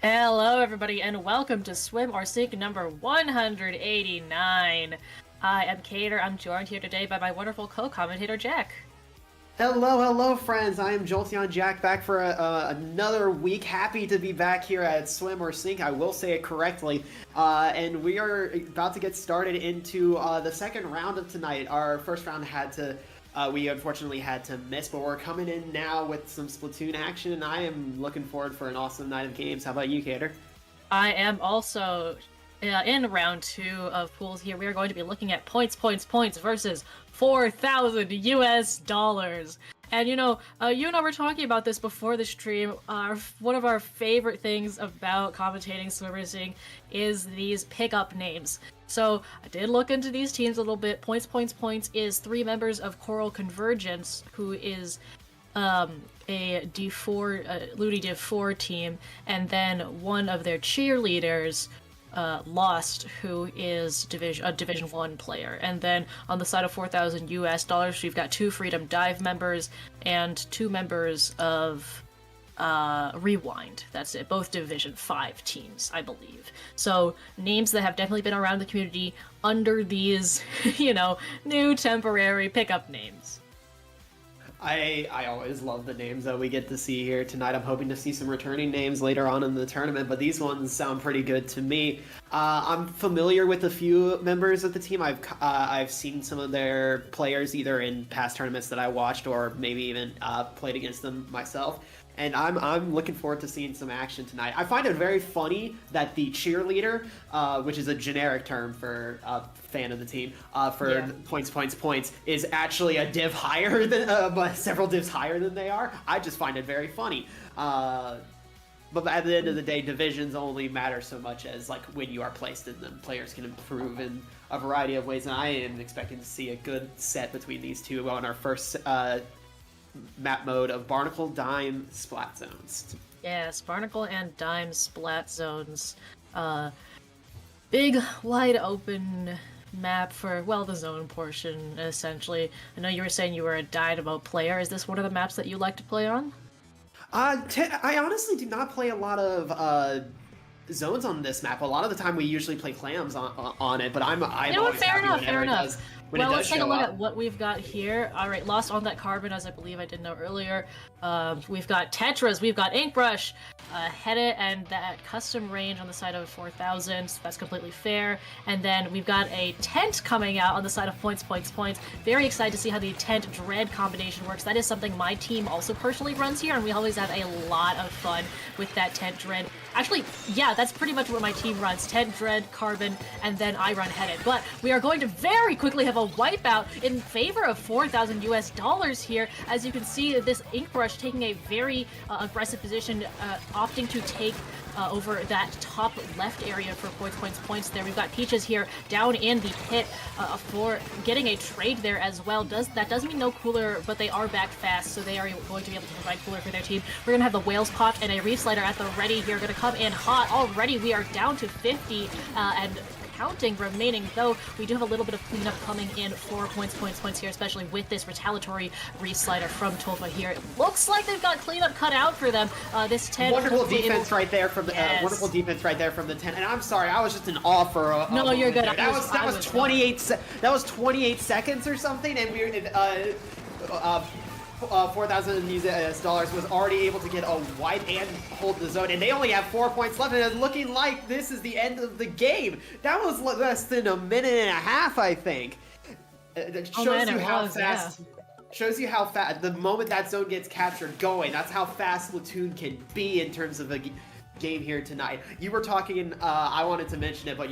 Hello, everybody, and welcome to Swim or Sink number 189. I am Cater. I'm joined here today by my wonderful co-commentator, Jack. Hello, friends. I am Jolteon Jack, back for another week. Happy to be back here at Swim or Sink. I will say it correctly. And we are about to get started into the second round of tonight. Our first round we unfortunately had to miss, but we're coming in now with some Splatoon action, and I am looking forward for an awesome night of games. How about you, Cater? I am also in round 2 of pools here. We are going to be looking at points versus 4,000 US dollars. And you and I were talking about this before the stream. One of our favorite things about commentating Swim or Sink is these pickup names. So I did look into these teams a little bit. Points is 3 members of Coral Convergence, who is a D4, Ludi Div 4 team, and then one of their cheerleaders, Lost, who is a Division 1 player. And then on the side of 4,000 US dollars, we've got 2 Freedom Dive members and 2 members of Rewind. That's it. Both Division 5 teams, I believe. So names that have definitely been around the community under these, new temporary pickup names. I always love the names that we get to see here tonight. I'm hoping to see some returning names later on in the tournament, but these ones sound pretty good to me. I'm familiar with a few members of the team. I've seen some of their players either in past tournaments that I watched or maybe even played against them myself. And I'm looking forward to seeing some action tonight. I find it very funny that the cheerleader, which is a generic term for fan of the team, points, is actually a div higher than, several divs higher than they are. I just find it very funny. But at the end of the day, divisions only matter so much as when you are placed in them. Players can improve in a variety of ways, and I am expecting to see a good set between these two on our first map mode of Barnacle, Dime, Splat Zones. Yes, Barnacle and Dime Splat Zones. Big, wide open map for, the zone portion, essentially. I know you were saying you were a Dynamo player. Is this one of the maps that you like to play on? I honestly do not play a lot of zones on this map. A lot of the time we usually play clams on it, but I'm always fair happy enough. Well, let's take a look at what we've got here. Alright, Lost on that carbon, as I believe I did know earlier. We've got Tetras, we've got Inkbrush, Hedit, and that custom range on the side of 4,000, so that's completely fair. And then we've got a tent coming out on the side of points. Very excited to see how the tent dread combination works. That is something my team also personally runs here, and we always have a lot of fun with that tent dread. Actually, yeah, that's pretty much what my team runs. Tent dread, carbon, and then I run Hedit. But we are going to very quickly have a wipeout in favor of 4,000 US dollars here. As you can see, this Inkbrush taking a very aggressive position, opting to take over that top left area for points there. We've got Peaches here down in the pit for getting a trade there as well. That does mean no cooler, but they are back fast, so they are going to be able to provide cooler for their team. We're going to have the Whales popped and a Reef Slider at the ready here. Going to come in hot already. We are down to 50 and counting remaining, though we do have a little bit of cleanup coming in for points here, especially with this retaliatory Re-Slider from Tofa here. It looks like they've got cleanup cut out for them. This 10 wonderful defense right there from the wonderful defense right there from the 10. And I'm sorry, I was just in awe for a no, you're good. That was 28 seconds or something, and we were 4,000 US dollars was already able to get a wipe and hold the zone, and they only have 4 points left, and it's looking like this is the end of the game. That was less than a minute and a half, I think. It shows you how fast. Shows you how fast the moment that zone gets captured going. That's how fast Splatoon can be in terms of a game here tonight. You were talking. I wanted to mention it, but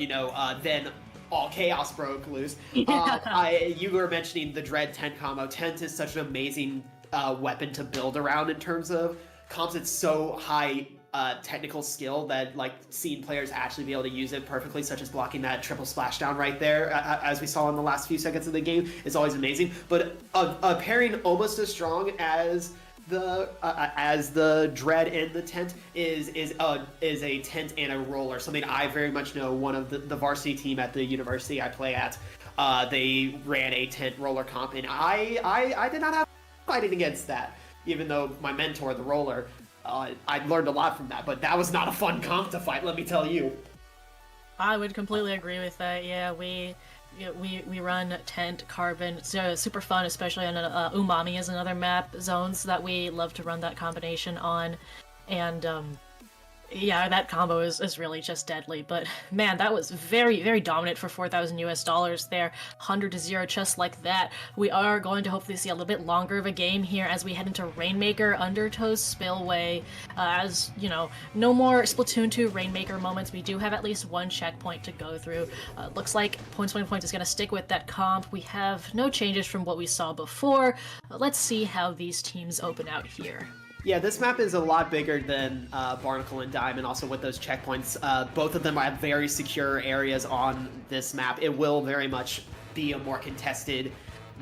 then all chaos broke loose. You were mentioning the Dread Tent combo. Tent is such an amazing weapon to build around in terms of comps. It's so high technical skill that seeing players actually be able to use it perfectly, such as blocking that triple splashdown right there, as we saw in the last few seconds of the game, is always amazing. But a pairing almost as strong as the Dread and the Tent is a Tent and a Roller, something I very much know. One of the varsity team at the university I play at, they ran a Tent Roller comp, and I did not have fighting against that, even though my mentor, the Roller, I learned a lot from that, but that was not a fun comp to fight, let me tell you. I would completely agree with that. Yeah, we run Tent, Carbon. It's super fun, especially on Umami is another map, zones that we love to run that combination on. And yeah, that combo is really just deadly. But man, that was very, very dominant for 4,000 US dollars there. 100-0 just like that. We are going to hopefully see a little bit longer of a game here as we head into Rainmaker, Undertow's Spillway. As, you know, no more Splatoon 2 Rainmaker moments. We do have at least one checkpoint to go through. Looks like Points is going to stick with that comp. We have no changes from what we saw before. Let's see how these teams open out here. Yeah, this map is a lot bigger than Barnacle and Diamond, also with those checkpoints. Both of them have very secure areas on this map. It will very much be a more contested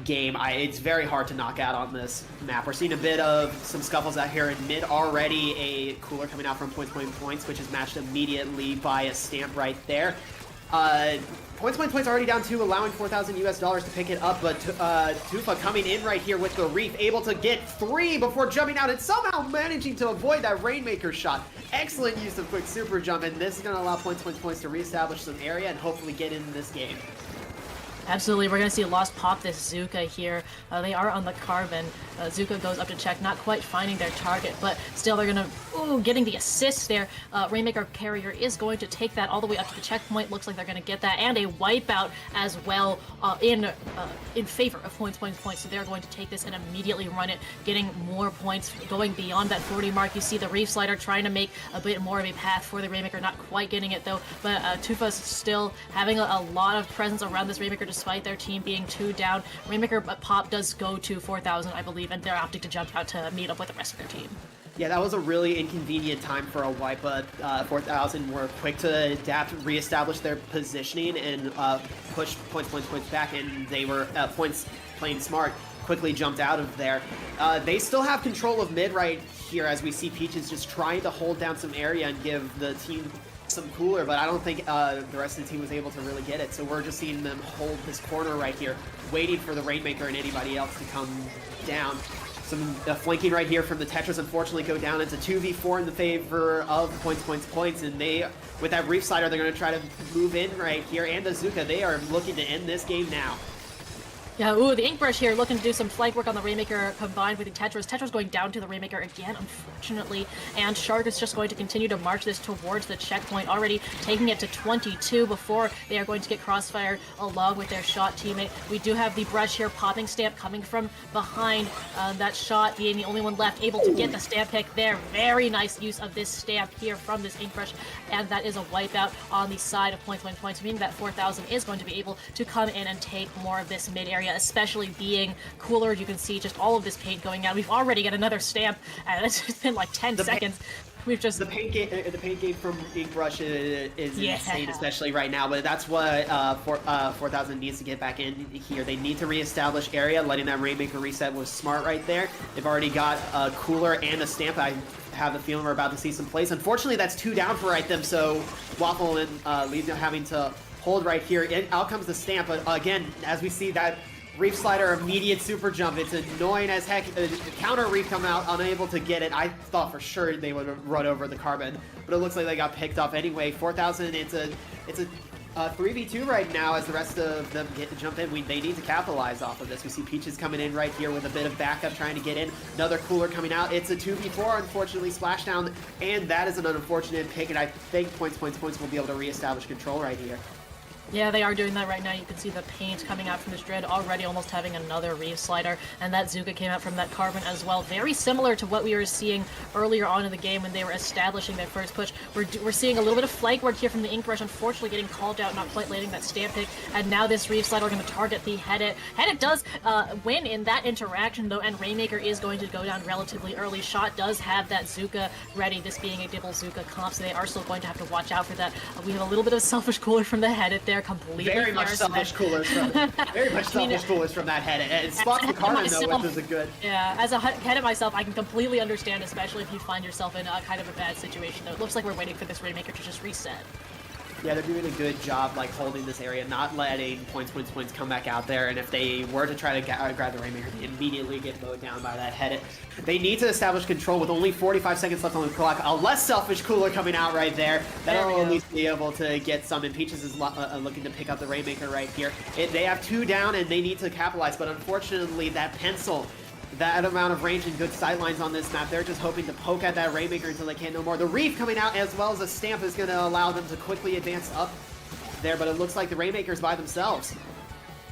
game. It's very hard to knock out on this map. We're seeing a bit of some scuffles out here in mid already. A cooler coming out from Points, which is matched immediately by a stamp right there. Points already down 2, allowing 4,000 US dollars to pick it up, but Tufa coming in right here with the Reef, able to get 3 before jumping out and somehow managing to avoid that Rainmaker shot. Excellent use of quick super jump, and this is going to allow Points to reestablish some area and hopefully get into this game. Absolutely, we're going to see Lost pop this Zuka here. They are on the Carbon. Zuka goes up to check, not quite finding their target, but still they're going to, getting the assist there. Rainmaker Carrier is going to take that all the way up to the checkpoint. Looks like they're going to get that, and a wipeout as well in favor of Points. So they're going to take this and immediately run it, getting more points, going beyond that 40 mark. You see the Reef Slider trying to make a bit more of a path for the Rainmaker, not quite getting it though, but Tufa's still having a lot of presence around this Rainmaker despite their team being 2 down. Rainmaker pop does go to 4,000, I believe, and they're opting to jump out to meet up with the rest of their team. Yeah, that was a really inconvenient time for a wipe, but 4,000 were quick to adapt, reestablish their positioning, and push Points back, and they were, Points playing smart, quickly jumped out of there. They still have control of mid right here as we see Peaches just trying to hold down some area and give the team some cooler, but I don't think the rest of the team was able to really get it, so we're just seeing them hold this corner right here, waiting for the Rainmaker and anybody else to come down. Some flanking right here from the Tetris unfortunately go down. It's a 2v4 in the favor of Points, and they, with that Reef Slider, they're going to try to move in right here, and the Zuka, they are looking to end this game now. Yeah, ooh, the Inkbrush here looking to do some flank work on the Rainmaker combined with the Tetris. Tetris going down to the Rainmaker again, unfortunately, and Shark is just going to continue to march this towards the checkpoint, already taking it to 22 before they are going to get crossfired along with their shot teammate. We do have the Brush here, popping stamp coming from behind, that shot being the only one left, able to get the stamp pick there. Very nice use of this stamp here from this Inkbrush, and that is a wipeout on the side of Points, meaning that 4,000 is going to be able to come in and take more of this mid area, especially being cooler. You can see just all of this paint going out. We've already got another stamp, and it's been like 10 seconds. We've just the paint game from Inkbrush is insane, especially right now. But that's what 4,000 needs to get back in here. They need to reestablish area. Letting that Rainmaker reset was smart right there. They've already got a cooler and a stamp. I have the feeling we're about to see some plays. Unfortunately, that's 2 down for them. So Waffle and Lizio having to hold right here. Out comes the stamp. But again, as we see that Reef Slider, immediate super jump. It's annoying as heck. Counter Reef come out, unable to get it. I thought for sure they would run over the Carbon, but it looks like they got picked up anyway. 4,000, it's a 3v2 right now as the rest of them jump in. They need to capitalize off of this. We see Peaches coming in right here with a bit of backup trying to get in. Another cooler coming out. It's a 2v4, unfortunately, splashdown, and that is an unfortunate pick, and I think Points will be able to reestablish control right here. Yeah, they are doing that right now. You can see the paint coming out from this Dread already almost having another Reef Slider, and that Zuka came out from that Carbon as well. Very similar to what we were seeing earlier on in the game when they were establishing their first push. We're seeing a little bit of flank work here from the Inkbrush, unfortunately getting called out, not quite landing that stamp pick, and now this Reef Slider going to target the Headit. Headit does win in that interaction though, and Rainmaker is going to go down relatively early. Shot does have that Zuka ready, this being a double Zuka comp, so they are still going to have to watch out for that. We have a little bit of selfish cooler from the Headit there, completely very much selfish coolers from coolers from that Headit. And spots the Carbon though, which is a good. Yeah, as a Headit myself, I can completely understand, especially if you find yourself in a kind of a bad situation though. It looks like we're waiting for this Rainmaker to just reset. Yeah, they're doing a good job, like, holding this area, not letting points come back out there, and if they were to try to grab the Rainmaker, they immediately get mowed down by that head. They need to establish control with only 45 seconds left on the clock. A less selfish Cooler coming out right there. That'll at least be able to get some, and Peaches is looking to pick up the Rainmaker right here. They have 2 down, and they need to capitalize, but unfortunately, that pencil, that amount of range and good sightlines on this map, they're just hoping to poke at that Rainmaker until they can't no more. The Reef coming out as well as a Stamp is going to allow them to quickly advance up there, but it looks like the Rainmaker's by themselves.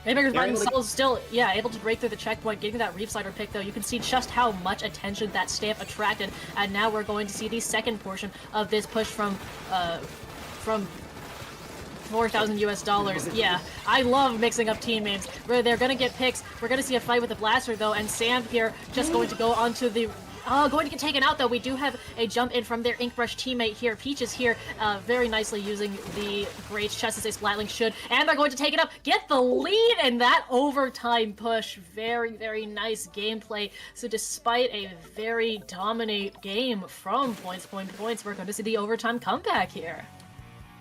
Rainmaker's by themselves still, yeah, able to break through the checkpoint, getting that Reef Slider pick, though. You can see just how much attention that Stamp attracted, and now we're going to see the second portion of this push from 4,000 US dollars. Yeah, I love mixing up team names. They're gonna get picks. We're gonna see a fight with the Blaster though, and Sam here just going to go onto the. Going to get taken out though. We do have a jump in from their Inkbrush teammate here. Peaches here, very nicely using the Great Chest as a Splatling should, and they're going to take it up, get the lead, and that overtime push. Very, very nice gameplay. So despite a very dominant game from points, we're going to see the overtime comeback here.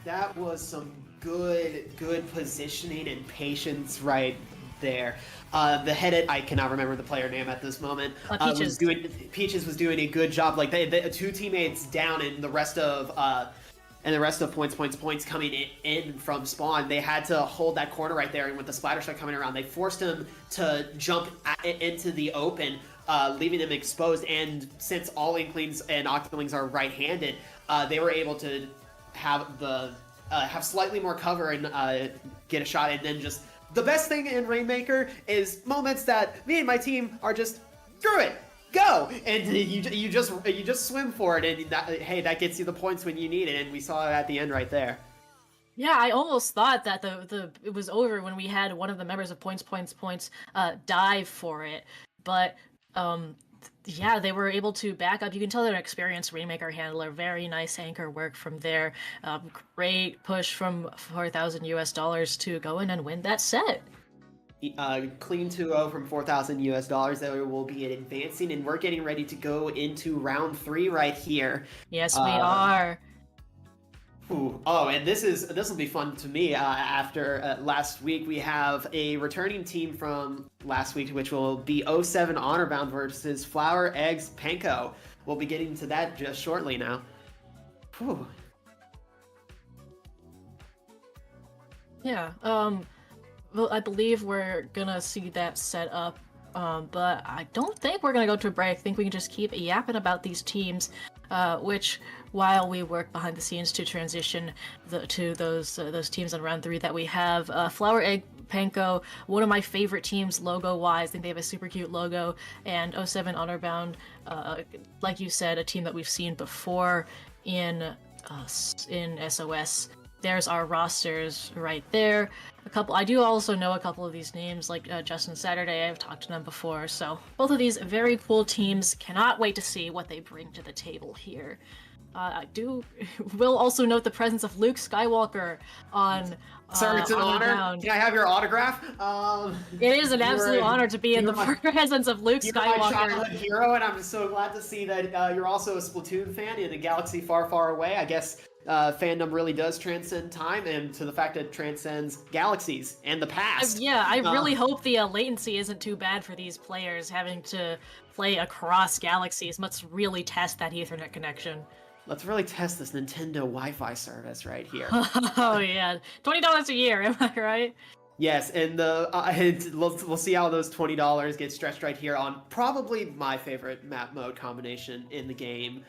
That was some good positioning and patience right there. The headed, I cannot remember the player name at this moment. Peaches. Peaches was doing a good job. Like they 2 teammates down, and the rest of points coming in from spawn. They had to hold that corner right there, and with the splatter shot coming around, they forced him to jump into the open, leaving him exposed. And since all Inklings and Octolings are right-handed, they were able to have slightly more cover and get a shot, and then just the best thing in Rainmaker is moments that me and my team are just screw it, go, and you just swim for it, and that gets you the points when you need it, and we saw it at the end right there. Yeah, I almost thought that it was over when we had one of the members of points dive for it, but yeah, they were able to back up. You can tell they're an experienced Rainmaker handler. Very nice anchor work from there. Great push from 4,000 US dollars to go in and win that set. Clean 2-0 from 4,000 US dollars. That will be advancing, and we're getting ready to go into round 3 right here. Yes, we are. Ooh. Oh, and this will be fun to me. After last week, we have a returning team from last week, which will be 07 Honorbound versus Flower Eggs Panko. We'll be getting to that just shortly now. Whew. Yeah. Well, I believe we're gonna see that set up. But I don't think we're gonna go to a break. I think we can just keep yapping about these teams, which, while we work behind the scenes to transition to those teams on round 3 that we have, Flower Egg Panko, one of my favorite teams logo-wise. I think they have a super cute logo, and 07 Honorbound, like you said, a team that we've seen before in SOS. There's our rosters right there. I do also know a couple of these names, like Justin Saturday. I've talked to them before. So both of these very cool teams. Cannot wait to see what they bring to the table here. Will also note the presence of Luke Skywalker on. Sir, it's an honor. Can I have your autograph? It is an absolute honor to be in the presence of Luke Skywalker. You're my childhood hero, and I'm so glad to see that you're also a Splatoon fan in a galaxy far, far away. I guess fandom really does transcend time, and to the fact that it transcends galaxies and the past. I really hope the latency isn't too bad for these players having to play across galaxies. Let's really test that Ethernet connection. Let's really test this Nintendo Wi-Fi service right here. Oh yeah, $20 a year, am I right? Yes, and we'll see how those $20 get stretched right here on probably my favorite map mode combination in the game.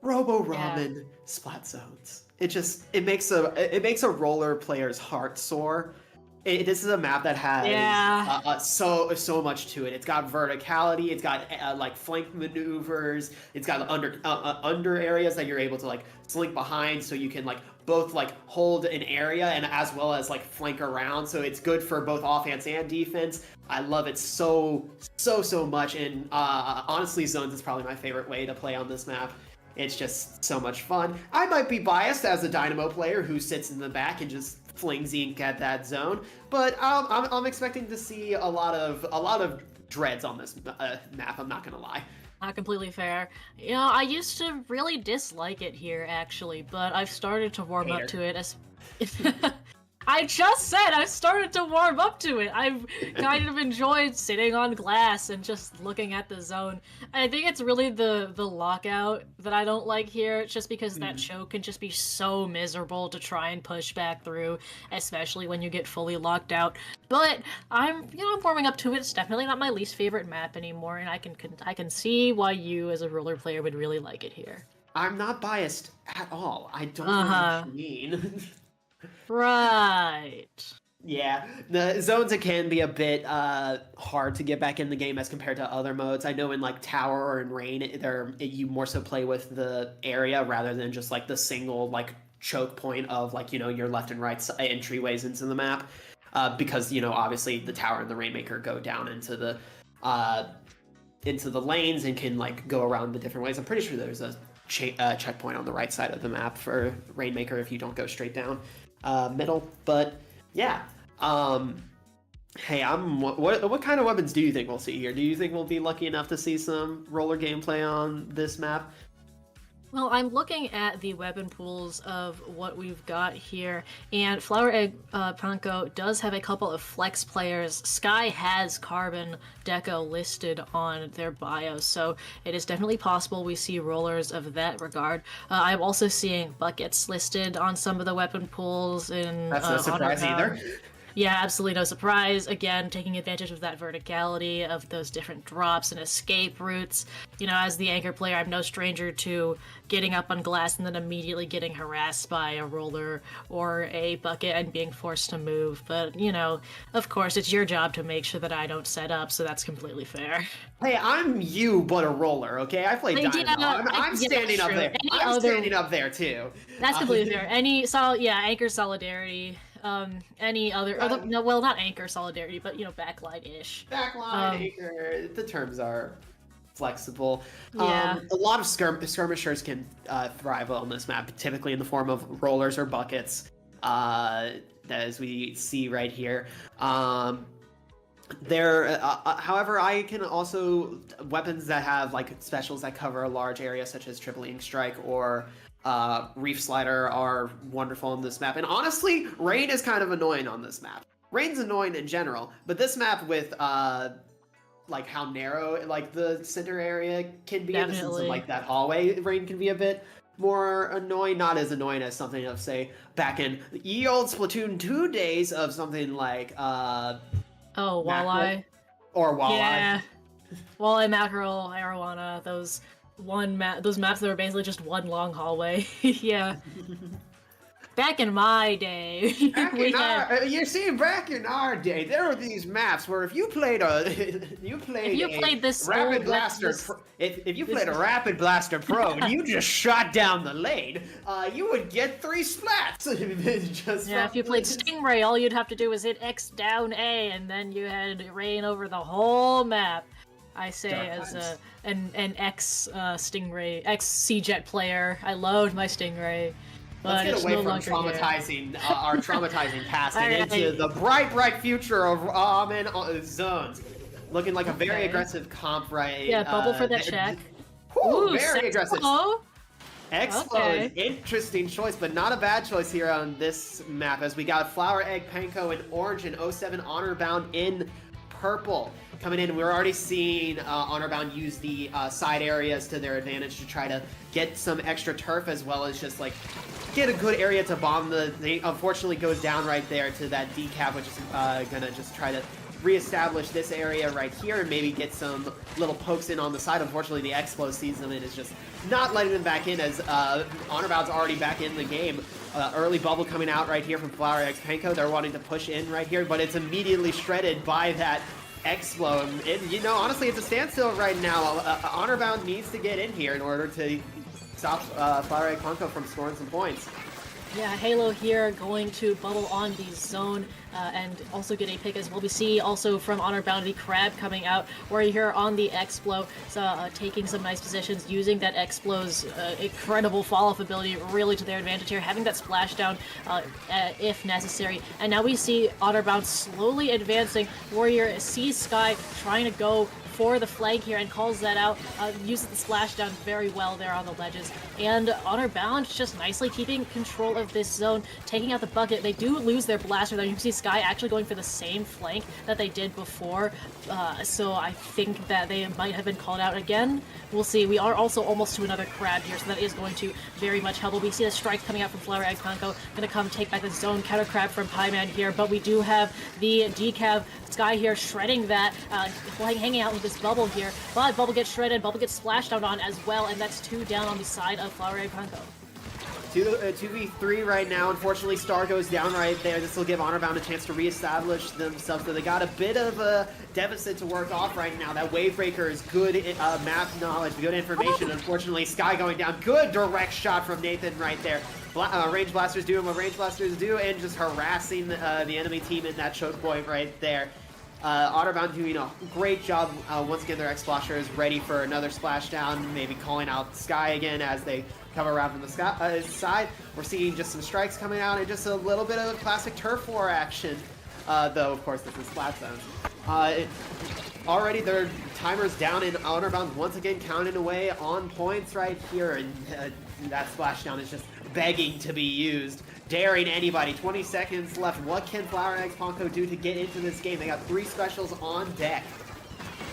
Robo Ramen Splat Zones. It makes a roller player's heart soar. This is a map that has so much to it. It's got verticality. It's got like flank maneuvers. It's got under areas that you're able to like slink behind, so you can like both like hold an area and as well as like flank around. So it's good for both offense and defense. I love it so much. And honestly, zones is probably my favorite way to play on this map. It's just so much fun. I might be biased as a Dynamo player who sits in the back and just flings ink at that zone, but I'm expecting to see a lot of dreads on this map. I'm not gonna lie. Not completely fair. You know, I used to really dislike it here, actually, but I've started to warm up to it as... I just said I've started to warm up to it. I've kind of enjoyed sitting on glass and just looking at the zone. I think it's really the lockout that I don't like here. It's just because that choke can just be so miserable to try and push back through, especially when you get fully locked out. But I'm warming up to it. It's definitely not my least favorite map anymore, and I can see why you as a roller player would really like it here. I'm not biased at all. I don't know what you mean. Right. Yeah, the zones, it can be a bit hard to get back in the game as compared to other modes. I know in like Tower or in Rain, you more so play with the area rather than just like the single like choke point of like, your left and right entryways into the map. Because, obviously the Tower and the Rainmaker go down into the lanes and can like go around the different ways. I'm pretty sure there's a checkpoint on the right side of the map for Rainmaker if you don't go straight down middle. But yeah, hey, what kind of weapons do you think we'll see here? Do you think we'll be lucky enough to see some roller gameplay on this map? Well, I'm looking at the weapon pools of what we've got here, and Flower Egg Panko does have a couple of flex players. Sky has Carbon Deco listed on their bio, so it is definitely possible we see rollers of that regard. I'm also seeing buckets listed on some of the weapon pools in That's no surprise either. Yeah, absolutely no surprise. Again, taking advantage of that verticality, of those different drops and escape routes. As the anchor player, I'm no stranger to getting up on glass and then immediately getting harassed by a roller or a bucket and being forced to move. But, of course, it's your job to make sure that I don't set up, so that's completely fair. Hey, I'm you, but a roller, okay? I play Dynamo. I'm standing up there. I'm standing up there, too. That's completely fair. Anchor solidarity. Any other, no, well, not anchor solidarity, but backline-ish. Backline, anchor, the terms are flexible. Yeah. A lot of skirmishers can thrive on this map, typically in the form of rollers or buckets, as we see right here. However, I can also weapons that have like specials that cover a large area, such as Triple Ink Strike or Reef Slider, are wonderful on this map. And honestly, Rain is kind of annoying on this map. Rain's annoying in general, but this map with like how narrow like the center area can be, in the sense of like that hallway, Rain can be a bit more annoying. Not as annoying as something of, say, back in the ye old Splatoon 2 days of something like Walleye. Or Walleye. Yeah. Walleye, Mackerel, Arowana, those maps that were basically just one long hallway. Yeah. Back in my day, you see, back in our day, there were these maps where if you played this Rapid Blaster, if you played a Rapid Blaster Pro and you just shot down the lane, you would get 3 splats. If you played Stingray, all you'd have to do was hit X down A, and then you had Rain over the whole map. I say as an ex-Stingray, ex-C-Jet player. I loved my Stingray. Let's get away from traumatizing our traumatizing past and into the bright future of zones. Looking like a very aggressive comp, right? Yeah, bubble for that check. Ooh, very aggressive. Expo is interesting choice, but not a bad choice here on this map, as we got Flower Egg Panko in orange and 07 Honor Bound in purple coming in. We're already seeing Honor Bound use the side areas to their advantage to try to get some extra turf, as well as just like get a good area to bomb. They unfortunately goes down right there to that decap, which is gonna just try to reestablish this area right here and maybe get some little pokes in on the side. Unfortunately, the Explo sees them and is just not letting them back in, as Honor Bound's already back in the game. Early bubble coming out right here from Flower Egg Panko. They're wanting to push in right here, but it's immediately shredded by that Explo. And, honestly, it's a standstill right now. Honor Bound needs to get in here in order to stop Flower Egg Panko from scoring some points. Yeah, Halo here going to bubble on the zone. and also get a pick as well. We see also from Honor Bound the Crab coming out, where here on the Explo, taking some nice positions, using that Explo's incredible fall-off ability really to their advantage here, having that splashdown if necessary. And now we see Honor Bound slowly advancing. Warrior sees Sky trying to go for the flank here and calls that out, uses the splashdown very well there on the ledges. And Honor Bound just nicely keeping control of this zone, taking out the bucket. They do lose their blaster though. You can see Sky actually going for the same flank that they did before, so I think that they might have been called out again. We'll see. We are also almost to another crab here, so that is going to very much help. We see the strikes coming out from Flower Egg Panko, gonna come take back the zone, counter crab from Pieman here, but we do have the decav Sky here shredding that, hanging out with this bubble here, but bubble gets shredded, bubble gets splashed out on as well, and that's 2 down on the side of Flower Egg Panko. 2v3 right now. Unfortunately, Star goes down right there. This will give Honor Bound a chance to reestablish themselves. So they got a bit of a deficit to work off right now. That Wavebreaker is good map knowledge, good information. Unfortunately, Sky going down. Good direct shot from Nathan right there. Range Blasters doing what Range Blasters do and just harassing the enemy team in that choke point right there. Honor Bound doing a great job. Once again, their X-Splasher is ready for another splashdown, maybe calling out Sky again as they come around from the side. We're seeing just some strikes coming out and just a little bit of classic turf war action. Though, of course, this is flat zones. Already their timer's down and Honor Bound once again counting away on points right here, and that splashdown is just begging to be used. Daring anybody. 20 seconds left. What can Flower Eggs Panko do to get into this game? They got 3 specials on deck.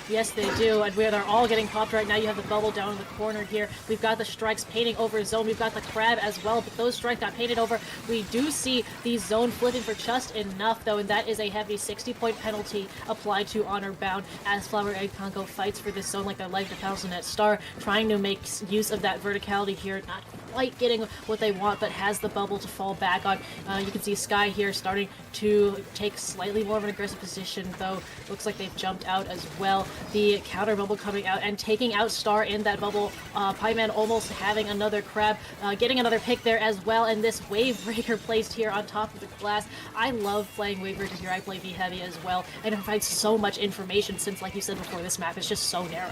Yes, they do, and they're all getting popped right now. You have the bubble down in the corner here. We've got the strikes painting over zone. We've got the crab as well, but those strikes got painted over. We do see the zone flipping for just enough, though, and that is a heavy 60-point penalty applied to Honor Bound as Flower Egg Panko fights for this zone like they're like the Thousand at Star, trying to make use of that verticality here. Not quite getting what they want, but has the bubble to fall back on. You can see Sky here starting to take slightly more of an aggressive position, though. Looks like they've jumped out as well. The counter bubble coming out and taking out Star in that bubble. Pieman almost having another crab, getting another pick there as well, and this Wave Breaker placed here on top of the glass. I love playing Wave Breaker here. I play V Heavy as well, and it provides so much information since, like you said before, this map is just so narrow.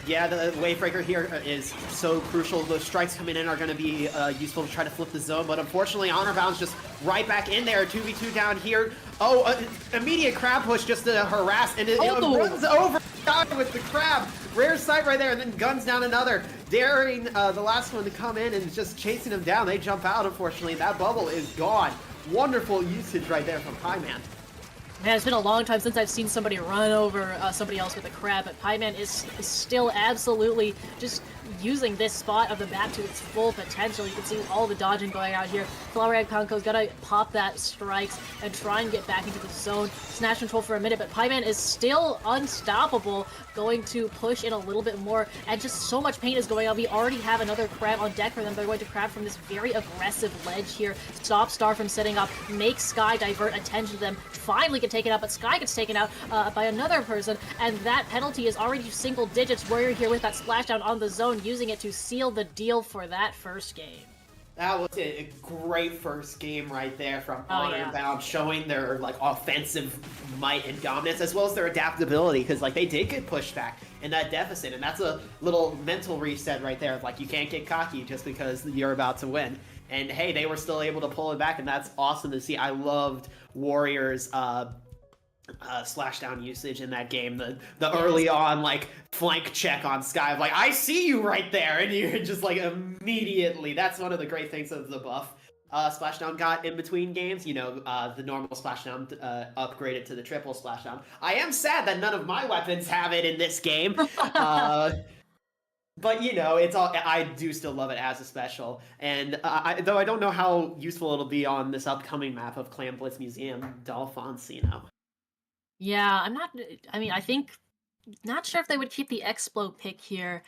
Yeah, the Wavebreaker here is so crucial. Those strikes coming in are going to be useful to try to flip the zone, but unfortunately, Honor Bound's just right back in there. 2v2 down here. Oh, immediate crab push just to harass, and it runs over with the crab. Rare sight right there, and then guns down another. Daring the last one to come in and just chasing him down. They jump out, unfortunately. That bubble is gone. Wonderful usage right there from Pieman. Man, it's been a long time since I've seen somebody run over somebody else with a crab, but Pieman is still absolutely just using this spot of the map to its full potential. You can see all the dodging going out here. Flower Egg Panko's gotta pop that strikes and try and get back into the zone. Snatch control for a minute, but Pieman is still unstoppable, going to push in a little bit more, and just so much pain is going on. We already have another crab on deck for them. They're going to crab from this very aggressive ledge here, stop Star from setting up, make Sky divert attention to them, finally get taken out, but Sky gets taken out by another person, and that penalty is already single digits. Warrior here with that splashdown on the zone, using it to seal the deal for that first game. That was a great first game right there from Honor Bound, showing their offensive might and dominance, as well as their adaptability, because they did get pushed back in that deficit, and that's a little mental reset right there. You can't get cocky just because you're about to win. And hey, they were still able to pull it back, and that's awesome to see. I loved Warriors' slashdown usage in that game. The early on flank check on Sky, I see you right there, and you're just immediately. That's one of the great things of the buff. Splashdown got in between games. The normal Splashdown upgraded to the triple Splashdown. I am sad that none of my weapons have it in this game. But it's all. I do still love it as a special, and though I don't know how useful it'll be on this upcoming map of Clan Blitz Museum D'Alfonsino. Yeah, I'm not. I mean, I think not sure if they would keep the Explo pick here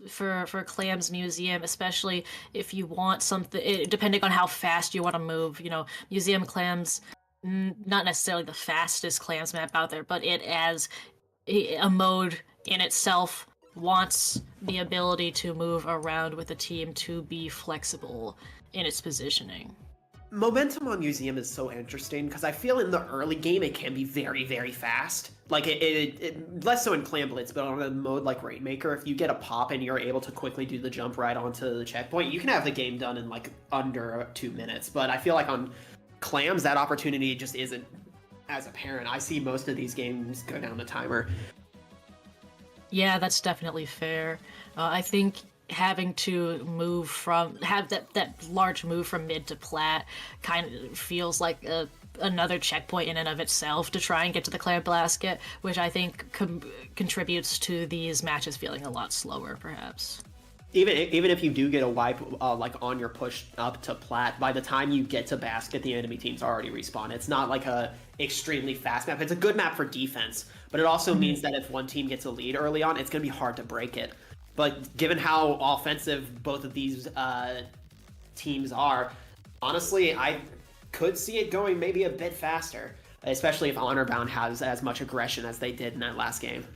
for Clam's Museum, especially if you want something. Depending on how fast you want to move, Museum Clams, not necessarily the fastest Clams map out there, but it as a mode in itself wants the ability to move around with the team to be flexible in its positioning. Momentum on Museum is so interesting because I feel in the early game it can be very, very fast. Like it less so in Clan Blitz, but on a mode like Rainmaker, if you get a pop and you're able to quickly do the jump right onto the checkpoint, you can have the game done in like under 2 minutes. But I feel like on Clams, that opportunity just isn't as apparent. I see most of these games go down the timer. Yeah, that's definitely fair. I think having to have that large move from mid to plat kind of feels like another checkpoint in and of itself to try and get to the clan basket, which I think contributes to these matches feeling a lot slower, perhaps. Even if you do get a wipe like on your push up to plat, by the time you get to basket, the enemy team's already respawned. It's not like a extremely fast map. It's a good map for defense, but it also means that if one team gets a lead early on, it's going to be hard to break it. But given how offensive both of these teams are, honestly, I could see it going maybe a bit faster, especially if Honorbound has as much aggression as they did in that last game.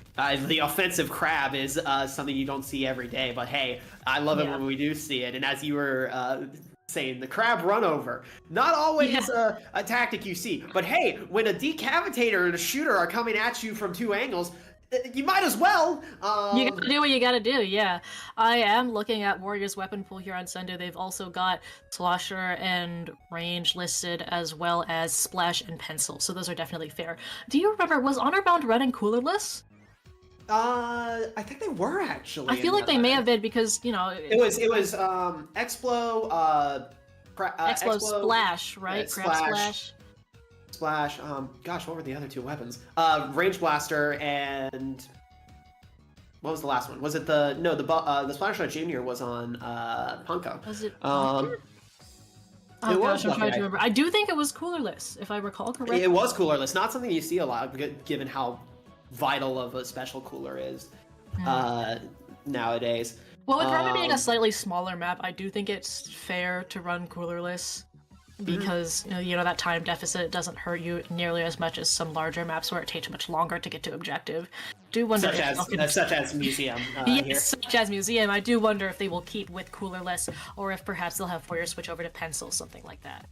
The offensive crab is something you don't see every day, but hey, I love it when we do see it. And as you were saying, the crab run over, not always a tactic you see, but hey, when a decapitator and a shooter are coming at you from two angles, you might as well. You gotta do what you gotta do, yeah. I am looking at Warriors weapon pool here on Sunday. They've also got Slosher and Range listed, as well as Splash and Pencil, so those are definitely fair. Do you remember, was Honorbound running coolerless? I think they were actually. I feel like they may have been because, you know... It was Explo, Explo Splash, right? Crab Splash. Splash, gosh, what were the other two weapons? Range Blaster and... What was the last one? Was it the... No, the Splash Shot Junior was on, Panko. Was it Panko? Oh gosh, I'm trying to remember. I do think it was coolerless, if I recall correctly. It was coolerless. Not something you see a lot, given how vital of a special cooler is nowadays. Well, with Roma being a slightly smaller map, I do think it's fair to run coolerless. Because you know that time deficit doesn't hurt you nearly as much as some larger maps where it takes much longer to get to objective. Do wonder such as Museum. Yes, here. such as Museum. I do wonder if they will keep with coolerless, or if perhaps they'll have Warriors switch over to Pencil, something like that.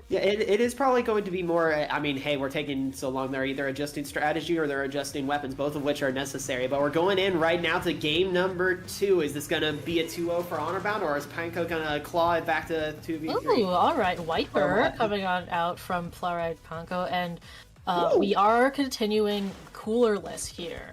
Yeah, it is probably going to be more, I mean, hey, we're taking so long, they're either adjusting strategy or they're adjusting weapons, both of which are necessary. But we're going in right now to game number 2. Is this going to be a 2-0 for Honorbound, or is Panko going to claw it back to 2v3? Ooh, all right. Wiper coming out from Flower-Eyed Panko, and we are continuing coolerless here.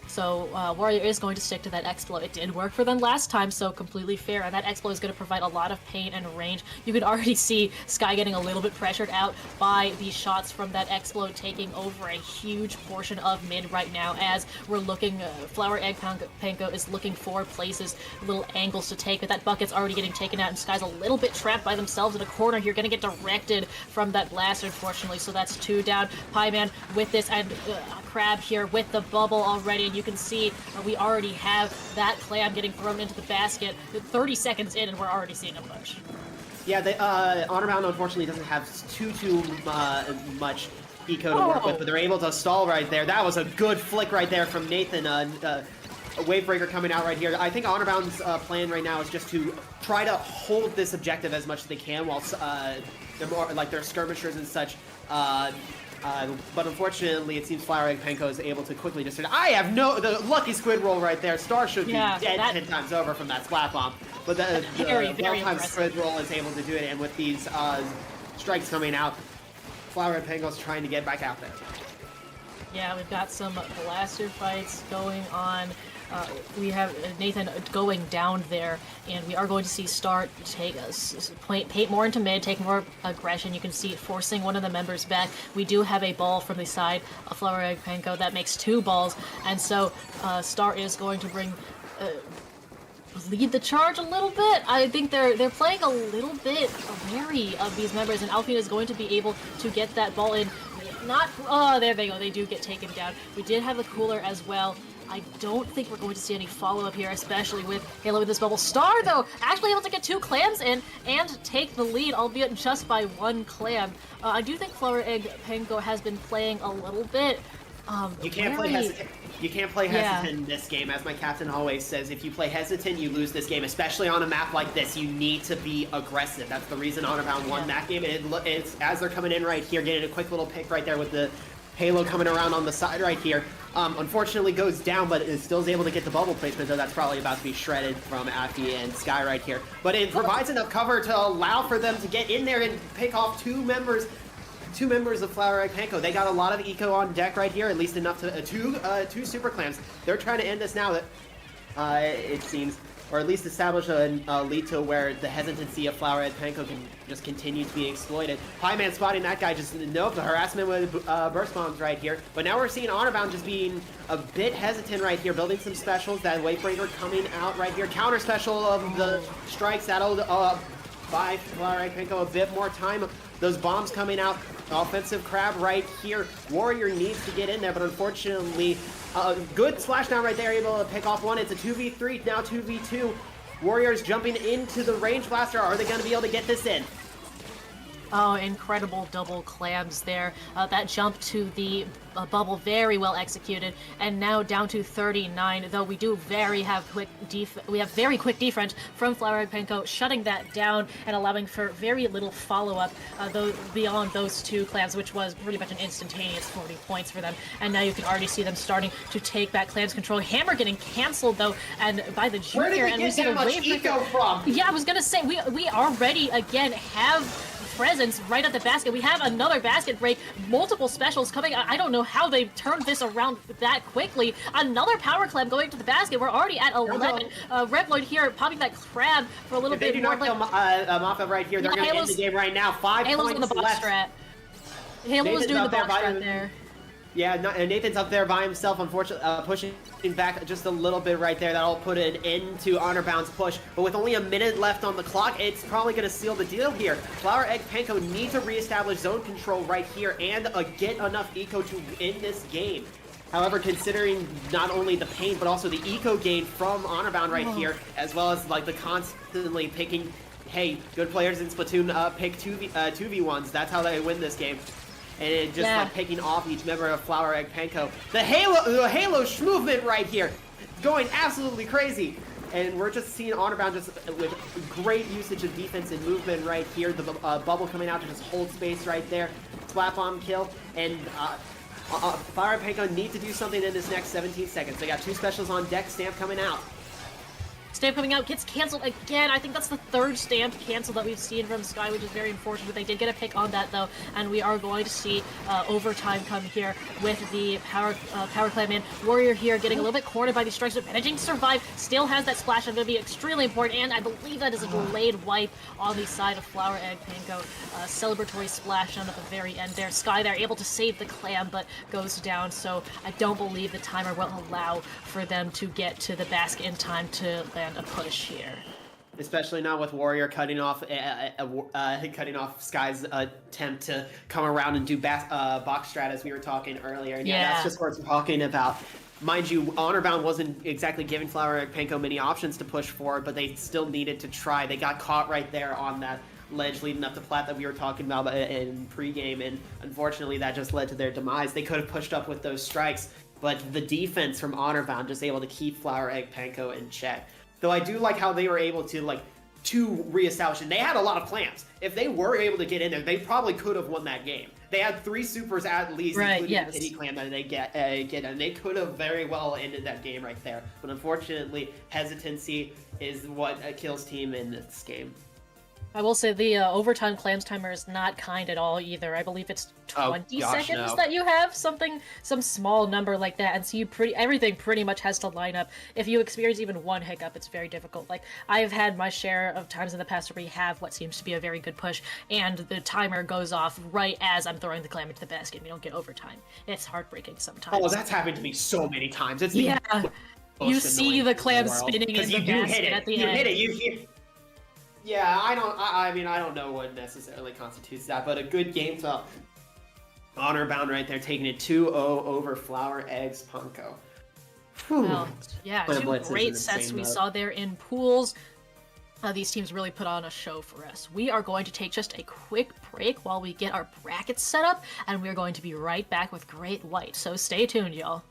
So Warrior is going to stick to that Explo. It did work for them last time, so completely fair. And that Explo is going to provide a lot of pain and range. You can already see Sky getting a little bit pressured out by these shots from that Explo, taking over a huge portion of mid right now as we're looking, Flower-Eyed Panko is looking for places, little angles to take, but that bucket's already getting taken out and Sky's a little bit trapped by themselves in a corner here, going to get directed from that blast, unfortunately, so that's 2 down. Pieman with this, and Crab here with the bubble already, and you can see we already have that clam getting thrown into the basket 30 seconds in, and we're already seeing a push. Yeah, Honorbound unfortunately doesn't have too much eco to work with, but they're able to stall right there. That was a good flick right there from Nathan. A Wavebreaker coming out right here. I think Honorbound's plan right now is just to try to hold this objective as much as they can while they're more like their skirmishers and such. But unfortunately, it seems Flower-Eyed Panko is able to quickly discern. The lucky squid roll right there. Star should be dead 10 times over from that splat bomb. But the well-timed squid roll is able to do it, and with these strikes coming out, Flower-Eyed Panko is trying to get back out there. Yeah, we've got some blaster fights going on. We have Nathan going down there, and we are going to see Star take paint more into mid, take more aggression. You can see it forcing one of the members back. We do have a ball from the side of Flower-Eyed Panko that makes 2 balls, and so Star is going to lead the charge a little bit. I think they're playing a little bit wary of these members, and Alfina is going to be able to get that ball in. There they go. They do get taken down. We did have a cooler as well. I don't think we're going to see any follow-up here, especially with Halo with this bubble. Star, though, actually able to get 2 clams in and take the lead, albeit just by 1 clam. I do think Flower-Eyed Panko has been playing a little bit You can't play hesitant. You can't play hesitant in this game, as my captain always says. If you play hesitant, you lose this game, especially on a map like this. You need to be aggressive. That's the reason Honorbound won that game. And it's as they're coming in right here, getting a quick little pick right there with the Halo coming around on the side right here. Unfortunately goes down, but it still is able to get the bubble placement, though that's probably about to be shredded from Affy and Sky right here. But it provides enough cover to allow for them to get in there and pick off two members of Flower Egg Panko. They got a lot of eco on deck right here, at least enough to two super clams. They're trying to end this now, that it seems, or at least establish a lead to where the hesitancy of Flower Egg Panko can just continue to be exploited. Pieman spotting that guy, just nope, the harassment with burst bombs right here. But now we're seeing Honorbound just being a bit hesitant right here, building some specials. That Wavebreaker coming out right here. Counter special of the strikes, that'll buy Flower Egg Panko a bit more time. Those bombs coming out. Offensive crab right here. Warrior needs to get in there, but unfortunately, good splashdown right there, able to pick off one. It's a 2v3, now 2v2. Warriors jumping into the range blaster. Are they going to be able to get this in? Oh, incredible double clams there. That jump to the bubble, very well executed, and now down to 39. Though we do have very quick defense from Flower Egg Panko, shutting that down and allowing for very little follow-up though beyond those two clams, which was pretty much an instantaneous 40 points for them. And now you can already see them starting to take back clams control. Hammer getting canceled though, and by the junior. Where did we get that much eco from? Yeah, I was gonna say we already again have presence right at the basket. We have another basket break, multiple specials coming. I don't know how they turned this around that quickly. Another power clam going to the basket. We're already at 11. Revloid here popping that crab for a little bit more. If they do not kill Mafia right here, they're going to end the game right now. 5 Halo's points on the box strat. Halo is doing the box strat there. Yeah, Nathan's up there by himself, unfortunately, pushing back just a little bit right there. That'll put an end to Honorbound's push. But with only a minute left on the clock, it's probably going to seal the deal here. Flower Egg Panko need to reestablish zone control right here and get enough eco to end this game. However, considering not only the pain, but also the eco gain from Honorbound right here, as well as like the constantly picking, hey, good players in Splatoon pick 2v1s. That's how they win this game. And it just like picking off each member of Flower Egg Panko. The Halo movement right here, going absolutely crazy. And we're just seeing Honorbound just with great usage of defense and movement right here. The bubble coming out to just hold space right there. Splat bomb kill. And Flower Egg Panko need to do something in this next 17 seconds. They got 2 specials on deck. Stamp coming out. Stamp coming out, gets canceled again. I think that's the 3rd stamp cancel that we've seen from Sky, which is very unfortunate. They did get a pick on that, though, and we are going to see overtime come here with the power clam in. Warrior here getting a little bit cornered by these strikes, but managing to survive. Still has that splash, and going to be extremely important, and I believe that is a delayed wipe on the side of Flower Egg Panko. Celebratory splash down at the very end there. Sky there able to save the clam, but goes down, so I don't believe the timer will allow for them to get to the basket in time to land a push here. Especially not with Warrior cutting off Sky's attempt to come around and do box strat as we were talking earlier. And yeah, that's just what we're talking about. Mind you, Honorbound wasn't exactly giving Flower Egg Panko many options to push forward, but they still needed to try. They got caught right there on that ledge leading up to plat that we were talking about in pregame, and unfortunately that just led to their demise. They could have pushed up with those strikes, but the defense from Honorbound just able to keep Flower Egg Panko in check. Though I do like how they were able to reestablish it. They had a lot of clams. If they were able to get in there, they probably could have won that game. They had 3 supers at least, including the kitty clam that they get, and they could have very well ended that game right there. But unfortunately, hesitancy is what kills team in this game. I will say the overtime clams timer is not kind at all either. I believe it's 20 seconds that you have, some small number like that, and so everything pretty much has to line up. If you experience even one hiccup, it's very difficult. Like, I've had my share of times in the past where we have what seems to be a very good push, and the timer goes off right as I'm throwing the clam into the basket, and we don't get overtime. It's heartbreaking sometimes. Oh, that's happened to me so many times. It's you see the clam spinning in the basket at the end. You hit it. Yeah, I mean, I don't know what necessarily constitutes that, but a good game to Honorbound right there, taking it 2-0 over Flower Eggs Panko. Well, yeah, 2 great sets we saw there in pools. these teams really put on a show for us. We are going to take just a quick break while we get our brackets set up, and we're going to be right back with Great White. So stay tuned, y'all.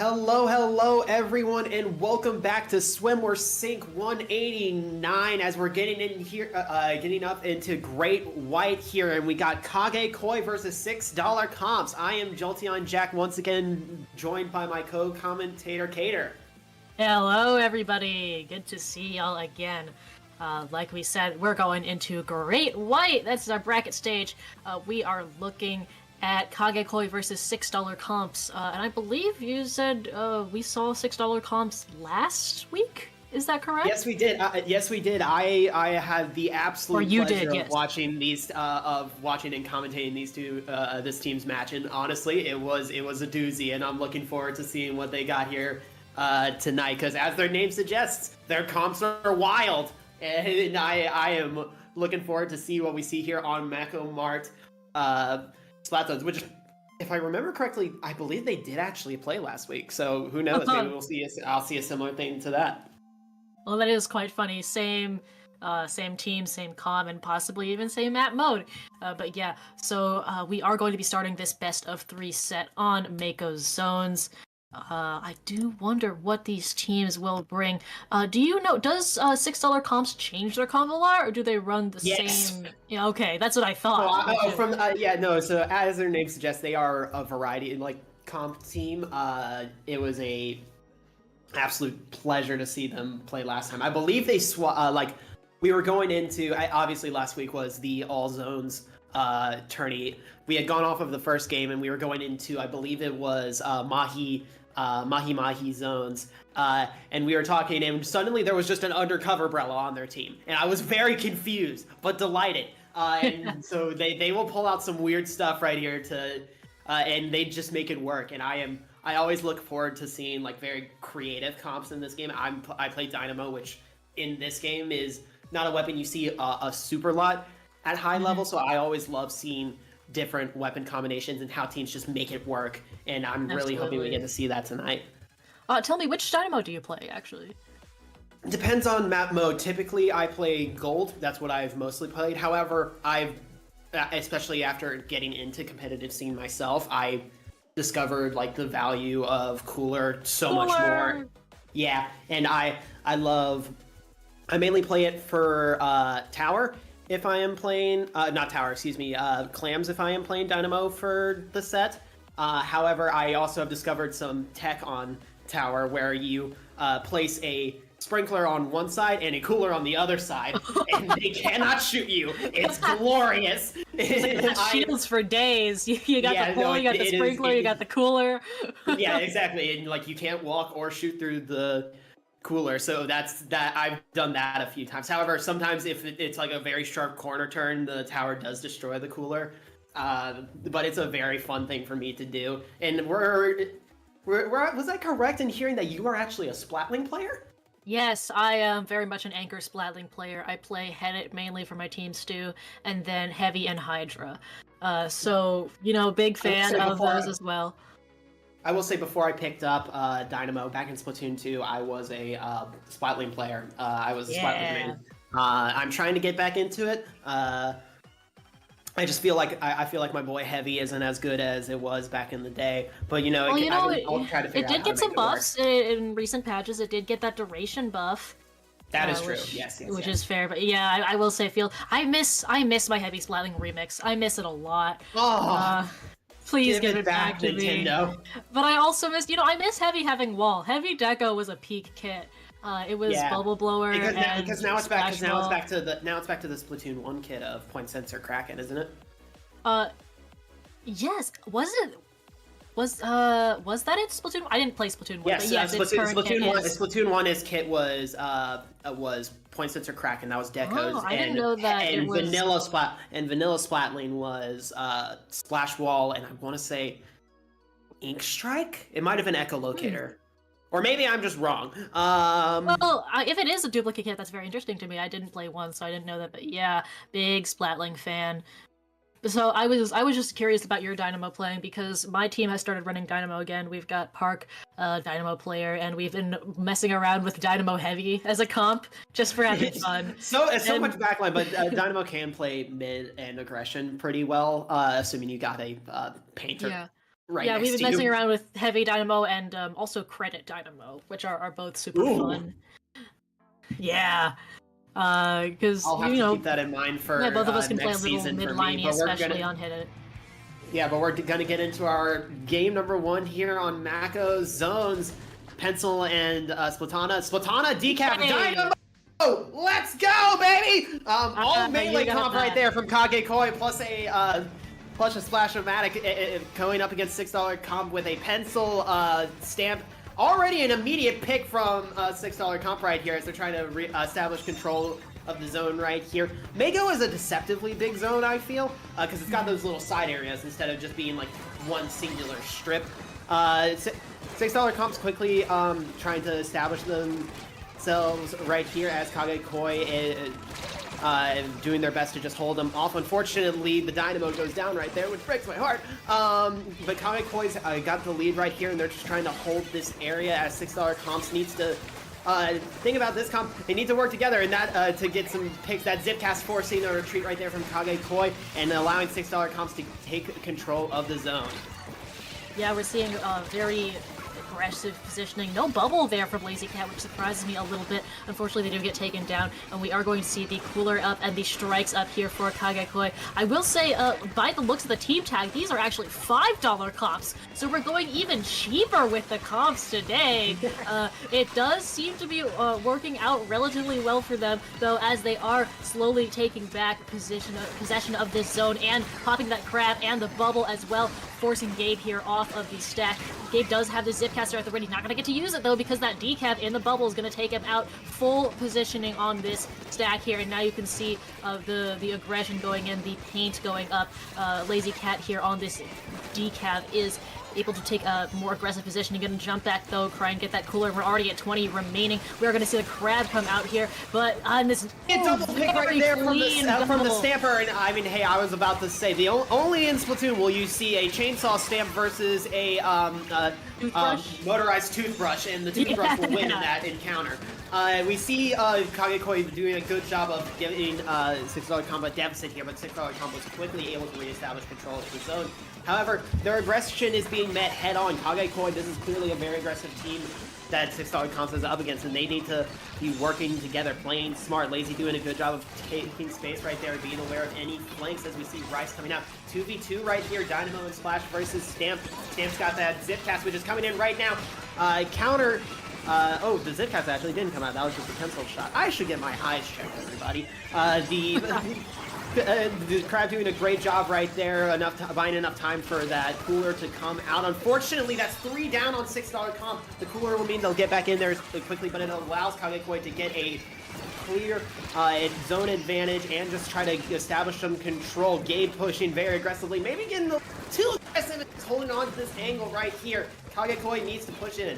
Hello, everyone, and welcome back to Swim or Sink 189. As we're getting in here, getting up into Great White here, and we got Kagekoi versus $6 comps. I am Jolteon Jack, once again joined by my co-commentator Cater. Hello, everybody. Good to see y'all again. Like we said, we're going into Great White. That's our bracket stage. We are looking at Kagekoi versus $6 comps, and I believe you said we saw $6 comps last week. Is that correct? Yes, we did. I had the absolute pleasure yes. of watching watching and commentating this team's match, and honestly, it was a doozy, and I'm looking forward to seeing what they got here tonight. Because as their name suggests, their comps are wild, and I am looking forward to see what we see here on Mako Mart. Splatoon, which, if I remember correctly, I believe they did actually play last week. So who knows? Maybe I'll see a similar thing to that. Well, that is quite funny. Same team, same comm, and possibly even same map mode. But yeah, so we are going to be starting this best of 3 set on Mako's Zones. I do wonder what these teams will bring. Do you know, does $6 comps change their comp a lot, or do they run the same? Yeah, okay, that's what I thought. So as their name suggests, they are a variety, like comp team. It was a absolute pleasure to see them play last time. I believe they we were going into, obviously last week was the all zones tourney. We had gone off of the first game and we were going into, I believe it was Mahi zones, and we were talking, and suddenly there was just an undercover Brella on their team, and I was very confused but delighted. And so they will pull out some weird stuff right here and they just make it work. And I always look forward to seeing like very creative comps in this game. I play Dynamo, which in this game is not a weapon you see a super lot at high level, so I always love seeing different weapon combinations and how teams just make it work, and I'm really hoping we get to see that tonight. Tell me, which Dynamo do you play, actually? Depends on map mode. Typically, I play Gold. That's what I've mostly played. However, especially after getting into competitive scene myself, I discovered like the value of Cooler much more. Yeah, and I mainly play it for Tower. If I am playing, not Tower, excuse me, Clams if I am playing Dynamo for the set. However, I also have discovered some tech on Tower where you place a sprinkler on one side and a cooler on the other side, and they cannot shoot you. It's glorious. It's like shields for days. You got the pole, you got the sprinkler, you got the cooler. Yeah, exactly. And like you can't walk or shoot through the cooler, so I've done that a few times. However, sometimes if it's like a very sharp corner turn, the tower does destroy the cooler, but it's a very fun thing for me to do. And was I correct in hearing that you are actually a Splatling player? Yes, I am very much an Anchor Splatling player. I play Headit mainly for my team Stew, and then Heavy and Hydra. So, big fan of those as well. I will say, before I picked up Dynamo back in Splatoon 2, I was a Splatling player. I was a Splatling main. I'm trying to get back into it. I just feel like I feel like my boy Heavy isn't as good as it was back in the day. But I'll try to figure out how to make it work. It did get some buffs in recent patches. It did get that duration buff. That is true. Yes. Which is fair, but yeah, I will say, I miss my Heavy Splatling remix. I miss it a lot. Oh. Please give it back to Nintendo. Me. But I also miss, I miss Heavy having wall. Heavy Deco was a peak kit. It was Bubble Blower because now it's back to the Splatoon 1 kit of Point Sensor Kraken, isn't it? Yes. Was that it? Splatoon? I didn't play Splatoon 1. Yes, but yes, Splatoon 1's kit was Point Sensor Kraken. That was Deco's. Oh, I didn't know that. And Vanilla Splatling was Splash Wall, and I want to say Ink Strike. It might have been Echolocator. Or maybe I'm just wrong. Well, if it is a duplicate kit, that's very interesting to me. I didn't play one, so I didn't know that. But yeah, big Splatling fan. So I was just curious about your Dynamo playing, because my team has started running Dynamo again. We've got Park, Dynamo player, and we've been messing around with Dynamo Heavy as a comp just for having fun. So much backline, but Dynamo can play mid and aggression pretty well, assuming you got a painter. Yeah. right Yeah, next we've been to you. messing around with Heavy Dynamo and also Credit Dynamo, which are both super fun. Yeah, because I'll have you to know, keep that in mind for yeah, both of us can play a next little season for me. mid-liney, But we're especially gonna, on Hit It. yeah, but we're gonna get into our game number 1 here on Mako Zones, Pencil and Splatana. Splatana decap Dynamo. Let's go, baby! All melee comp right there from Kagekoi, plus a Splash-O-Matic going up against $6 comp with a Pencil stamp. Already an immediate pick from $6 comp right here as they're trying to establish control of the zone right here. Mako is a deceptively big zone, I feel, because it's got those little side areas instead of just being like one singular strip. $6 comps quickly trying to establish themselves right here as Kagekoi is doing their best to just hold them off. Unfortunately, the Dynamo goes down right there, which breaks my heart. But Kagekoi's got the lead right here, and they're just trying to hold this area as $6 comps needs to thing about this comp, they need to work together and that to get some picks. That Zipcast forcing a retreat right there from Kagekoi and allowing $6 comps to take control of the zone. Yeah, we're seeing very aggressive positioning. No bubble there from Lazy Cat, which surprises me a little bit. Unfortunately, they do get taken down, and we are going to see the cooler up and the strikes up here for Kagekoi. I will say, by the looks of the team tag, these are actually $5 comps, so we're going even cheaper with the comps today. It does seem to be working out relatively well for them, though, as they are slowly taking back possession of this zone and popping that crab and the bubble as well, forcing Gabe here off of the stack. Gabe does have the Zipcaster at the ready. Not going to get to use it, though, because that decap in the bubble is going to take him out. Full positioning on this stack here, and now you can see the aggression going in, the paint going up. Lazy Cat here on this decap is able to take a more aggressive position and get a jump back, though, try and get that cooler. We're already at 20 remaining. We are going to see the crab come out here, but on this double pick right there from the Stamper, and I mean, hey, I was about to say, only in Splatoon will you see a chainsaw stamp versus a motorized toothbrush, and the toothbrush will win in that encounter. We see Kagekoi doing a good job of giving $6 combo deficit here, but $6 combo was quickly able to reestablish control of the zone. However, their aggression is being met head-on. Kagekoi, this is clearly a very aggressive team that $6 comps is up against, and they need to be working together, playing smart. Lazy doing a good job of taking space right there, being aware of any flanks as we see Rice coming out. 2v2 right here, Dynamo and Splash versus Stamp. Stamp's got that Zipcast, which is coming in right now. Counter. Oh, the Zipcast actually didn't come out. That was just a pencil shot. I should get my eyes checked, everybody. The crab doing a great job right there, buying enough time for that cooler to come out. Unfortunately, that's 3 down on $6 comp. The cooler will mean they'll get back in there quickly, but it allows Kagekoi to get a clear zone advantage and just try to establish some control. Gabe pushing very aggressively, maybe getting too aggressive, holding on to this angle right here. Kagekoi needs to push in.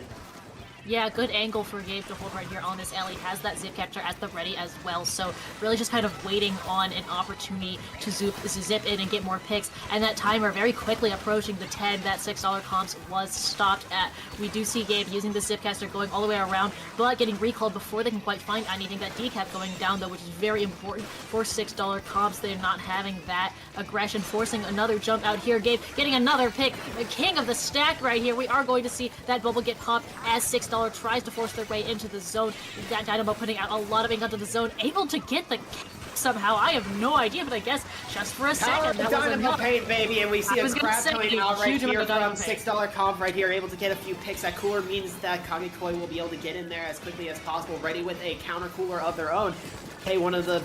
Yeah, good angle for Gabe to hold right here on this alley. Has that zip catcher at the ready as well. So really just kind of waiting on an opportunity to zip in and get more picks. And that timer very quickly approaching the 10 that $6 comps was stopped at. We do see Gabe using the zipcaster going all the way around, but getting recalled before they can quite find anything. That decap going down, though, which is very important for $6 comps. They're not having that aggression, forcing another jump out here. Gabe getting another pick. The king of the stack right here. We are going to see that bubble get popped as $6 tries to force their way into the zone. That Dynamo putting out a lot of ink onto the zone, able to get the somehow. I have no idea, but I guess just for a second that was enough. Paint, baby, and we see a crab coming out right here from $6 comp right here, able to get a few picks. That cooler means that Kagekoi will be able to get in there as quickly as possible, ready with a counter cooler of their own. Hey, one of the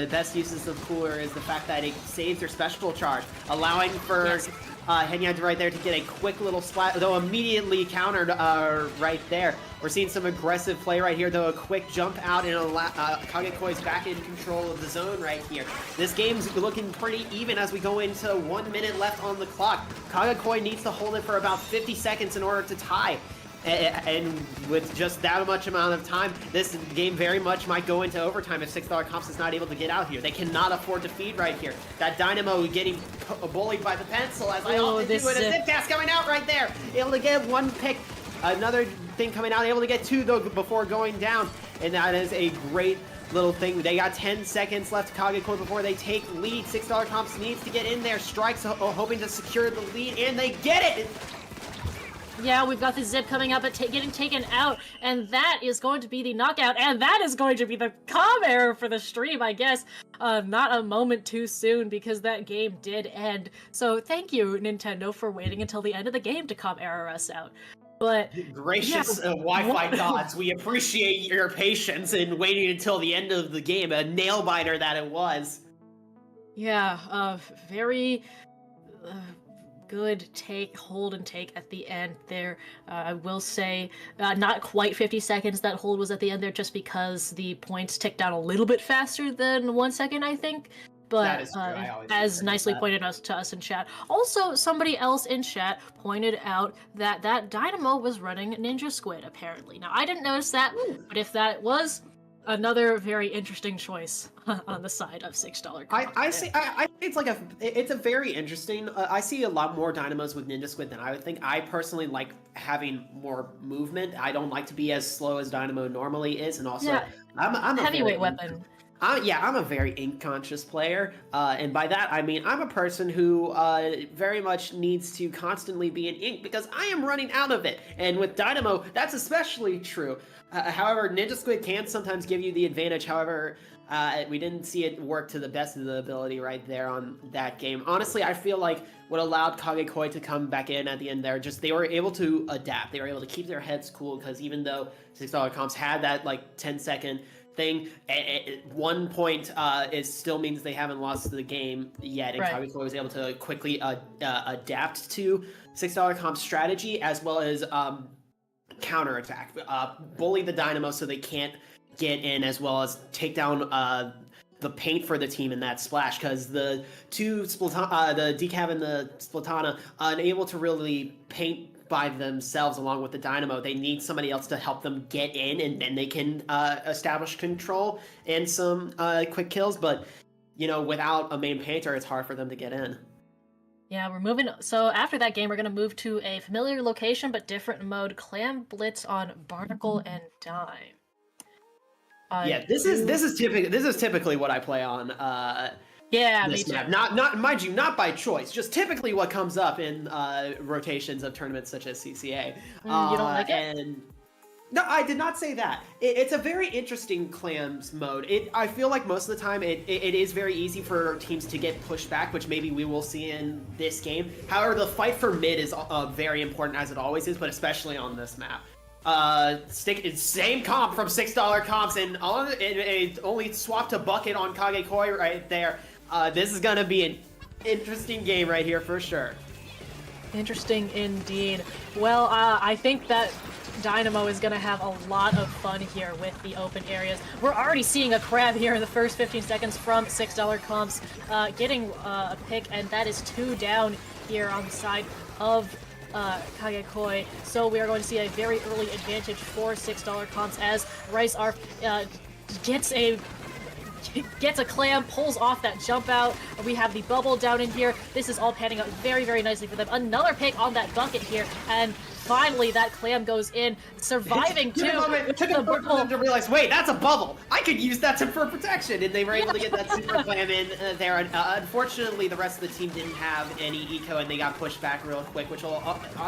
best uses of cooler is the fact that it saves your special charge, allowing for Henya right there to get a quick little splat, though immediately countered right there. We're seeing some aggressive play right here, though a quick jump out and Kagekoi's back in control of the zone right here. This game's looking pretty even as we go into 1 minute left on the clock. Kagekoi needs to hold it for about 50 seconds in order to tie. And with just that much amount of time, this game very much might go into overtime if $6 comps is not able to get out here. They cannot afford to feed right here. That Dynamo getting bullied by the pencil, as I often do, with a Zipcast coming out right there. Able to get one pick. Another thing coming out, able to get 2 though before going down. And that is a great little thing. They got 10 seconds left, Kagekoi, before they take lead. $6 comps needs to get in there. Strikes hoping to secure the lead, and they get it! Yeah, we've got the zip coming up, but getting taken out, and that is going to be the knockout, and that is going to be the comm error for the stream, I guess. Not a moment too soon, because that game did end. So thank you, Nintendo, for waiting until the end of the game to comm error us out. But gracious Wi-Fi gods, we appreciate your patience in waiting until the end of the game. A nail biter that it was. Yeah, very good hold and take at the end there. I will say, not quite 50 seconds that hold was at the end there, just because the points ticked down a little bit faster than 1 second, I think. But as nicely pointed out to us in chat. Also, somebody else in chat pointed out that that Dynamo was running Ninja Squid, apparently. Now, I didn't notice that, but if that was, another very interesting choice on the side of $6 coins. I see. I think it's a very interesting. I see a lot more Dynamos with Ninja Squid than I would think. I personally like having more movement. I don't like to be as slow as Dynamo normally is, and also I'm a heavyweight weapon. I'm a very ink-conscious player, and by that I mean I'm a person who very much needs to constantly be in ink because I am running out of it. And with Dynamo, that's especially true. However, Ninja Squid can sometimes give you the advantage. However, we didn't see it work to the best of the ability right there on that game. Honestly, I feel like what allowed Kagekoi to come back in at the end there, they were able to adapt. They were able to keep their heads cool, because even though $6 comps had that like 10-second thing, at 1 point it still means they haven't lost the game yet, and Kagekoi was able to quickly adapt to $6 comp strategy, as well as counterattack, bully the Dynamo so they can't get in, as well as take down the paint for the team in that splash, because the two the Decav and the Splatana unable to really paint by themselves along with the Dynamo. They need somebody else to help them get in, and then they can establish control and some quick kills, but you know, without a main painter, it's hard for them to get in. Yeah, we're moving. So after that game, we're going to move to a familiar location but different mode: Clam Blitz on Barnacle and Dime. Yeah, this is typically what I play on. Yeah, this me map. too. Not mind you, not by choice. Just typically what comes up in rotations of tournaments such as CCA. You don't like it? And no, I did not say that. It's a very interesting clams mode. I feel like most of the time it is very easy for teams to get pushed back, which maybe we will see in this game. However, the fight for mid is very important, as it always is, but especially on this map. Same comp from $6 comps, and it only swapped a bucket on Kagekoi right there. This is gonna be an interesting game right here for sure. Interesting indeed. Well, I think that Dynamo is going to have a lot of fun here with the open areas. We're already seeing a crab here in the first 15 seconds from $6 comps, getting a pick, and that is 2 down here on the side of Kagekoi. So we are going to see a very early advantage for $6 comps as Rice Arf gets a clam, pulls off that jump out. We have the bubble down in here. This is all panning out very, very nicely for them. Another pick on that bucket here, and finally that clam goes in, surviving too. It took a moment for them to realize, wait, that's a bubble. I could use that for protection, and they were able to get that super clam in there. And unfortunately, the rest of the team didn't have any eco, and they got pushed back real quick, which will,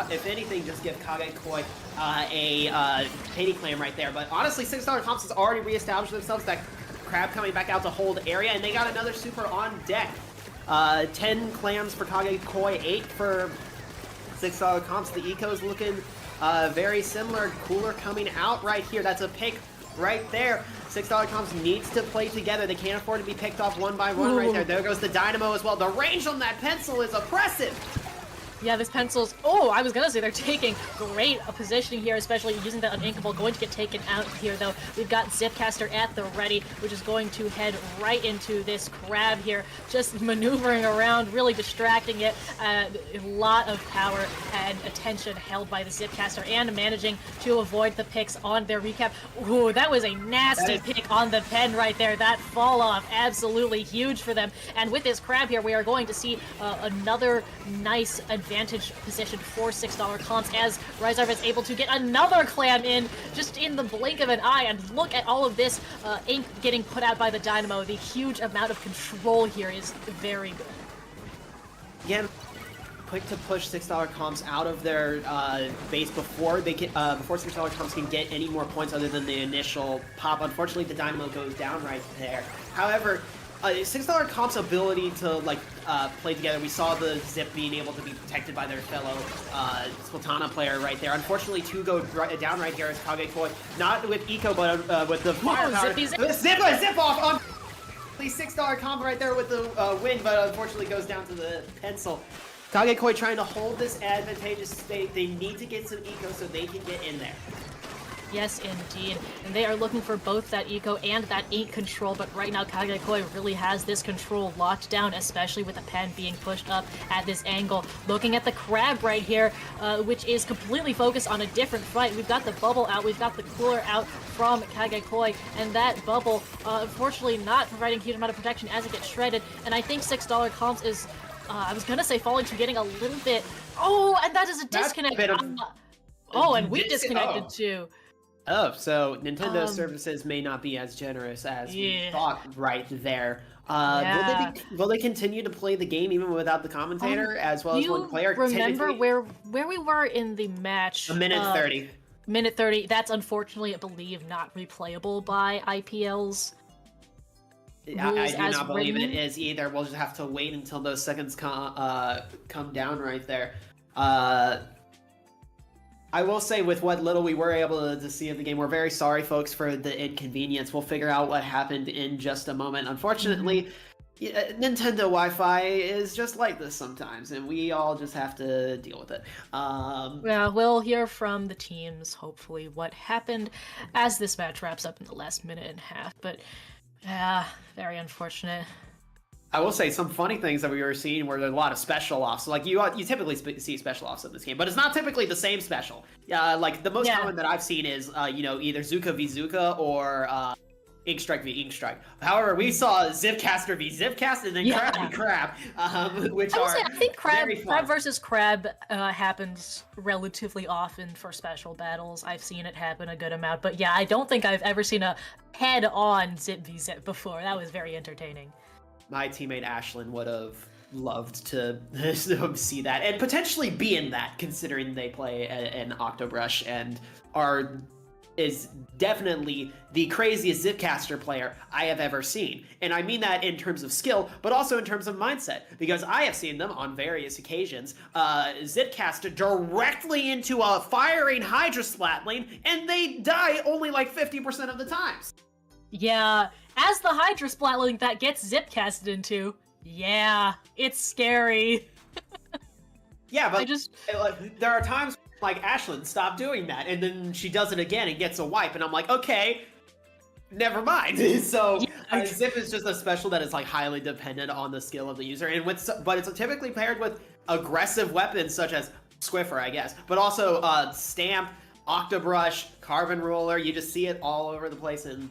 if anything, just give Kagekoi a painting clam right there. But honestly, $6 comps has already reestablished themselves. That crab coming back out to hold area, and they got another super on deck. 10 clams for Kagekoi, 8 for $6 comps. The eco's looking very similar. Cooler coming out right here. That's a pick right there. $6 comps needs to play together. They can't afford to be picked off one by one right there. There goes the Dynamo as well. The range on that pencil is oppressive. Yeah, this pencil's... Oh, I was gonna say they're taking great positioning here, especially using that uninkable. Going to get taken out here, though. We've got Zipcaster at the ready, which is going to head right into this crab here, just maneuvering around, really distracting it. A lot of power and attention held by the Zipcaster, and managing to avoid the picks on their recap. Ooh, that was a nasty pick on the pen right there. That fall off, absolutely huge for them. And with this crab here, we are going to see another nice advantage advantage position for $6 comps as Rizarv is able to get another clam in just in the blink of an eye. And look at all of this ink getting put out by the Dynamo. The huge amount of control here is very good. Again, quick to push $6 comps out of their base before they can, before $6 comps can get any more points other than the initial pop. Unfortunately, the Dynamo goes down right there. However, $6 comp's ability to play together. We saw the Zip being able to be protected by their fellow Splatoon player right there. Unfortunately, two go down right here as Kagekoi, not with Eco, but with the firepower. Zip off on $6 comp right there with the win, but unfortunately goes down to the pencil. Kagekoi trying to hold this advantageous state. They need to get some Eco so they can get in there. Yes, indeed. And they are looking for both that eco and that ink control, but right now Kagekoi really has this control locked down, especially with the pen being pushed up at this angle. Looking at the crab right here, which is completely focused on a different fight. We've got the bubble out, we've got the cooler out from Kagekoi, and that bubble, unfortunately not providing a huge amount of protection as it gets shredded. And I think $6 comps is, I was gonna say falling to getting a little bit, oh, and that is a disconnect. Oh, and we disconnected too. Oh, so Nintendo services may not be as generous as we thought right there. Will they continue to play the game even without the commentator as well as one player? Remember where we were in the match? A minute 30. Minute 30. That's unfortunately, I believe, not replayable by IPL's. I do not believe it is either. We'll just have to wait until those seconds come down right there. I will say, with what little we were able to see of the game, we're very sorry, folks, for the inconvenience. We'll figure out what happened in just a moment. Unfortunately, Nintendo Wi-Fi is just like this sometimes, and we all just have to deal with it. Yeah, we'll hear from the teams, hopefully, what happened as this match wraps up in the last minute and a half. But, yeah, very unfortunate. I will say some funny things that we were seeing were a lot of special offs. Like you typically see special offs in this game, but it's not typically the same special. Like the most common that I've seen is either Zuka v Zuka or Ink Strike v Ink Strike. However, we saw Zipcaster v Zipcast and then Crab v Crab, which I think Crab versus Crab happens relatively often for special battles. I've seen it happen a good amount, but yeah, I don't think I've ever seen a head-on Zip v Zip before. That was very entertaining. My teammate Ashlyn would have loved to see that and potentially be in that, considering they play an Octobrush and is definitely the craziest Zipcaster player I have ever seen. And I mean that in terms of skill, but also in terms of mindset, because I have seen them on various occasions Zipcaster directly into a firing Hydra Splatling, and they die only like 50% of the times. Yeah, as the Hydra Splatling that gets Zipcasted into, yeah, it's scary. Yeah, but there are times like Ashlyn, stop doing that, and then she does it again and gets a wipe, and I'm like, okay, never mind. So Zip is just a special that is like highly dependent on the skill of the user, and but it's typically paired with aggressive weapons such as Squiffer, I guess, but also Stamp, Octobrush, Carbon Roller. You just see it all over the place, and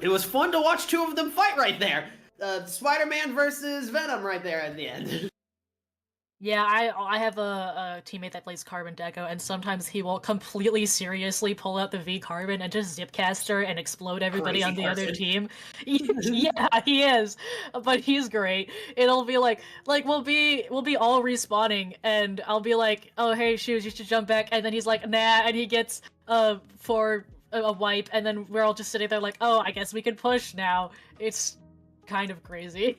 it was fun to watch two of them fight right there. Spider-Man versus Venom right there at the end. Yeah, I have a teammate that plays Carbon Deco, and sometimes he will completely seriously pull out the V-Carbon and just Zipcaster and explode everybody on the other team. Yeah, he is, but he's great. It'll be like we'll be all respawning, and I'll be like, oh hey Shoes, you should jump back, and then he's like, nah, and he gets for a wipe, and then we're all just sitting there like, oh, I guess we can push now. It's kind of crazy.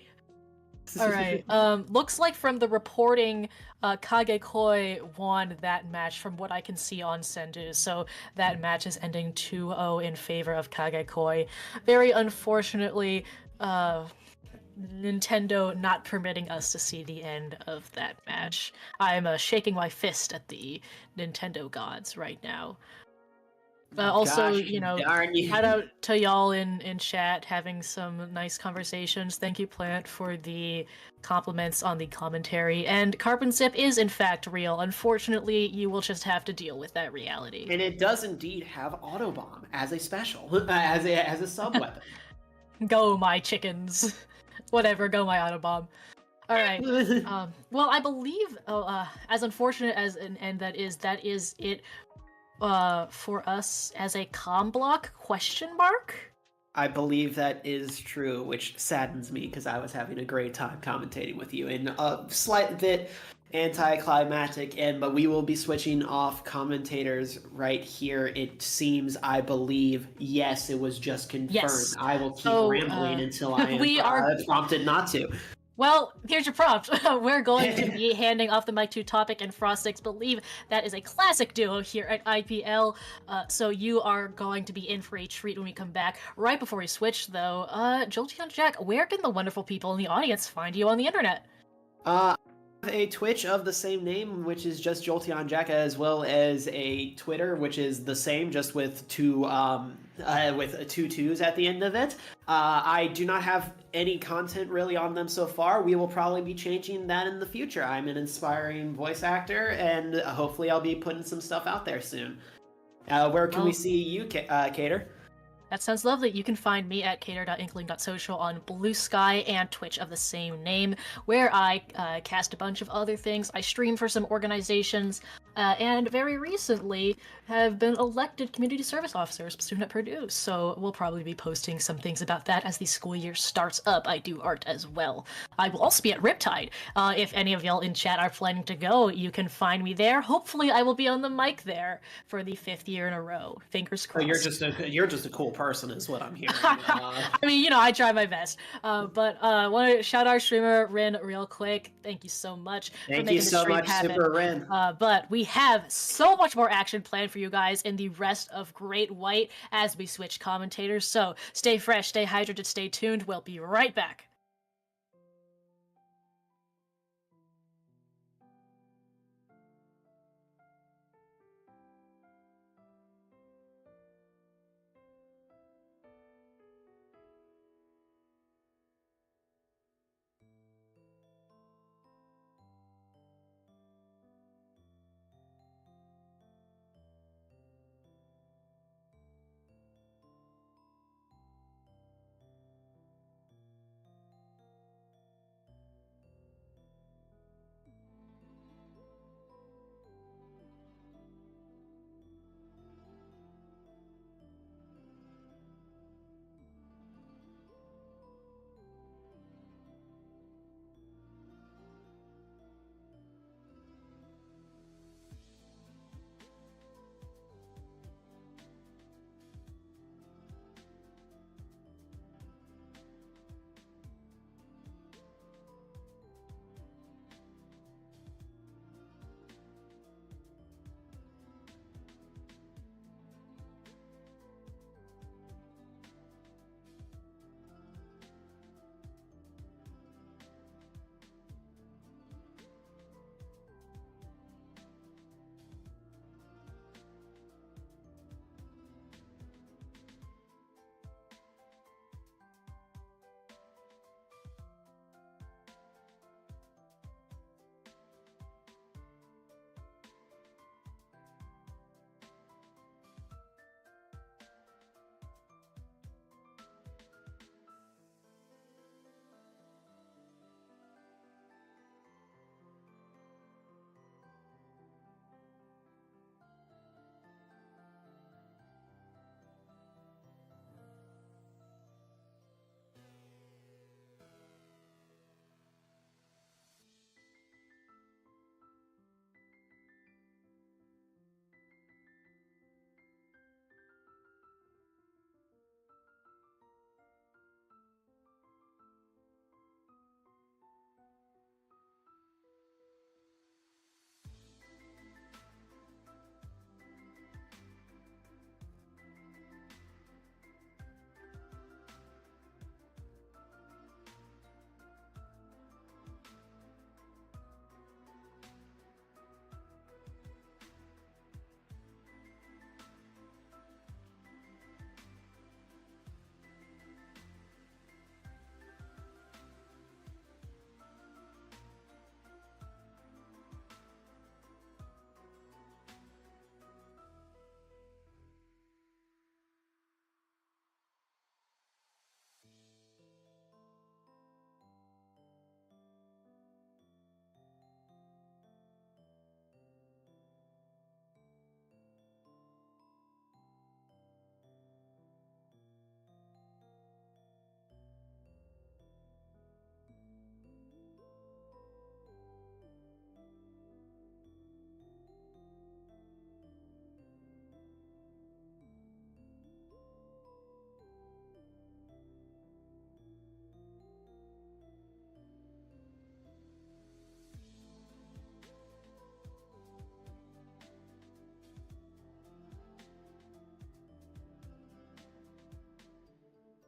All right. Looks like from the reporting, Kagekoi won that match from what I can see on Sendu. So that match is ending 2-0 in favor of Kagekoi. Very unfortunately, Nintendo not permitting us to see the end of that match. I'm shaking my fist at the Nintendo gods right now. Also, shout out to y'all in chat having some nice conversations. Thank you, Plant, for the compliments on the commentary. And Carbon Zip is in fact real. Unfortunately, you will just have to deal with that reality. And it does indeed have Autobomb as a special, as a sub weapon. Go my chickens. Whatever, go my Autobomb. All right. Well, I believe, as unfortunate as an end that is it for us as a com block question mark. I believe that is true, which saddens me because I was having a great time commentating with you, and a slight bit anticlimactic end, but we will be switching off commentators right here. It seems, I believe, yes, it was just confirmed. Yes. I will keep So, rambling until I am we are prompted not to. Well, here's your prompt. We're going to be handing off the mic to Topic and Frostix. Believe that is a classic duo here at IPL. So you are going to be in for a treat when we come back. Right before we switch, though, Jolteon Jack, where can the wonderful people in the audience find you on the internet? I have a Twitch of the same name, which is just Jolteon Jack, as well as a Twitter, which is the same, just with two twos at the end of it. I do not have any content really on them so far. We will probably be changing that in the future. I'm an inspiring voice actor, and hopefully I'll be putting some stuff out there soon. Where can we see you, Cater? That sounds lovely. You can find me at cater.inkling.social on Blue Sky and Twitch of the same name, where I cast a bunch of other things. I stream for some organizations, and very recently have been elected community service officers student at Purdue. So we'll probably be posting some things about that as the school year starts up. I do art as well. I will also be at Riptide. If any of y'all in chat are planning to go, you can find me there. Hopefully I will be on the mic there for the 5th year in a row. Fingers crossed. Oh, you're just a cool person, is what I'm hearing. I mean, I try my best. But want to shout our streamer Rin real quick. Thank you so much. Thank you so much, Super Rin. But we have so much more action planned for you guys in the rest of Great White as we switch commentators. So stay fresh, stay hydrated, stay tuned. We'll be right back.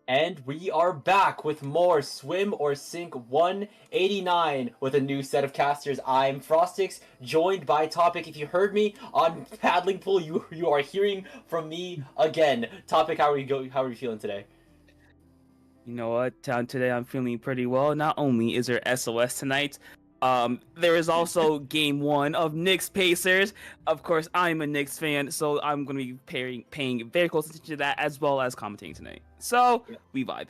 And we are back with more Swim or Sink 189 with a new set of casters. I'm Frostix, joined by Topic. If you heard me on Paddling Pool, you are hearing from me again. Topic, how are you feeling today? You know what? Today I'm feeling pretty well. Not only is there SOS tonight, there is also Game 1 of Knicks Pacers. Of course, I'm a Knicks fan, so I'm going to be paying very close attention to that as well as commentating tonight. So, we vibe.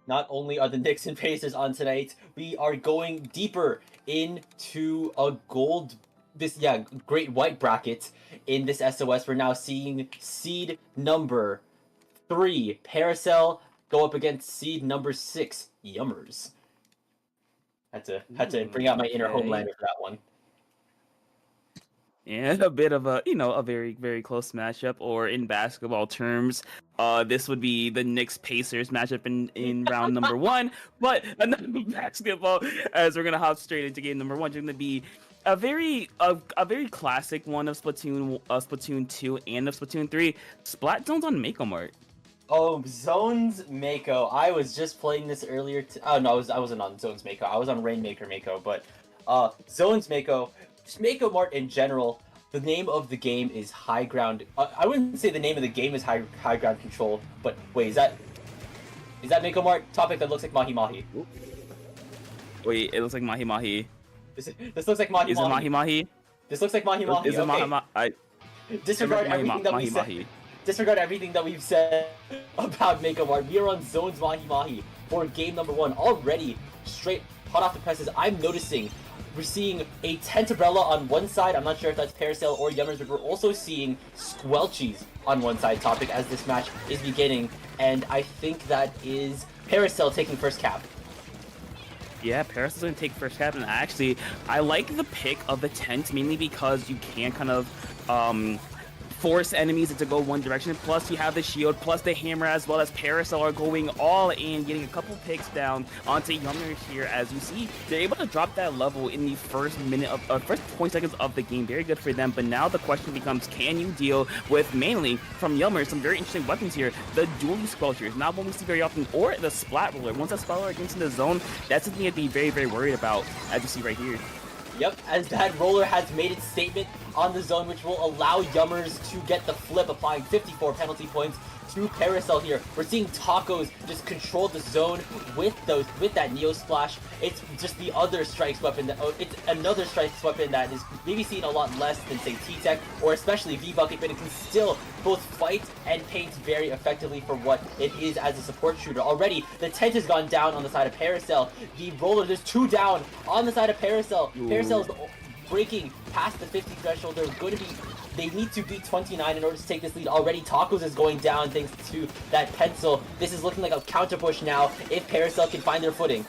Not only are the Knicks and Pacers on tonight, we are going deeper into a great white bracket in this SOS. We're now seeing seed number 3, Parasail, go up against seed number 6, Yummers. Had to bring out my inner Homelander for that one. And a bit of a very, very close matchup, or in basketball terms, this would be the Knicks Pacers matchup in round number 1. But another basketball, as we're gonna hop straight into game number 1, it's gonna be a very classic one of Splatoon 2 and of Splatoon 3. Splat Zones on Mako Mart. Oh, Zones Mako. I was just playing this earlier. Oh no, I wasn't on Zones Mako. I was on Rainmaker Mako. But Zones Mako, just Mako Mart in general. The name of the game is High Ground. I wouldn't say the name of the game is High Ground Control. But wait, is that Mako Mart? Topic that looks like Mahi Mahi. Wait, it looks like Mahi Mahi. This looks like Mahi Mahi. Is it Mahi Mahi? This looks like Mahi Mahi. Is it Mahi Mahi? Disregard everything that we said. Disregard everything that we've said about Mako Mart. We are on Zones Mahi Mahi for game number 1. Already, straight hot off the presses, I'm noticing we're seeing a tent umbrella on one side. I'm not sure if that's Parasail or Yummers, but we're also seeing Squelchies on one side, Topic, as this match is beginning. And I think that is Parasail taking first cap. Yeah, Parasail's going to take first cap, and actually, I like the pick of the tent, mainly because you can kind of force enemies to go one direction, plus you have the shield, plus the hammer, as well as Parasail are going all in, getting a couple picks down onto Yummers here. As you see, they're able to drop that level in the first first 20 seconds of the game. Very good for them, but now the question becomes, can you deal with, mainly from Yummers, some very interesting weapons here, the dually squelchers, not one we see very often, or the splat roller. Once that splat roller gets in the zone, that's something to be very, very worried about, as you see right here. Yep, as that roller has made its statement on the zone, which will allow Yummers to get the flip, applying 54 penalty points to Parasail here. We're seeing Tacos just control the zone with that Neo Splash. It's just the other strikes weapon it's another strikes weapon that is maybe seen a lot less than, say, T-Tech or especially V-Bucket, but it can still both fight and paint very effectively for what it is as a support shooter. Already, the tent has gone down on the side of Parasail. The roller, there's 2 down on the side of Parasail. Parasail is breaking past the 50 threshold. They need to beat 29 in order to take this lead. Already, Tacos is going down thanks to that pencil. This is looking like a counter push now if Parasail can find their footing.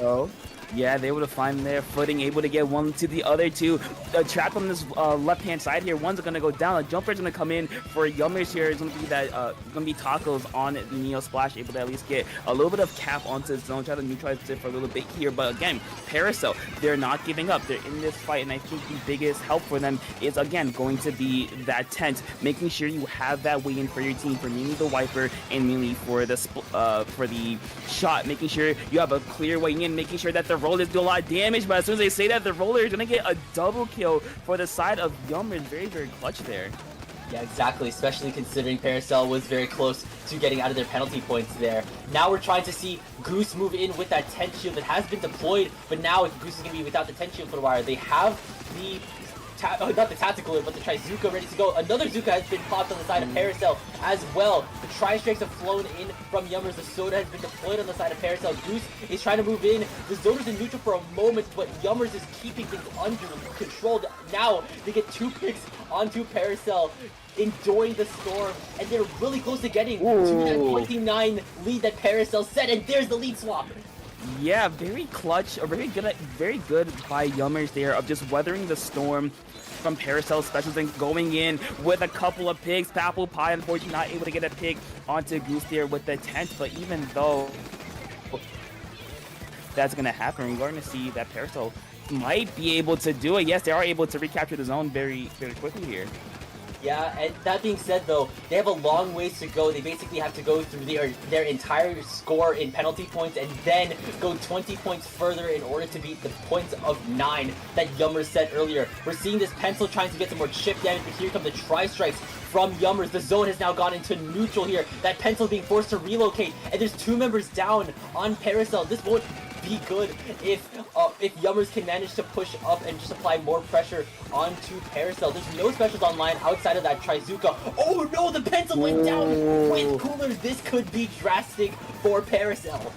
Oh. Yeah, they able to find their footing, able to get one to the other two. Trapped on this left-hand side here. One's gonna go down. A jumper's gonna come in for Yummers here. It's gonna be Tacos on the Neo Splash, able to at least get a little bit of cap onto his zone, try to neutralize it for a little bit here. But again, Parasail, they're not giving up. They're in this fight, and I think the biggest help for them is again going to be that tent, making sure you have that way in for your team, for mainly the wiper and mainly for the shot, making sure you have a clear way in, making sure that the rollers do a lot of damage. But as soon as they say that, the roller is gonna get a double kill for the side of Yummers. Very, very clutch there. Yeah, exactly, especially considering Parasail was very close to getting out of their penalty points there. Now we're trying to see Goose move in with that tent shield that has been deployed, but now Goose is going to be without the tent shield for a while. They have the not the tactical, but the Trizuka ready to go. Another Zuka has been popped on the side of Parasail as well. The Tri-Strikes have flown in from Yummers. The Soda has been deployed on the side of Parasail. Goose is trying to move in. The Zona's in neutral for a moment, but Yummers is keeping things under control. Now they get 2 picks onto Parasail, enjoying the storm, and they're really close to getting to that 29 lead that Parasail set, and there's the lead swap. Yeah, very clutch, or very good by Yummers there of just weathering the storm from Parasail specials and going in with a couple of picks. Apple Pie, unfortunately, not able to get a pick onto Goose there with the tent, but even though that's going to happen, we're going to see that Parasail might be able to do it. Yes, they are able to recapture the zone very, very quickly here. Yeah, and that being said though, they have a long ways to go. They basically have to go through their entire score in penalty points and then go 20 points further in order to beat the points of 9 that Yummers set earlier. We're seeing this pencil trying to get some more chip damage, but here come the tri-strikes from Yummers. The zone has now gone into neutral here. That pencil being forced to relocate, and there's 2 members down on Parasail. This won't be good if Yummers can manage to push up and just apply more pressure onto Parasail. There's no specials online outside of that Trizuka. Oh no, the pencil went down with coolers. This could be drastic for Parasail.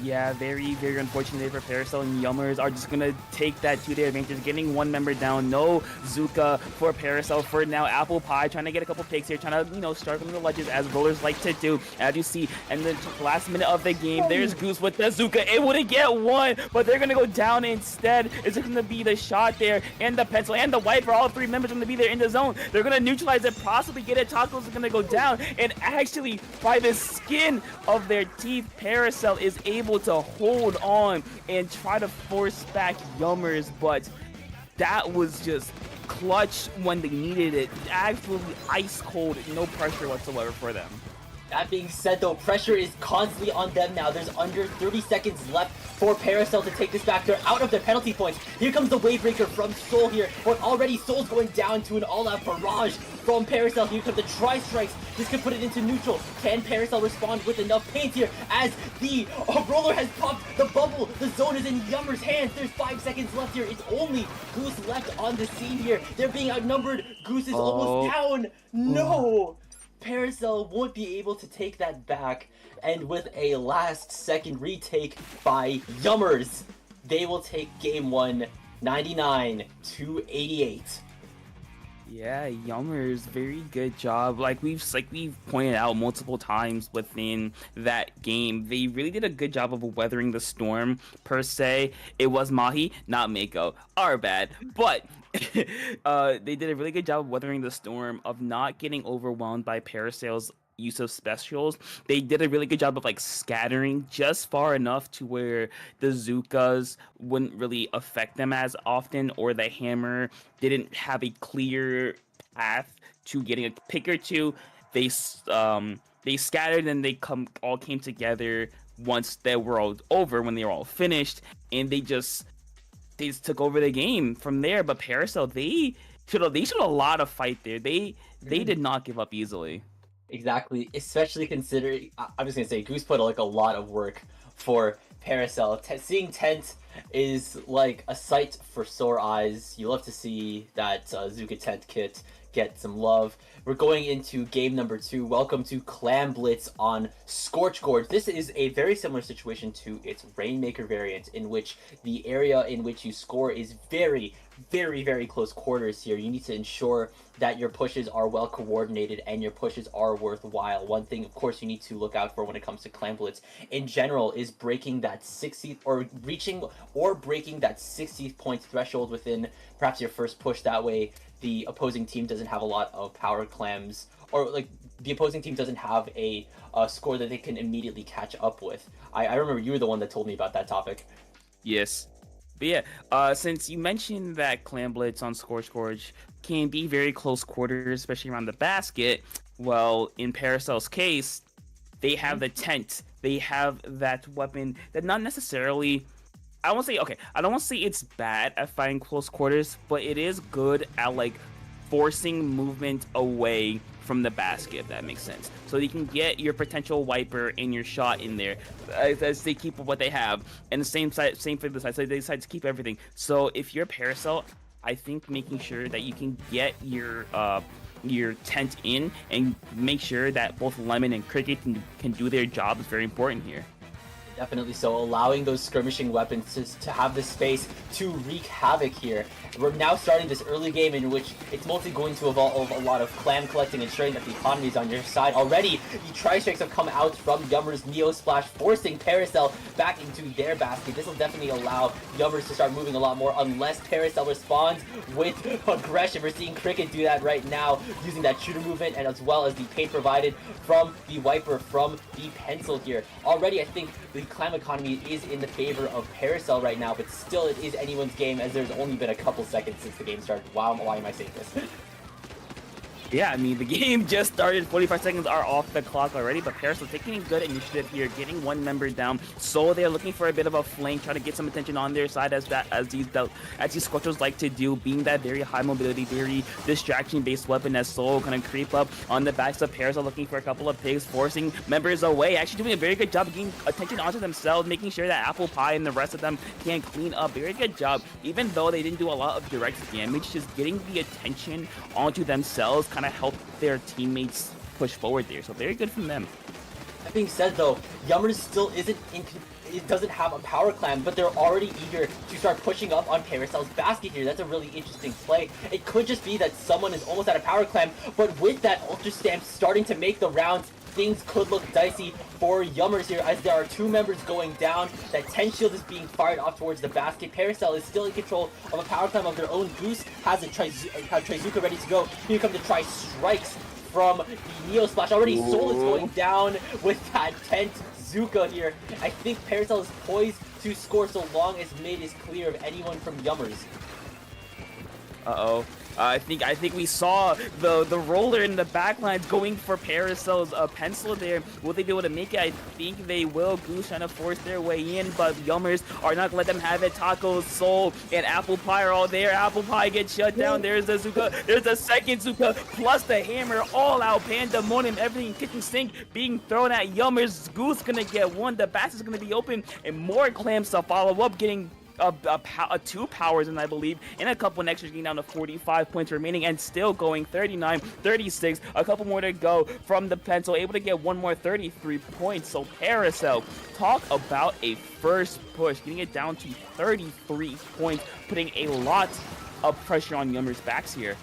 Yeah, very, very unfortunate for Parasail, and Yummers are just gonna take that 2-day advantage, getting 1 member down. No Zuka for Parasail for now. Apple Pie trying to get a couple picks here, trying to, you know, start from the ledges as rollers like to do. As you see, in the last minute of the game, there's Goose with the Zuka, able to get 1, but they're gonna go down instead. It's gonna be the shot there, and the pencil, and the wiper. All 3 members are gonna be there in the zone. They're gonna neutralize it, possibly get it. Tacos is gonna go down, and actually, by the skin of their teeth, Parasail is able to hold on and try to force back Yummers, but that was just clutch when they needed it. Absolutely ice cold, no pressure whatsoever for them. That being said though, pressure is constantly on them now. There's under 30 seconds left for Parasail to take this back. They're out of their penalty points. Here comes the wave breaker from Soul here, but already Soul's going down to an all-out barrage from Parasail. Here come the tri-strikes. This could put it into neutral. Can Parasail respond with enough paint here as the roller has popped the bubble? The zone is in Yummers' hands. There's 5 seconds left here. It's only Goose left on the scene here. They're being outnumbered. Goose is almost down. No! Parasail won't be able to take that back, and with a last second retake by Yummers, they will take game 1 99-88. Yeah, Yummers, very good job. Like we've pointed out multiple times within that game, they really did a good job of weathering the storm per se. It was Mahi, not Mako. Our bad, but they did a really good job of weathering the storm, of not getting overwhelmed by Parasail's use of specials. They did a really good job of like scattering just far enough to where the Zukas wouldn't really affect them as often, or the hammer didn't have a clear path to getting a pick or two. They scattered and they all came together once they were all over, when they were all finished, and they just took over the game from there. But Parasail, they showed a lot of fight there. They did not give up easily. Exactly, especially considering, I'm just gonna say, Goose put like a lot of work for Parasail. Seeing Tent is like a sight for sore eyes. You love to see that Zuka Tent kit get some love. We're going into game number 2. Welcome to Clam Blitz on Scorch Gorge. This is a very similar situation to its Rainmaker variant, in which the area in which you score is very, very, very close quarters here. You need to ensure that your pushes are well coordinated and your pushes are worthwhile. One thing, of course, you need to look out for when it comes to Clam Blitz in general is breaking that 60th, or reaching or breaking that 60th point threshold within perhaps your first push. That way the opposing team doesn't have a lot of power clams, or like the opposing team doesn't have a score that they can immediately catch up with. I remember you were the one that told me about that topic. Yes. But yeah, since you mentioned that Clam Blitz on Scorch Gorge can be very close quarters, especially around the basket, well, in Parasail's case, they have the tent. They have that weapon that not necessarily... I don't want to say it's bad at fighting close quarters, but it is good at like forcing movement away from the basket, if that makes sense. So you can get your potential wiper and your shot in there as they keep what they have. And the same for the side. So they decide to keep everything. So if you're Parasail, I think making sure that you can get your tent in and make sure that both Lemon and Cricket can do their job is very important here. Definitely so, allowing those skirmishing weapons to have the space to wreak havoc here. We're now starting this early game in which it's mostly going to involve a lot of clam collecting, ensuring that the economy is on your side. Already, the tri-strikes have come out from Yummers' Neo Splash, forcing Parasail back into their basket. This will definitely allow Yummers to start moving a lot more, unless Parasail responds with aggression. We're seeing Cricket do that right now, using that shooter movement, and as well as the paint provided from the wiper, from the pencil here. Already, I think the clam economy is in the favor of Parasail right now, but still it is anyone's game, as there's only been a couple seconds since the game started. Wow, why am I saying this? Yeah, I mean, the game just started. 45 seconds are off the clock already, but Parasail taking good initiative here, getting one member down. So they're looking for a bit of a flank, trying to get some attention on their side as these squatters like to do, being that very high mobility, very distraction-based weapon as Soul kind of creep up on the backs of Parasail, looking for a couple of pigs, forcing members away. Actually doing a very good job of getting attention onto themselves, making sure that Apple Pie and the rest of them can clean up. Very good job. Even though they didn't do a lot of direct damage, just getting the attention onto themselves kind of helped their teammates push forward there. So very good from them. That being said, though, Yummers still isn't it doesn't have a power climb, but they're already eager to start pushing up on Parasail's basket here. That's a really interesting play. It could just be that someone is almost at a power climb, but with that Ultra Stamp starting to make the rounds, things could look dicey for Yummers here, as there are two members going down. That 10 shield is being fired off towards the basket. Parasail is still in control of a power climb of their own. Goose has a Trizuka ready to go. Here come the Tri-Strikes from the Neo Splash. Already Soul is going down with that 10th Zuka here. I think Parasail is poised to score so long as mid is clear of anyone from Yummers. Uh-oh. I think we saw the roller in the backlines going for Parasail's pencil there. Will they be able to make it? I think they will. Goose trying to force their way in, but Yummers are not gonna let them have it. Taco, Soul, and Apple Pie are all there. Apple Pie gets shut down. There's the Zuka. There's the second Zuka, plus the hammer. All out pandemonium. Everything kitchen sink being thrown at Yummers. Goose gonna get one. The basket is gonna be open, and more clams to follow up, getting two powers, and I believe, and a couple extras, getting down to 45 points remaining, and still going 39, 36, a couple more to go from the pencil, able to get one more 33 points. So Parasail, talk about a first push, getting it down to 33 points, putting a lot of pressure on Yummers' backs here.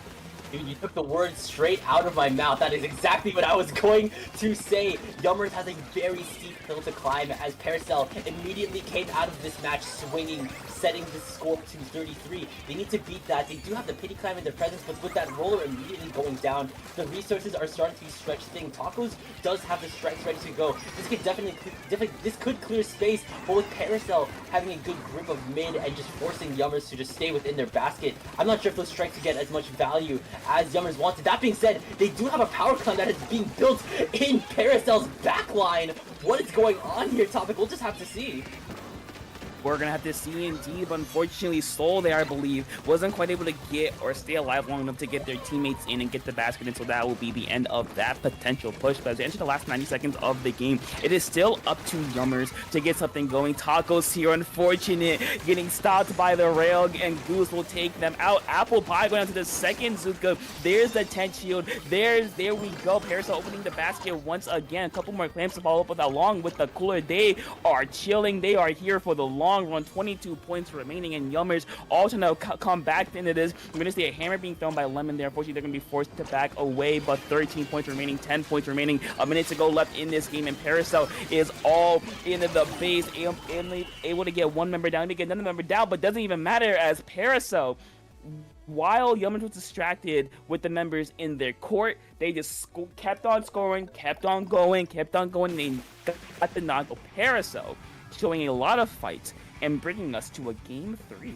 Dude, you took the words straight out of my mouth. That is exactly what I was going to say. Yummers has a very steep hill to climb, as Parasail immediately came out of this match swinging, setting the score to 33. They need to beat that. They do have the pity climb in their presence, but with that roller immediately going down, the resources are starting to be stretched thin. Tacos does have the strikes ready to go. This could this could clear space, but with Parasail having a good grip of mid and just forcing Yummers to just stay within their basket, I'm not sure if those strikes get as much value as Yummers wanted. That being said, they do have a power climb that is being built in Parasail's backline. What is going on here, Topic? We'll just have to see. We're gonna have to see indeed, but unfortunately Soul there, I believe, wasn't quite able to get or stay alive long enough to get their teammates in and get the basket, and so that will be the end of that potential push. But as we enter the last 90 seconds of the game, it is still up to Yummers to get something going. Tacos here, unfortunate, getting stopped by the rail, and Goose will take them out. Apple Pie going on to the second Zuka. There's the 10 shield. There we go. Parasail opening the basket once again. A couple more claims to follow up with, along with the cooler. They are chilling. They are here for the long run. 22 points remaining, and Yummers also now come back into this. We're going to see a hammer being thrown by Lemon there. Unfortunately, they're going to be forced to back away, but 13 points remaining, 10 points remaining, a minute to go left in this game, and Parasail is all into the base, able to get one member down, to get another member down, but doesn't even matter, as Parasail, while Yummers was distracted with the members in their court, they just kept on scoring, kept on going, and they got the knock. Parasail showing a lot of fight and bringing us to a game 3.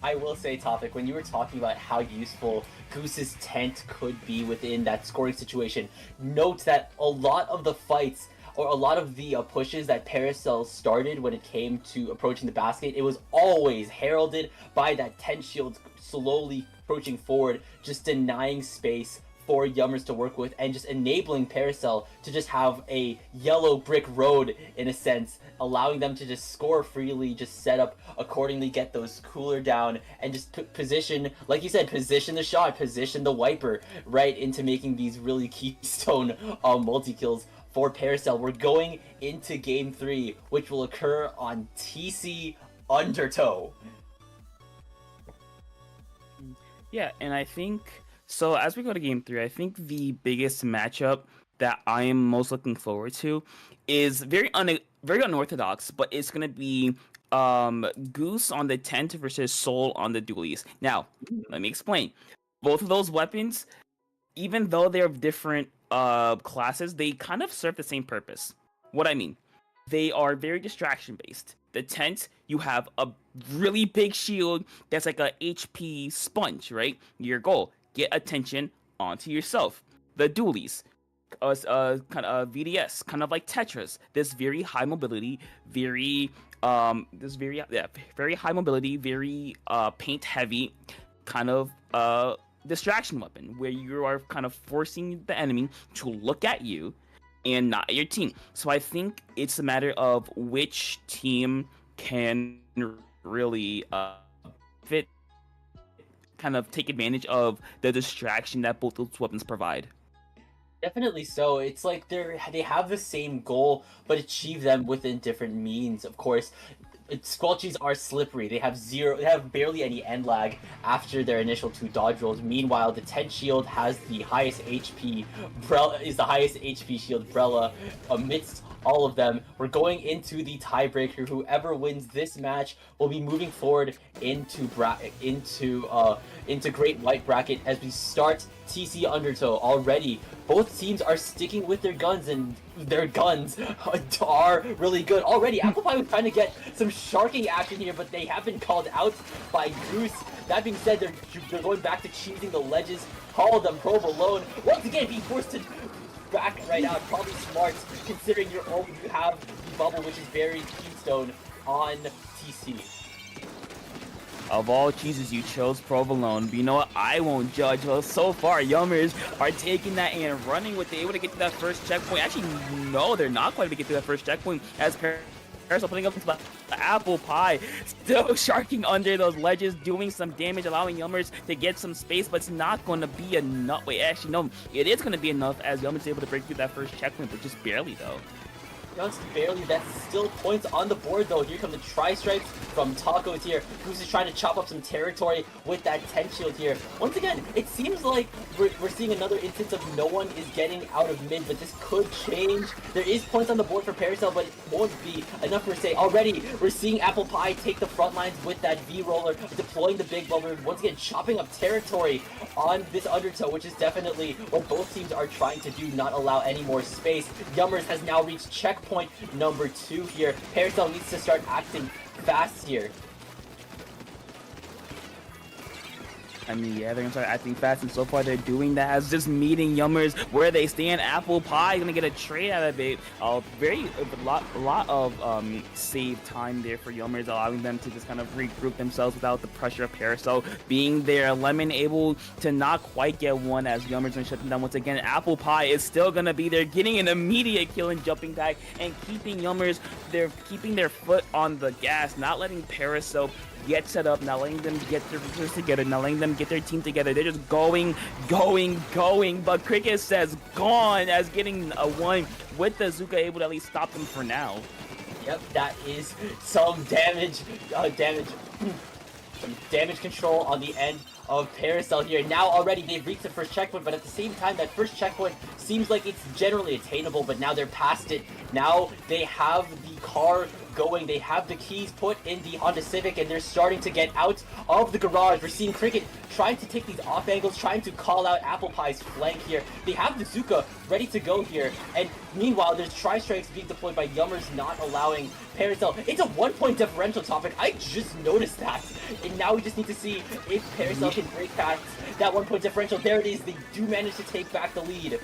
I will say, Topic, when you were talking about how useful Goose's tent could be within that scoring situation, note that a lot of the fights, or a lot of the pushes that Parasail started when it came to approaching the basket, it was always heralded by that 10 shield slowly approaching forward, just denying space for Yummers to work with, and just enabling Parasail to just have a yellow brick road, in a sense, allowing them to just score freely, just set up accordingly, get those cooler down, and just position, like you said, position the shot, position the wiper right into making these really keystone multi-kills for Parasail. We're going into game 3, which will occur on TC Undertow. Yeah, and I think, so as we go to game 3, I think the biggest matchup that I am most looking forward to is very unorthodox, but it's going to be Goose on the tent versus Soul on the dualies. Now, let me explain. Both of those weapons, even though they're different classes, they kind of serve the same purpose. What I mean, they are very distraction based. The tent, you have a really big shield that's like a HP sponge, right? Your goal, get attention onto yourself. The dualies, kind of VDS, kind of like Tetris. This very high mobility, very very high mobility, very paint heavy, kind of distraction weapon where you are kind of forcing the enemy to look at you and not at your team. So I think it's a matter of which team can really fit, kind of take advantage of the distraction that both those weapons provide. Definitely so. It's like they have the same goal, but achieve them within different means. Of course, Squelchies are slippery. They have barely any end lag after their initial 2 dodge rolls. Meanwhile, the Tent Shield has the highest HP. Is the highest HP shield. Brella amidst all of them. We're going into the tiebreaker. Whoever wins this match will be moving forward into Great White Bracket as we start TC Undertow. Already, both teams are sticking with their guns, and their guns are really good. Already, Apple Pie was trying to get some sharking action here, but they have been called out by Goose. That being said, they're going back to cheesing the ledges. Call them probe alone. Once again, being forced to back right out. Probably smart, considering you have the bubble, which is very keystone on TC. Of all cheeses, you chose provolone, but you know what? I won't judge. Well, so far, Yummers are taking that and running with it, able to get to that first checkpoint. Actually, no, they're not quite able to get to that first checkpoint as Parasail putting up the Apple Pie, still sharking under those ledges, doing some damage, allowing Yummers to get some space, but it's not going to be enough. Wait, actually, no, it is going to be enough as Yummers is able to break through that first checkpoint, but just barely, though. Just barely. That's still points on the board, though. Here come the tri-stripes from Tacos here. Goose is trying to chop up some territory with that Tent Shield here. Once again, it seems like we're seeing another instance of no one is getting out of mid, but this could change. There is points on the board for Parasail, but it won't be enough for say. Already, we're seeing Apple Pie take the front lines with that V-Roller, deploying the big bubble, once again chopping up territory on this Undertow, which is definitely what both teams are trying to do, not allow any more space. Yummers has now reached checkpoint number 2 here. Parasail needs to start acting fast here. I mean, yeah, they're gonna start acting fast, and so far they're doing that as just meeting Yummers where they stand. Apple Pie gonna get a trade out of it. A lot of save time there for Yummers, allowing them to just kind of regroup themselves without the pressure of Parasail being there. Lemon able to not quite get one as Yummers gonna shut them down once again. Apple Pie is still gonna be there, getting an immediate kill and jumping back and keeping Yummers. They're keeping their foot on the gas, not letting Parasail get set up, not letting them get their resources together, not letting them get their team together. They're just going, but Cricket says gone as getting a 1 with the Zuka able to at least stop them for now. Yep, that is some damage control on the end of Parasail here. Now already they've reached the first checkpoint, but at the same time that first checkpoint seems like it's generally attainable, but now they're past it. Now they have the car going, they have the keys put in the Honda Civic, and they're starting to get out of the garage. We're seeing Cricket trying to take these off angles, trying to call out Apple Pie's flank here. They have the Zuka ready to go here, and meanwhile there's tri-strikes being deployed by Yummers, not allowing Parasail. It's a 1-point differential topic. I just noticed that, and now we just need to see if Parasail can break past that 1-point differential. There it is. They do manage to take back the lead.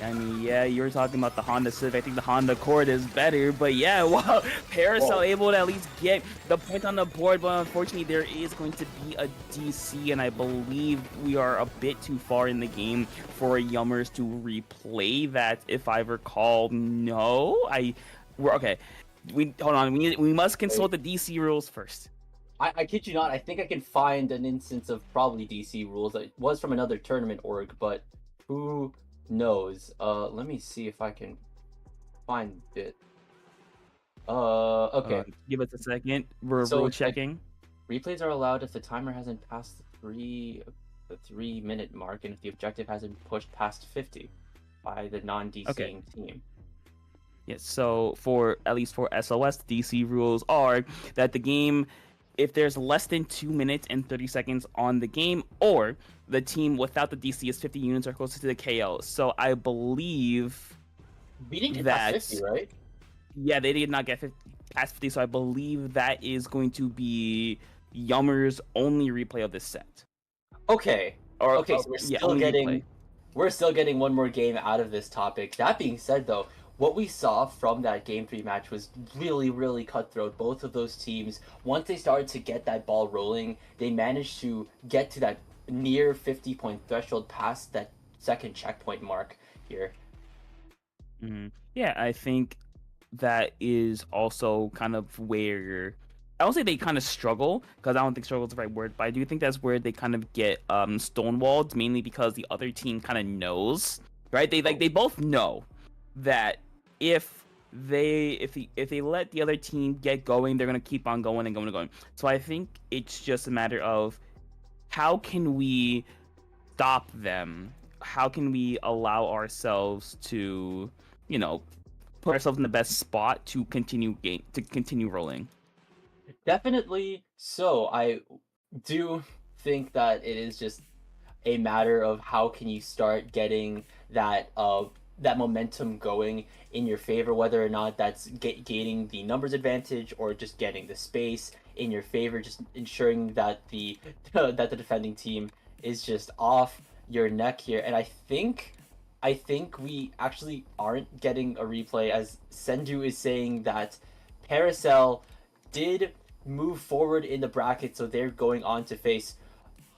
I mean, yeah, you were talking about the Honda Civic. I think the Honda Accord is better, but yeah, well, Parasail able to at least get the point on the board, but unfortunately there is going to be a DC, and I believe we are a bit too far in the game for Yummers to replay that, if I recall. No, we're okay. Hold on, we must consult the DC rules first. I kid you not, I think I can find an instance of probably DC rules. It was from another tournament org, but who knows? Let me see if I can find it. Okay. Give us a second. We're rule checking. Replays are allowed if the timer hasn't passed the 3-minute mark, and if the objective hasn't pushed past 50 by the non-DCing team. Yes, so at least for SOS, the DC rules are that the game, if there's less than 2 minutes and 30 seconds on the game, or the team without the DC is 50 units or closer to the KO. So I believe we didn't get past 50, right? Yeah, they did not get past 50, so I believe that is going to be Yummer's only replay of this set. Okay, Or Okay, so only replay. we're still getting one more game out of this topic. That being said, though, what we saw from that Game 3 match was really, really cutthroat. Both of those teams, once they started to get that ball rolling, they managed to get to that near 50-point threshold past that second checkpoint mark here. Yeah, I think that is also kind of where I don't say they kind of struggle, because I don't think struggle is the right word, but I do think that's where they kind of get stonewalled, mainly because the other team kind of knows, right? They both know that if they let the other team get going, they're gonna keep on going and going and going. So I think it's just a matter of how can we stop them? How can we allow ourselves to, put ourselves in the best spot to continue rolling? Definitely so. I do think that it is just a matter of how can you start getting that momentum going in your favor, whether or not that's gaining the numbers advantage or just getting the space in your favor, just ensuring that the that the defending team is just off your neck here. And I think we actually aren't getting a replay, as Senju is saying that Parasail did move forward in the bracket, so they're going on to face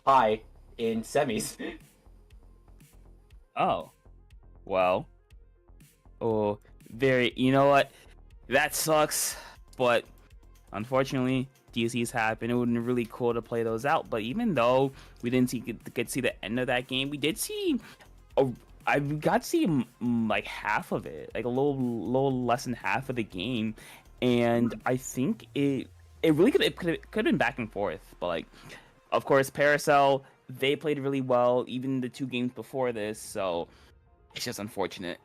High in semis. Oh, well, oh, very. You know what? That sucks, but unfortunately, DCs happen. It would have been really cool to play those out. But even though we didn't get to see the end of that game, we did see. I got to see like half of it, like a little less than half of the game, and I think it really could have been back and forth. But like, of course, Parasail, they played really well, even the 2 games before this. So it's just unfortunate.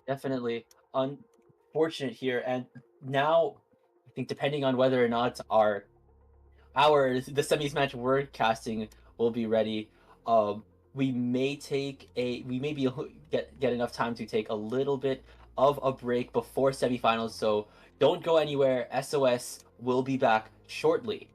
Definitely unfortunate here, and now I think depending on whether or not the semis match we're casting will be ready, we may get enough time to take a little bit of a break before semifinals. So don't go anywhere. SOS will be back shortly.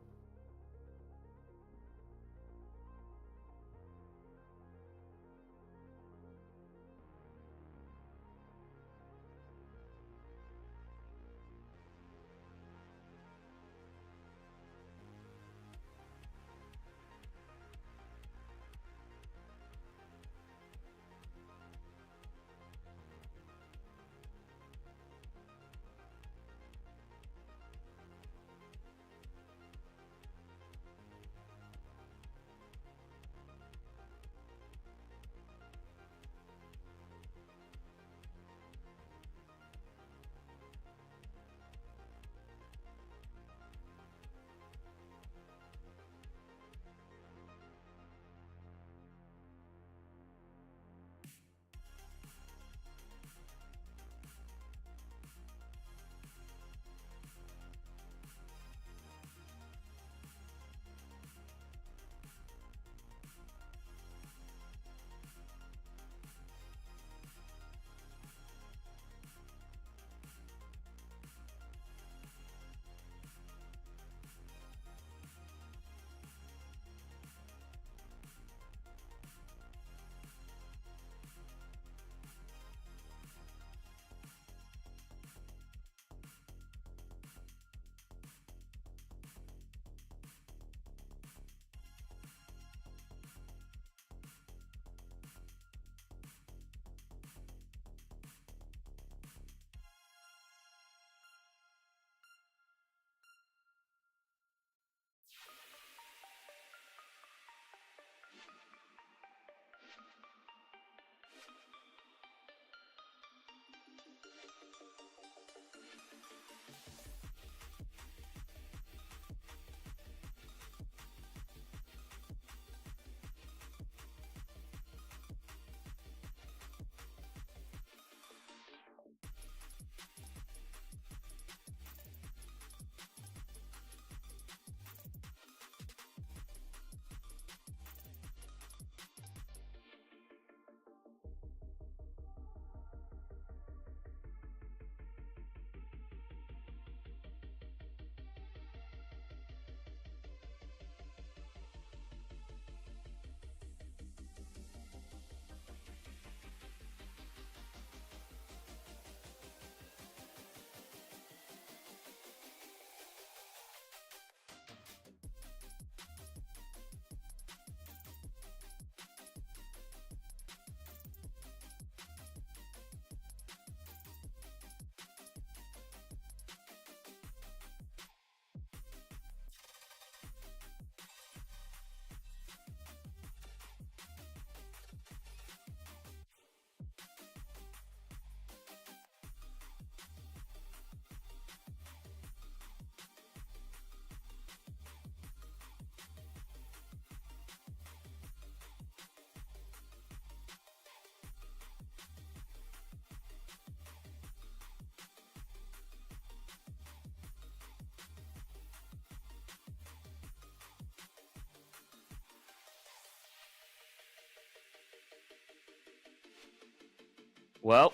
Well,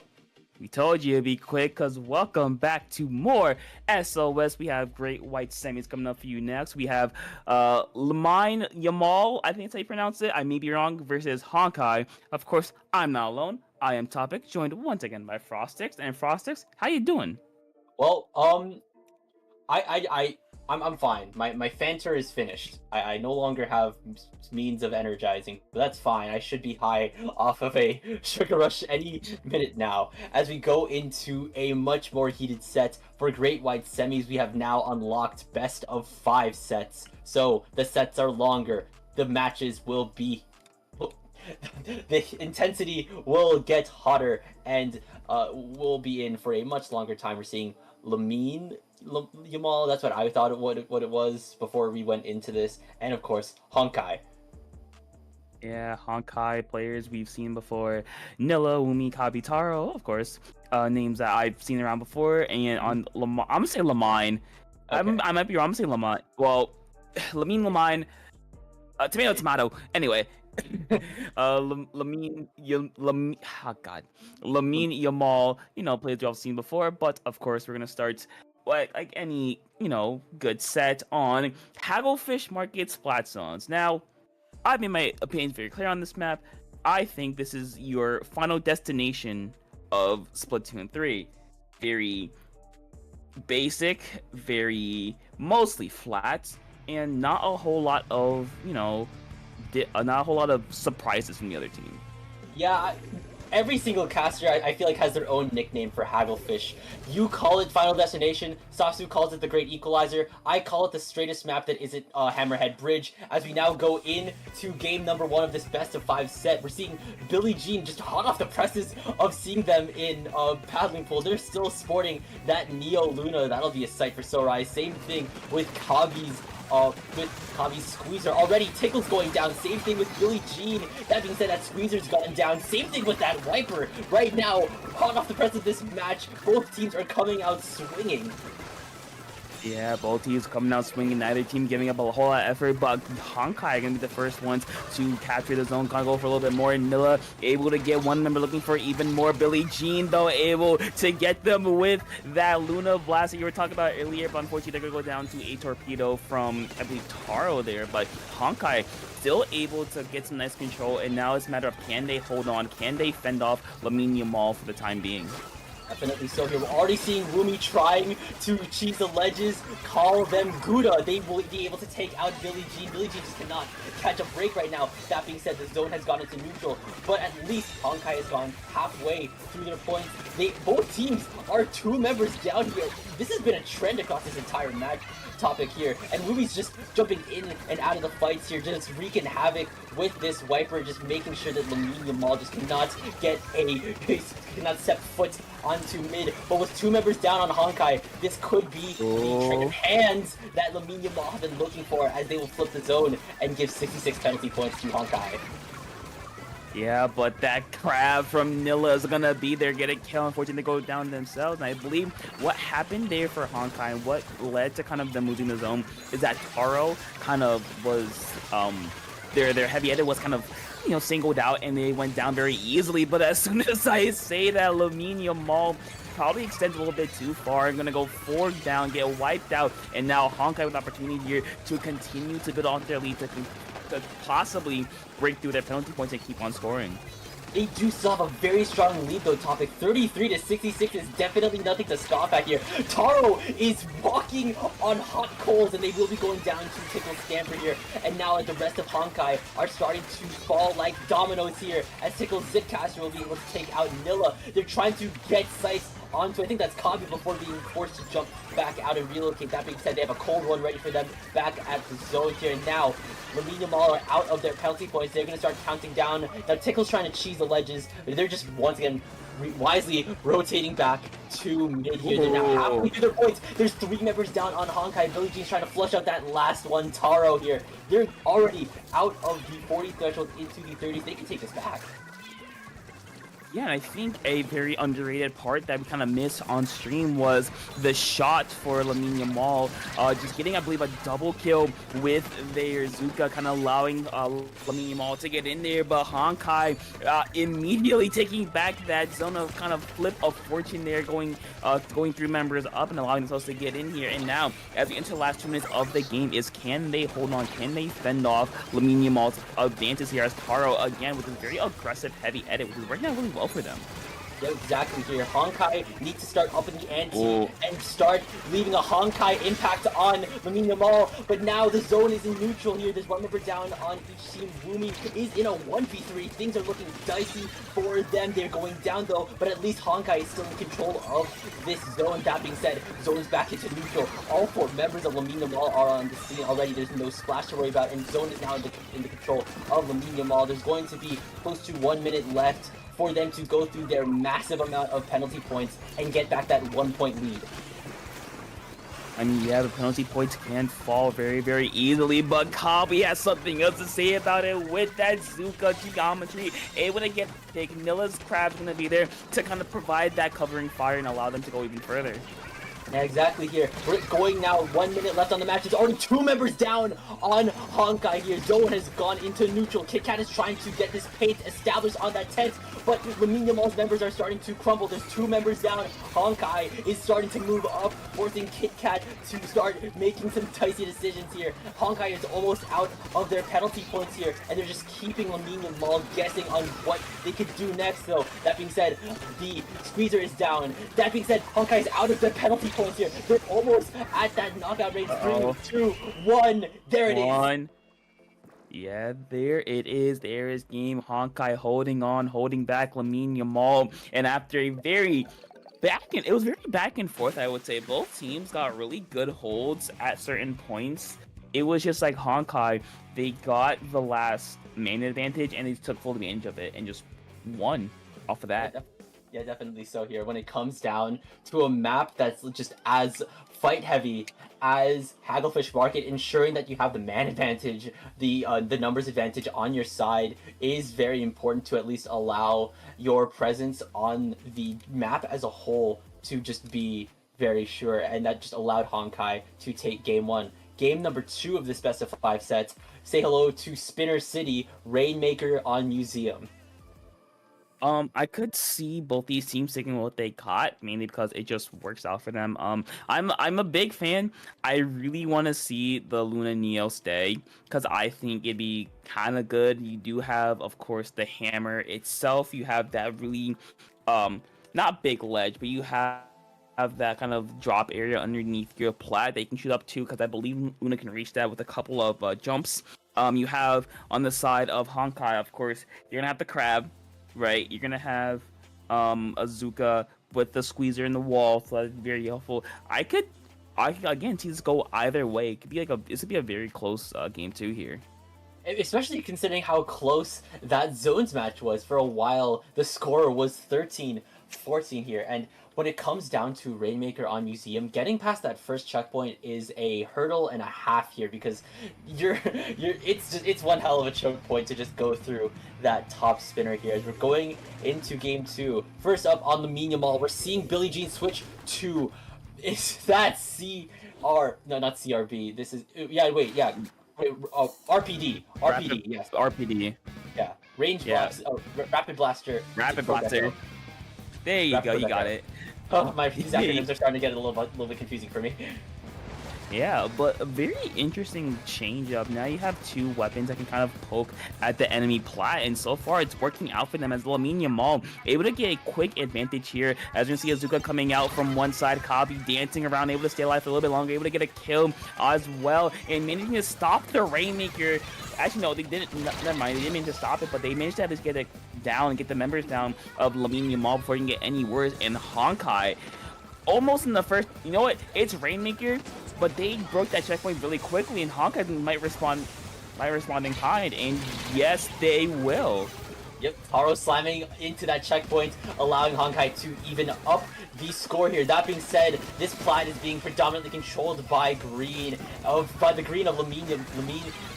we told you it'd be quick, because welcome back to more SOS. We have great white semis coming up for you next. We have LAMINE YAMAL, I think that's how you pronounce it. I may be wrong, versus Honkai. Of course, I'm not alone. I am Topic, joined once again by Frostix. And Frostix, how you doing? Well, I'm fine. My Fanter is finished. I no longer have means of energizing, but that's fine. I should be high off of a Sugar Rush any minute now. As we go into a much more heated set for Great White Semis, we have now unlocked best of 5 sets. So the sets are longer. The matches will be... the intensity will get hotter, and we'll be in for a much longer time. We're seeing LAMINE YAMAL, that's what I thought what it was before we went into this, and of course Honkai. Yeah, Honkai players we've seen before. Nilla, Umi, Kabitaro, of course, names that I've seen around before. And on I'm gonna say LAMINE. Okay. I might be wrong. I'm gonna say LAMINE. Well, LAMINE, tomato, tomato. Anyway, LAMINE YAMAL, players we've seen before. But of course, we're gonna start like any good set on Hagglefish Market Splat Zones. Now, I've made my opinions very clear on this map. I think this is your final destination of Splatoon 3. Very basic, very mostly flat, and not a whole lot of not a whole lot of surprises from the other team. Yeah, every single caster I feel like has their own nickname for Hagglefish. You call it Final Destination, Sasu calls it the Great Equalizer, I call it the straightest map that isn't Hammerhead Bridge. As we now go into game number 1 of this best of 5 set, we're seeing Billie Jean just hot off the presses of seeing them in Paddling Pool. They're still sporting that Neo Luna. That'll be a sight for Sorai. Same thing with Kagi's Squeezer. Already Tickle's going down. Same thing with Billie Jean. That being said, that Squeezer's gone down. Same thing with that Wiper. Right now, hot off the press of this match, both teams are coming out swinging. Yeah, both teams coming out swinging, neither team giving up a whole lot of effort, but Honkai are going to be the first ones to capture the zone, kind of go for a little bit more. Nilla able to get one member, looking for even more. Billie Jean, though, able to get them with that Luna Blast that you were talking about earlier, but unfortunately they're going to go down to a torpedo from, I believe, Taro there, but Honkai still able to get some nice control, and now it's a matter of can they hold on, can they fend off LAMINE YAMAL for the time being. Definitely so here. We're already seeing Rumi trying to cheese the ledges, call them Gouda. They will be able to take out Billie Jean. Billie Jean just cannot catch a break right now. That being said, the zone has gone into neutral, but at least Honkai has gone halfway through their points. Both teams are 2 members down here. This has been a trend across this entire match topic here, and Ruby's just jumping in and out of the fights here, just wreaking havoc with this Wiper, just making sure that LAMINE YAMAL just cannot cannot step foot onto mid. But with 2 members down on Honkai, this could be the trick of hands that LAMINE YAMAL have been looking for, as they will flip the zone and give 66 penalty points to Honkai. Yeah, but that crab from Nilla is gonna be there, get a kill. Unfortunately, they go down themselves. And I believe what happened there for Honkai, and what led to kind of them losing the zone, is that Taro kind of was their heavy-headed was kind of singled out, and they went down very easily. But as soon as I say that, LAMINE YAMAL probably extends a little bit too far. I'm gonna go 4 down, get wiped out, and now Honkai with an opportunity here to continue to build on their lead, to possibly break through their penalty points and keep on scoring. They do still have a very strong lead though, Topic. 33 to 66 is definitely nothing to scoff at here. Taro is walking on hot coals, and they will be going down to Tickle Scamper here. And now the rest of Honkai are starting to fall like dominoes here, as Tickle Zipcaster will be able to take out Nilla. They're trying to get sights onto, I think that's Kabi, before being forced to jump back out and relocate. That being said, they have a cold one ready for them back at the zone here. And now LAMINE YAMAL are out of their penalty points. They're going to start counting down. Now Tickle's trying to cheese the ledges, but they're just once again wisely rotating back to mid here. They're now halfway through their points. There's 3 members down on Honkai. Billie Jean's trying to flush out that last one. Taro here. They're already out of the 40 threshold into the 30s. They can take this back. Yeah, and I think a very underrated part that we kind of missed on stream was the shot for LAMINE YAMAL. Just getting, I believe, a double kill with their Zuka, kind of allowing LAMINE YAMAL to get in there. But Honkai immediately taking back that zone of kind of flip of fortune there, going 3 members up and allowing themselves to get in here. And now, as we enter the last 2 minutes of the game, is can they hold on? Can they fend off LAMINE YAMAL's advances here as Taro, again, with a very aggressive, heavy edit, which is working out really well for them. Yeah, exactly here. Honkai need to start upping the ante and start leaving a Honkai impact on LAMINE YAMAL. But now the zone is in neutral here. There's 1 member down on each team. Wumi is in a 1v3. Things are looking dicey for them. They're going down though, but at least Honkai is still in control of this zone. That being said, zone's back into neutral. All 4 members of LAMINE YAMAL are on the scene already. There's no splash to worry about, and zone is now in the control of LAMINE YAMAL. There's going to be close to 1 minute left for them to go through their massive amount of penalty points and get back that 1-point lead. I mean, yeah, the penalty points can fall very, very easily, but Kabi has something else to say about it with that Zuka geometry. Able to get big. Nilla's Crab's going to be there to kind of provide that covering fire and allow them to go even further. Yeah, exactly here. We're going now, 1 minute left on the match. There's already 2 members down on Honkai here. Zone has gone into neutral. KitKat is trying to get this pace established on that tent, but LAMINE YAMAL's members are starting to crumble. There's 2 members down. Honkai is starting to move up, forcing KitKat to start making some dicey decisions here. Honkai is almost out of their penalty points here, and they're just keeping LAMINE YAMAL guessing on what they could do next, though. That being said, the squeezer is down. That being said, Honkai is out of their penalty points here. They're almost at that knockout range. 3, 2, 1. There it is. Yeah, there it is. There is game. Honkai holding on, holding back LAMINE YAMAL. And after a very it was very back and forth, I would say. Both teams got really good holds at certain points. It was just like Honkai, they got the last main advantage and they took full advantage of it and just won off of that. Yeah, definitely so here. When it comes down to a map that's just as fight heavy as Hagglefish Market, ensuring that you have the man advantage, the numbers advantage on your side is very important to at least allow your presence on the map as a whole to just be very sure, and that just allowed Honkai to take game 1. Game number 2 of this best of 5 sets. Say hello to Spinner City, Rainmaker on Museum. I could see both these teams taking what they got, mainly because it just works out for them. I'm a big fan. I really want to see the Luna Neo stay, because I think it'd be kind of good. You do have, of course, the hammer itself. You have that really, not big ledge, but you have that kind of drop area underneath your plat that you can shoot up to, because I believe Luna can reach that with a couple of jumps. You have on the side of Honkai, of course, you're gonna have the crab. Right, you're gonna have Azuka with the squeezer in the wall, so that's very helpful. I could again see this go either way. It could be this could be a very close game 2 here. Especially considering how close that zones match was. For a while, the score was 13-14 here, and when it comes down to Rainmaker on Museum, getting past that first checkpoint is a hurdle and a half here, because it's one hell of a choke point to just go through that top spinner here. As we're going into game 2, first up on the LAMINE YAMAL, we're seeing Billie Jean switch to, is that CR? No, not CRB. This is RPD. Yes. RPD. Yeah. Range blast. Rapid blaster. Rapid blaster. There you go. You got it. Oh, these acronyms are starting to get a little bit confusing for me. Yeah, but a very interesting change up. Now you have 2 weapons that can kind of poke at the enemy plat, and so far it's working out for them as LAMINE YAMAL able to get a quick advantage here. As you can see, Azuka coming out from one side, Kabi dancing around, able to stay alive for a little bit longer, able to get a kill as well, and managing to stop the Rainmaker. Actually, no, they didn't. Never mind, they didn't mean to stop it, but they managed to at least get it down and get the members down of LAMINE YAMAL before you can get any worse. And Honkai, almost in the first, you know what? It's Rainmaker, but they broke that checkpoint really quickly, and Honkai might respond in kind, and yes, they will. Yep, Taro slamming into that checkpoint, allowing Honkai to even up the score here. That being said, this plat is being predominantly controlled by green, by the green of LAMINE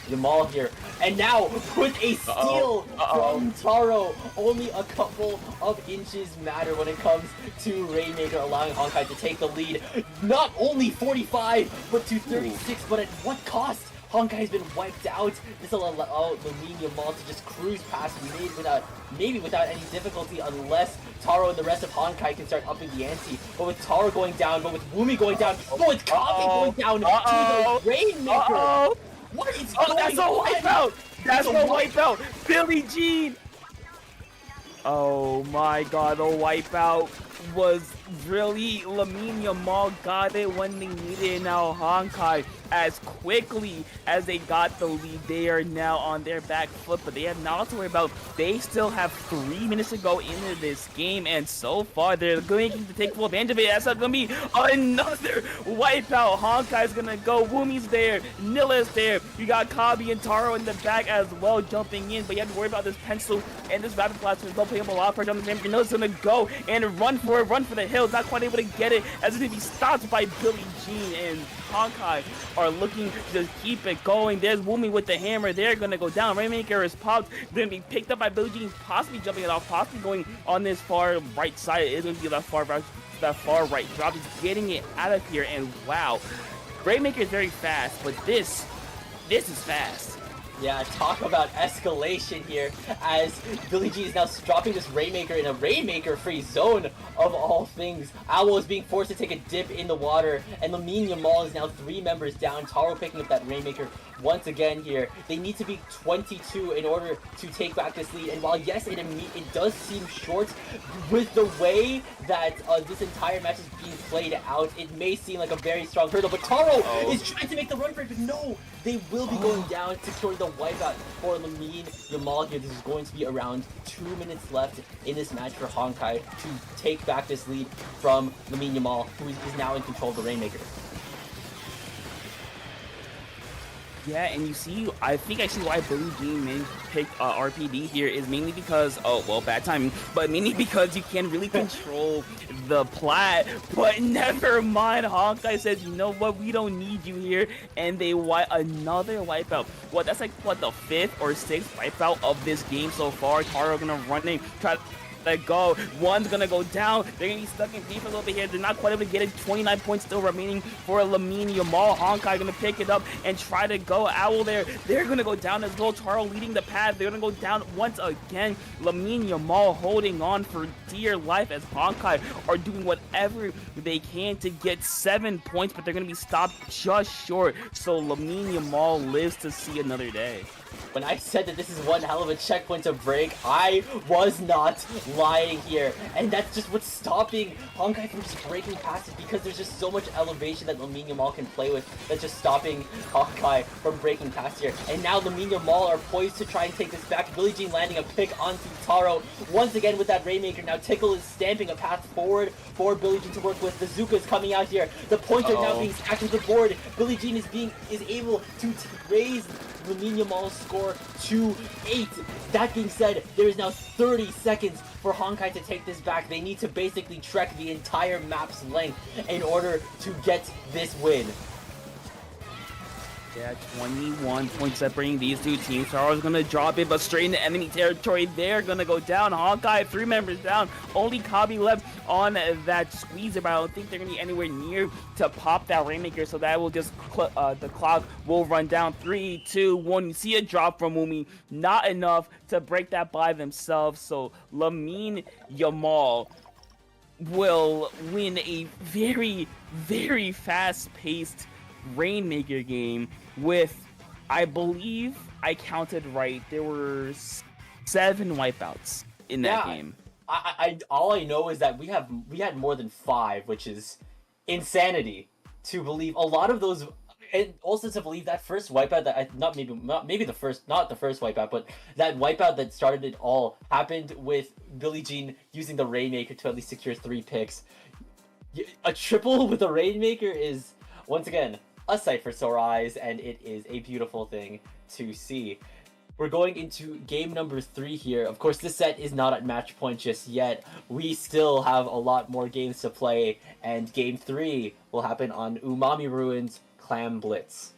YAMAL here. And now, with a steal from Taro, only a couple of inches matter when it comes to Rainmaker, allowing Honkai to take the lead. Not only 45, but to 36, but at what cost? Honkai has been wiped out. This will allow LAMINE YAMAL to just cruise past maybe without any difficulty, unless Taro and the rest of Honkai can start upping the ante. But with Taro going down, but with Wumi going down, but with Kami going down to the Rainmaker. What is going on? That's a wipeout! That's a wipeout! Billie Jean! Oh my god, the wipeout was really LAMINE YAMAL got it when they needed it. Now Honkai, as quickly as they got the lead, they are now on their back foot, but they have not to worry about. They still have 3 minutes to go into this game, and so far they're going to take full advantage of it. That's not gonna be another wipeout. Honkai's gonna go. Wumi's there, Nilla's there. You got Kabi and Taro in the back as well, jumping in, but you have to worry about this pencil and this rapid blast as well, putting up a lot of pressure on the champion. Nilla's gonna go and run for the hills, not quite able to get it, as it's gonna be stopped by Billie Jean, and Honkai are looking to just keep it going. There's Wumi with the hammer. They're gonna go down. Rainmaker is popped. They're gonna be picked up by Billie Jean, possibly jumping it off, possibly going on this far right side. It is gonna be that far right drop. He's getting it out of here, and wow, Rainmaker is very fast, but this is fast. Yeah, talk about escalation here, as Billie Jean is now dropping this Rainmaker in a Rainmaker-free zone of all things. Owl is being forced to take a dip in the water, and LAMINE YAMAL is now 3 members down. Taro picking up that Rainmaker once again here. They need to be 22 in order to take back this lead, and while yes, it does seem short, with the way that this entire match is being played out, it may seem like a very strong hurdle, but Taro is trying to make the run for it, but no! They will be going down, securing the wipeout for LAMINE YAMAL here. This is going to be around 2 minutes left in this match for Honkai to take back this lead from LAMINE YAMAL, who is now in control of the Rainmaker. Yeah, and you see, I think actually why Billie Jean picked RPD here is mainly because, oh, well, bad timing, but mainly because you can really control the plat. But never mind, Honkai says, you know what, we don't need you here, and they wipe another wipeout. What, that's like, what, the 5th or 6th wipeout of this game so far. Taro gonna run in, try to go. One's gonna go down. They're gonna be stuck in deep a little bit here. They're not quite able to get it. 29 points still remaining for LAMINE YAMAL. Honkai gonna pick it up and try to go. Owl there. They're gonna go down as well. Taro leading the path. They're gonna go down once again. LAMINE YAMAL holding on for dear life as Honkai are doing whatever they can to get 7 points, but they're gonna be stopped just short. So LAMINE YAMAL lives to see another day. When I said that this is one hell of a checkpoint to break, I was not lying here. And that's just what's stopping Honkai from just breaking past it, because there's just so much elevation that LAMINE YAMAL can play with that's just stopping Honkai from breaking past here. And now LAMINE YAMAL are poised to try and take this back. Billie Jean landing a pick onto Taro. Once again with that Rainmaker. Now Tickle is stamping a path forward for Billie Jean to work with. The Zuka is coming out here. The points are now being stacked to the board. Billie Jean is able to raise LAMINE YAMAL's score to 8. That being said, there is now 30 seconds for Honkai to take this back. They need to basically trek the entire map's length in order to get this win. Yeah, 21 points separating these two teams. Taro's gonna drop it, but straight into enemy territory. They're gonna go down. Honkai, 3 members down. Only Kabi left on that squeezer, but I don't think they're gonna be anywhere near to pop that Rainmaker, so that will just, the clock will run down. 3, 2, 1. You see a drop from Wumi. Not enough to break that by themselves, so LAMINE YAMAL will win a very, very fast-paced Rainmaker game with, I believe I counted right, there were 7 wipeouts in that game. All I know is that we had more than 5, which is insanity to believe. A lot of those, and also to believe that first wipeout that not the first wipeout, but that wipeout that started it all happened with Billie Jean using the Rainmaker to at least secure 3 picks. A triple with a Rainmaker is, once again, a sight for sore eyes, and it is a beautiful thing to see. we're going into game number 3 here. Of course, this set is not at match point just yet. We still have a lot more games to play, and game 3 will happen on Umami Ruins Clam Blitz.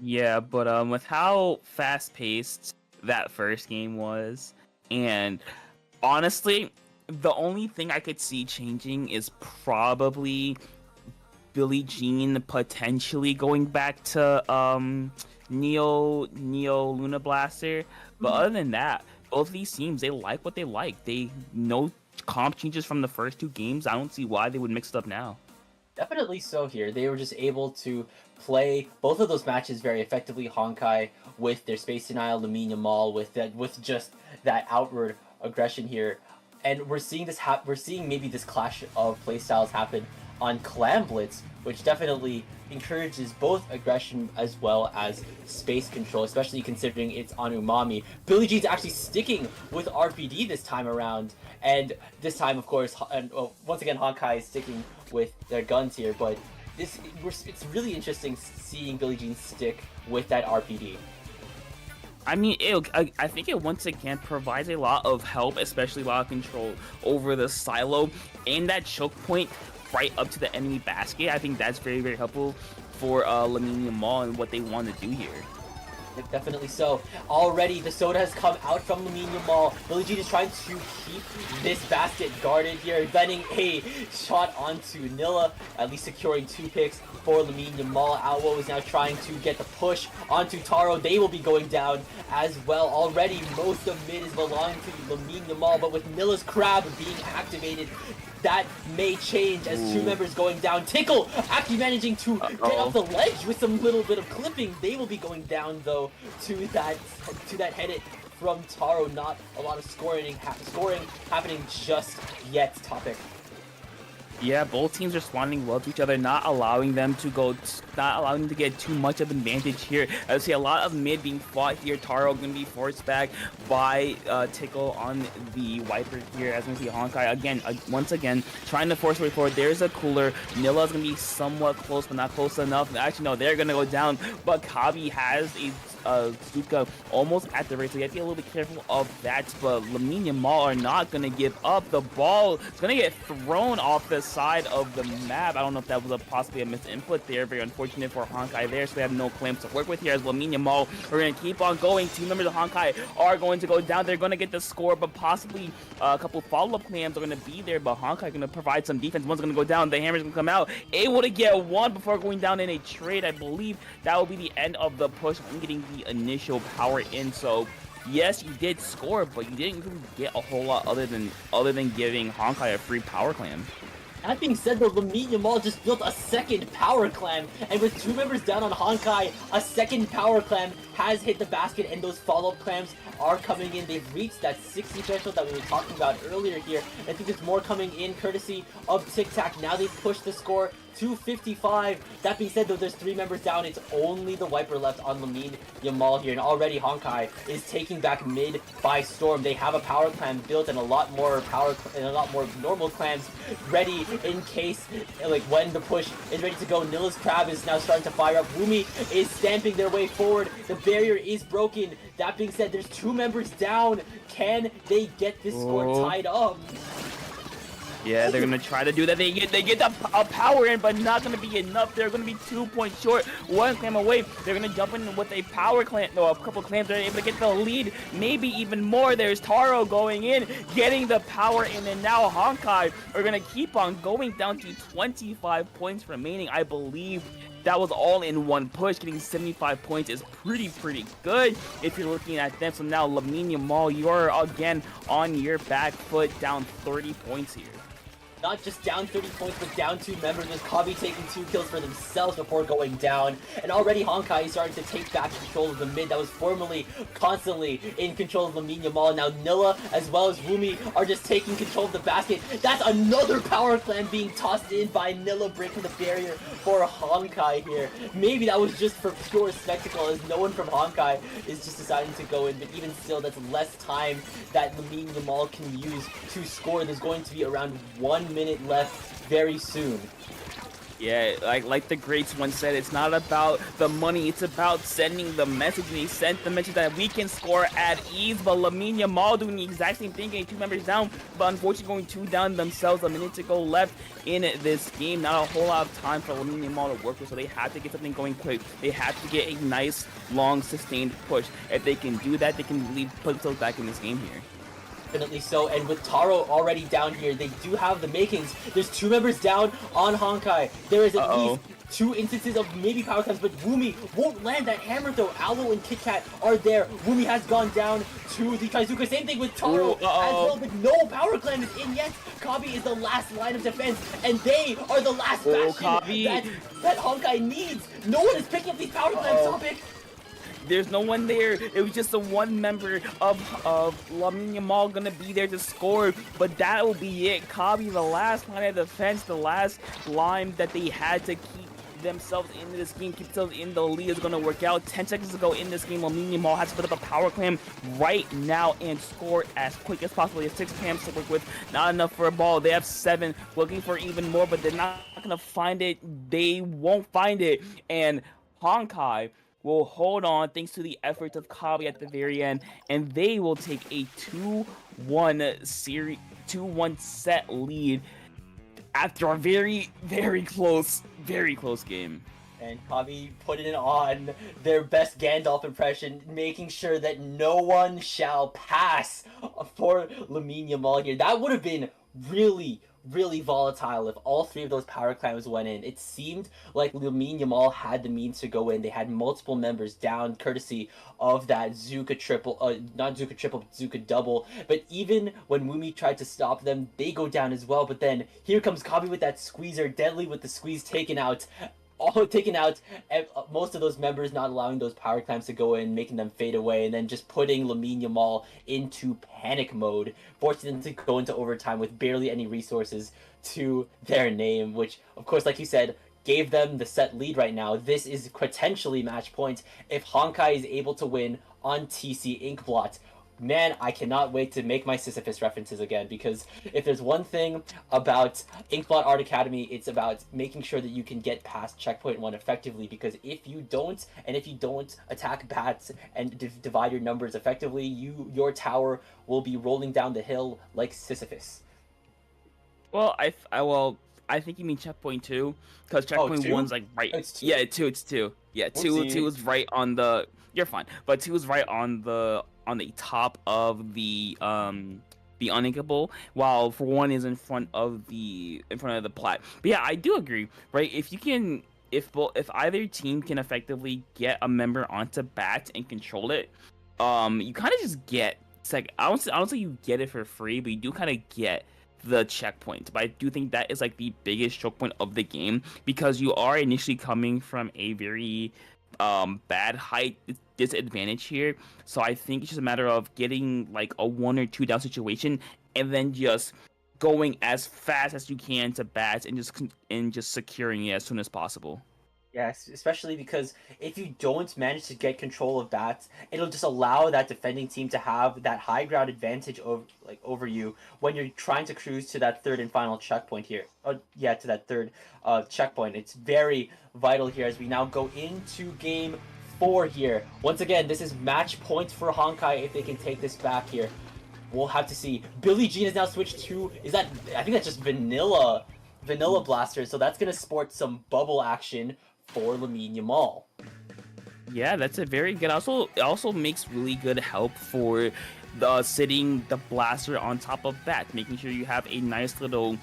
Yeah, but with how fast-paced that first game was, and honestly, the only thing I could see changing is probably Billie Jean potentially going back to Neo Luna Blaster. But other than that, both of these teams, they like what they like. They no comp changes from the first 2 games. I don't see why they would mix it up now. Definitely so here. They were just able to play both of those matches very effectively. Honkai with their space denial, LAMINE YAMAL with just that outward aggression here. And we're seeing this we're seeing maybe this clash of playstyles happen on Clam Blitz, which definitely encourages both aggression as well as space control, especially considering it's on Umami. Billie Jean's actually sticking with RPD this time around, and this time, of course, once again, Honkai is sticking with their guns here, but it's really interesting seeing Billie Jean stick with that RPD. I mean, I think it once again provides a lot of help, especially a lot of control over the silo and that choke point right up to the enemy basket. I think that's very, very helpful for LAMINE YAMAL and what they want to do here. Definitely so. Already, the soda has come out from LAMINE YAMAL. Billie Jean is trying to keep this basket guarded here, vending a shot onto Nilla, at least securing 2 picks for LAMINE YAMAL. Awo is now trying to get the push onto Taro. They will be going down as well. Already, most of mid is belonging to LAMINE YAMAL, but with Nilla's crab being activated, that may change as 2 members going down. Tickle actually managing to get off the ledge with some little bit of clipping. They will be going down though to that head hit from Taro. Not a lot of scoring happening just yet. Topic. Yeah, both teams responding well to each other, not allowing them to get too much of an advantage here. I see a lot of mid being fought here. Taro going to be forced back by Tickle on the Viper here, as we see Honkai again, once again, trying to force way forward. There's a cooler. Nilla's going to be somewhat close, but not close enough. Actually, no, they're going to go down, but Kabi has a Zuka almost at the race, so you have to be a little bit careful of that. But LAMINE YAMAL are not going to give up. The ball is going to get thrown off the side of the map. I don't know if that was possibly a misinput there. Very unfortunate for Honkai there, so they have no claims to work with here as LAMINE YAMAL. We're going to keep on going. 2 members of Honkai are going to go down. They're going to get the score, but possibly a couple follow-up claims are going to be there, but Honkai going to provide some defense. One's going to go down. The hammer's going to come out. Able to get 1 before going down in a trade. I believe that will be the end of the push when getting the initial power in. So yes, you did score, but you didn't really get a whole lot other than giving Honkai a free power clam. That being said, though, LAMINE YAMAL just built a second power clam, and with 2 members down on Honkai, a second power clam has hit the basket, and those follow-up clams are coming in. They've reached that 60 threshold that we were talking about earlier here. I think there's more coming in courtesy of Tic Tac. Now they've pushed the score to 55. That being said, though, there's 3 members down. It's only the Viper left on LAMINE YAMAL here, and already Honkai is taking back mid by storm. They have a power clam built and a lot more normal clams ready in case, like, when the push is ready to go. Nilla's crab is now starting to fire up. Wumi is stamping their way forward. The barrier is broken. That being said, there's 2 members down. Can they get this score tied up? Yeah, they're gonna try to do that. They get the power in, but not gonna be enough. They're gonna be 2 points short. 1 clam away. They're gonna jump in with a power clam. No, a couple clams. They're able to get the lead. Maybe even more. There's Taro going in, getting the power in, and now Honkai are gonna keep on going down to 25 points remaining. I believe that was all in 1 push. Getting 75 points is pretty good if you're looking at them. So now LAMINE YAMAL, you're again on your back foot, down 30 points here. Not just down 30 points, but down 2 members, with Kabi taking 2 kills for themselves before going down. And already Honkai is starting to take back control of the mid that was formerly constantly in control of LAMINE YAMAL. Now Nilla, as well as Wumi, are just taking control of the basket. That's another power clam being tossed in by Nilla, breaking the barrier for Honkai here. Maybe that was just for pure spectacle, as no one from Honkai is just deciding to go in, but even still, that's less time that LAMINE YAMAL can use to score. There's going to be around 1 minute left very soon. Yeah, like the greats once said, it's not about the money, it's about sending the message. And he sent the message that we can score at ease, but LAMINE YAMAL doing the exact same thing, getting 2 members down, but unfortunately going 2 down themselves. A minute to go left in this game. Not a whole lot of time for LAMINE YAMAL to work with, so they have to get something going quick. They have to get a nice, long, sustained push. If they can do that, they can really put themselves back in this game here. Definitely so, and with Taro already down here, they do have the makings. There's 2 members down on Honkai. There is at least 2 instances of maybe power clams, but Wumi won't land that hammer though. Aloe and Kit Kat are there. Wumi has gone down to the Trizuka. Same thing with Taro as well, but no power clam is in yet. Kabi is the last line of defense, and they are the last bastion that Honkai needs. No one is picking up these power clams, Topic. There's no one there. It was just the one member of LAMINE YAMAL gonna be there to score, but that will be it. Kabi, the last line of defense, the last line that they had to keep themselves in this game, keep themselves in the lead is gonna work out. 10 seconds to go in this game. LAMINE YAMAL has to put up a power clam right now and score as quick as possible. They have 6 clams to work with, not enough for a ball. They have 7, looking for even more, but they're not gonna find it. They won't find it, and Honkai will hold on thanks to the efforts of Kabi at the very end, and they will take a 2-1 set lead after a very, very close game. And Kabi putting it on their best Gandalf impression, making sure that no one shall pass for LAMINE YAMAL here. That would have been really volatile if all 3 of those power clams went in. It seemed like LAMINE YAMAL had the means to go in. They had multiple members down courtesy of that Zuka triple, not Zuka triple, but Zuka double. But even when Wumi tried to stop them, they go down as well. But then here comes Kabi with that squeezer, deadly with the squeeze taken out. Most of those members, not allowing those power clams to go in, making them fade away, and then just putting LAMINE YAMAL into panic mode, forcing them to go into overtime with barely any resources to their name, which, of course, like you said, gave them the set lead right now. This is potentially match point if Honkai is able to win on TC Inkblot. Man, I cannot wait to make my Sisyphus references again, because if there's one thing about Inkblot Art Academy, it's about making sure that you can get past checkpoint 1 effectively, because if you don't attack bats and divide your numbers effectively, your tower will be rolling down the hill like Sisyphus. Well, I think you mean checkpoint 2, because checkpoint 1's like right. It's 2. Yeah, it's 2. Yeah, 2 is right on the. You're fine, but 2 is right on the top of the uninkable, while for 1 is in front of the plat. But yeah, I do agree, right? If either team can effectively get a member onto bat and control it, you kind of just get. It's like I don't say you get it for free, but you do kind of get the checkpoint. But I do think that is like the biggest choke point of the game, because you are initially coming from a very bad height disadvantage here. So I think it's just a matter of getting like a 1 or 2 down situation, and then just going as fast as you can to bats and just securing it as soon as possible. Yes, especially because if you don't manage to get control of bats, it'll just allow that defending team to have that high ground advantage over you when you're trying to cruise to that 3rd and final checkpoint here. To that 3rd checkpoint. It's very vital here as we now go into game 4 here. Once again, this is match points for Honkai if they can take this back here. We'll have to see. Billie Jean has now switched to, I think that's just vanilla blaster, so that's gonna sport some bubble action for LAMINE YAMAL. Yeah, that's a very good. It also makes really good help for sitting the blaster on top of that, making sure you have a nice little,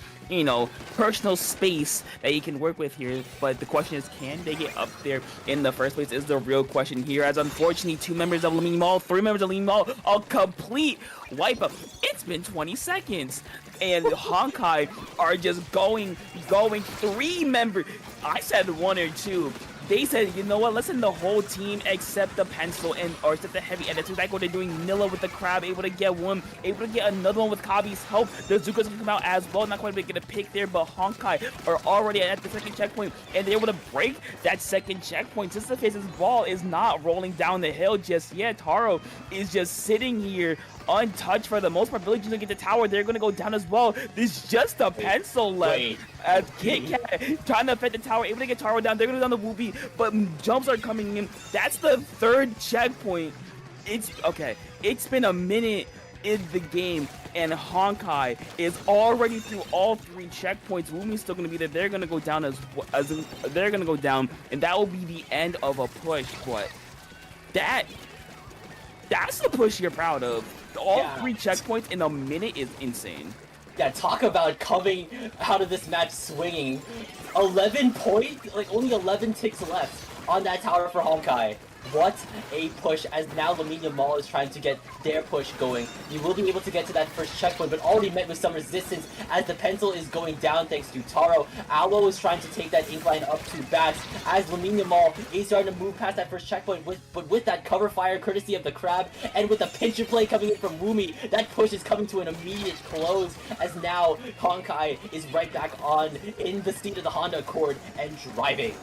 personal space that you can work with here. But the question is, can they get up there in the first place is the real question here, as unfortunately 2 members of LAMINE YAMAL, 3 members of LAMINE YAMAL, a complete wipe up. It's been 20 seconds and Honkai are just going 3 members. I said 1 or 2. They said, you know what, let's send the whole team except the pencil or except the heavy editors. Like what they're doing, Nilla with the crab, able to get one, able to get another one with Kabi's help. The Zuka's gonna come out as well, not quite able to get a pick there, but Honkai are already at the 2nd checkpoint, and they're able to break that 2nd checkpoint. Sisyphus's ball is not rolling down the hill just yet. Taro is just sitting here untouched for the most part. Village is gonna get the tower. They're gonna go down as well. There's just a pencil left. As Kit Kat trying to affect the tower, able to get Taro down. They're going to down the Whoopi, but jumps are coming in. That's the third checkpoint. It's okay. It's been a minute in the game, and Honkai is already through all 3 checkpoints. Wumi's still going to be there. They're going to go down they're going to go down, and that will be the end of a push. But that's the push you're proud of. All 3 checkpoints in a minute is insane. Yeah, talk about coming out of this match swinging. 11 points, like only 11 ticks left on that tower for Honkai. What a push, as now LAMINE YAMAL is trying to get their push going. You will be able to get to that first checkpoint, but already met with some resistance as the pencil is going down thanks to Taro. Aloe is trying to take that incline up to Bats, as LAMINE YAMAL is starting to move past that first checkpoint, but with that cover fire courtesy of the Crab, and with the pincher play coming in from Wumi, that push is coming to an immediate close, as now Honkai is right back on in the seat of the Honda Accord and driving.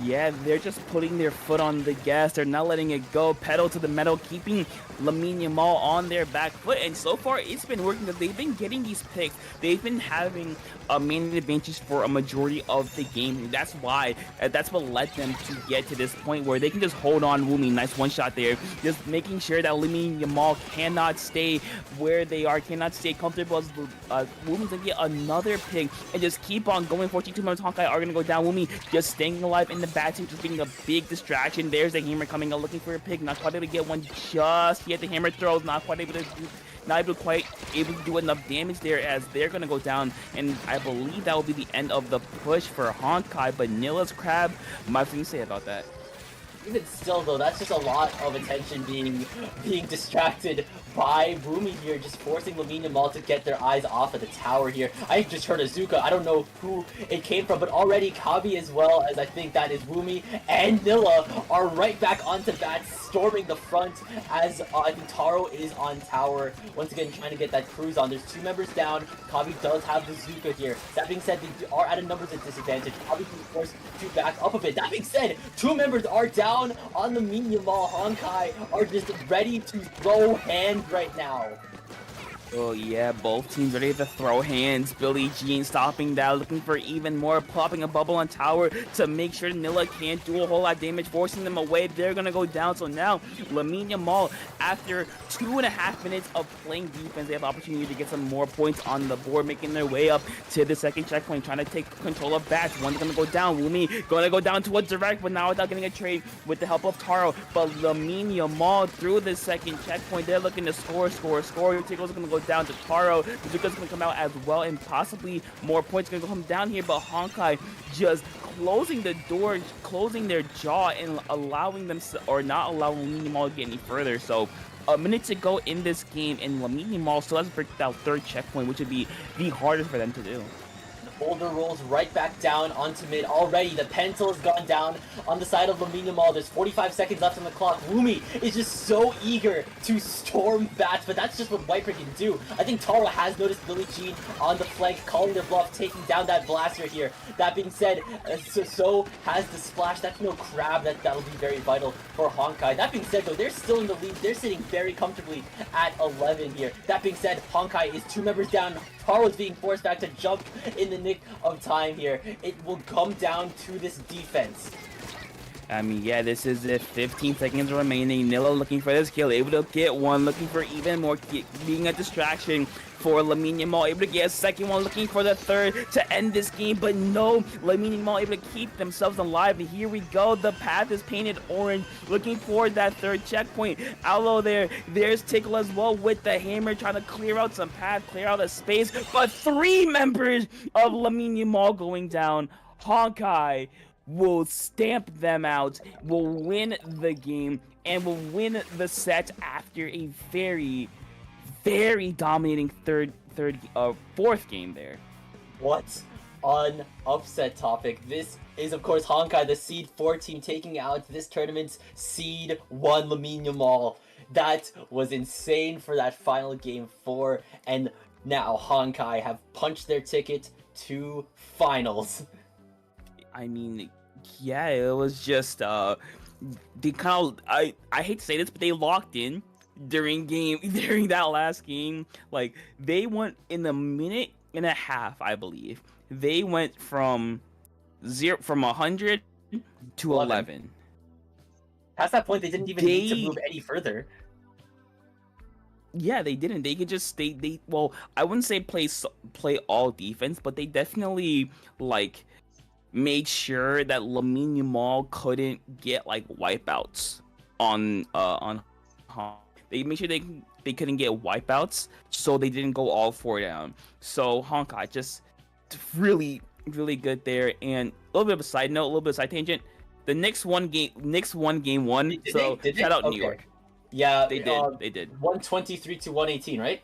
Yeah, they're just putting their foot on the gas. They're not letting it go. Pedal to the metal, keeping LAMINE YAMAL on their back foot. And so far, it's been working because they've been getting these picks. They've been having a main advantage for a majority of the game. That's why. That's what led them to get to this point where they can just hold on. Wumi, nice one shot there. Just making sure that LAMINE YAMAL cannot stay where they are, cannot stay comfortable. Wumi's going to get another pick and just keep on going. 42 members Honkai are going to go down. Wumi just staying alive in the back, just being a big distraction. There's the hammer coming out, looking for a pick. Not quite able to get one just yet. The hammer throws, not quite able to do enough damage there, as they're gonna go down. And I believe that will be the end of the push for Honkai. But Nilla's Crab, my thing to say about that. Even still, though, that's just a lot of attention being distracted by Wumi here, just forcing LAMINE YAMAL to get their eyes off of the tower here. I just heard Azuka. I don't know who it came from, but already Kabi as well, as I think that is Wumi, and Nilla are right back onto Bats, storming the front, as I think Taro is on tower, once again trying to get that cruise on. There's 2 members down. Kabi does have the Azuka here. That being said, they are at a numbers disadvantage. Kabi can force to back up a bit. That being said, 2 members are down on LAMINE YAMAL. Honkai are just ready to throw hands right now. Oh yeah, both teams ready to throw hands. Billie Jean stopping that, looking for even more, popping a bubble on tower to make sure Nilla can't do a whole lot of damage, forcing them away. They're gonna go down. So now LAMINE YAMAL, after 2.5 minutes of playing defense, they have the opportunity to get some more points on the board, making their way up to the second checkpoint, trying to take control of Bats. One's gonna go down. Wumi gonna go down to a direct, but now without getting a trade with the help of Taro. But LAMINE YAMAL through the second checkpoint, they're looking to score. Tickle's gonna go down to Taro. Zuka's gonna come out as well, and possibly more points gonna come down here. But Honkai just closing the door, closing their jaw, and allowing them, or not allowing LAMINE YAMAL to get any further. So a minute to go in this game, and LAMINE YAMAL still has to break that third checkpoint, which would be the hardest for them to do. Boulder rolls right back down onto mid. Already the pencil has gone down on the side of LAMINE YAMAL. There's 45 seconds left on the clock. Wumi is just so eager to storm Bats, but that's just what Viper can do. I think Taro has noticed Billie Jean on the flank, calling their bluff, taking down that blaster here. That being said, so has the splash. That's no Crab. That'll be very vital for Honkai. That being said, though, they're still in the lead. They're sitting very comfortably at 11 here. That being said, Honkai is 2 members down. Taro is being forced back to jump in the nick of time here. It will come down to this defense. I mean, yeah, this is it. 15 seconds remaining. Nilla looking for this kill, able to get one, looking for even more, being a distraction for LAMINE YAMAL, able to get a second one, looking for the third to end this game, but no, LAMINE YAMAL able to keep themselves alive. And here we go, the path is painted orange, looking for that third checkpoint. Aloe there's Tickle as well with the hammer, trying to clear out some path, clear out a space, but 3 members of LAMINE YAMAL going down. Honkai will stamp them out, will win the game, and will win the set after a very dominating fourth game there. What an upset topic. This is, of course, Honkai, the Seed 4 team, taking out this tournament's Seed 1 LAMINE YAMAL. That was insane for that final game 4, and now Honkai have punched their ticket to finals. I mean, yeah, it was just they kind of, I hate to say this, but they locked in during that last game. Like, they went in a minute and a half, I believe, they went from 100 to 11. Past that point, they didn't even need to move any further. Yeah, they didn't. They could just they well, I wouldn't say play all defense, but they definitely like made sure that LAMINE YAMAL couldn't get like wipeouts on they made sure they couldn't get wipeouts, so they didn't go all 4 down. So Honkai just really good there. And a little bit of a side note, a little bit of a side tangent. The Knicks won game one. So shout out New York. Yeah, they did. They did 123 to 118, right?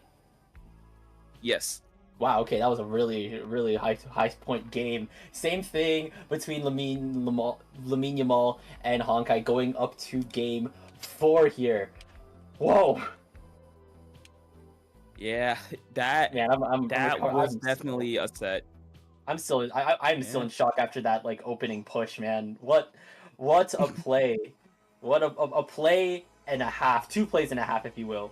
Yes. Wow. Okay, that was a really high point game. Same thing between LAMINE YAMAL and Honkai going up to game 4 here. Whoa. Yeah, that was definitely a set. I'm still in shock after that like opening push, man. What a play. What a play and a half, 2 plays and a half, if you will.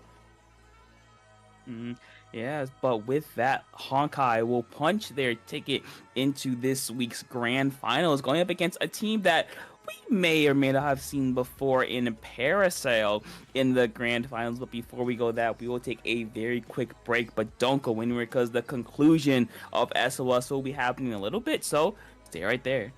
Yes, but with that, Honkai will punch their ticket into this week's grand finals, going up against a team that we may or may not have seen before in Parasail in the grand finals. But before we go that, we will take a very quick break, but don't go anywhere because the conclusion of SOS will be happening in a little bit, so stay right there.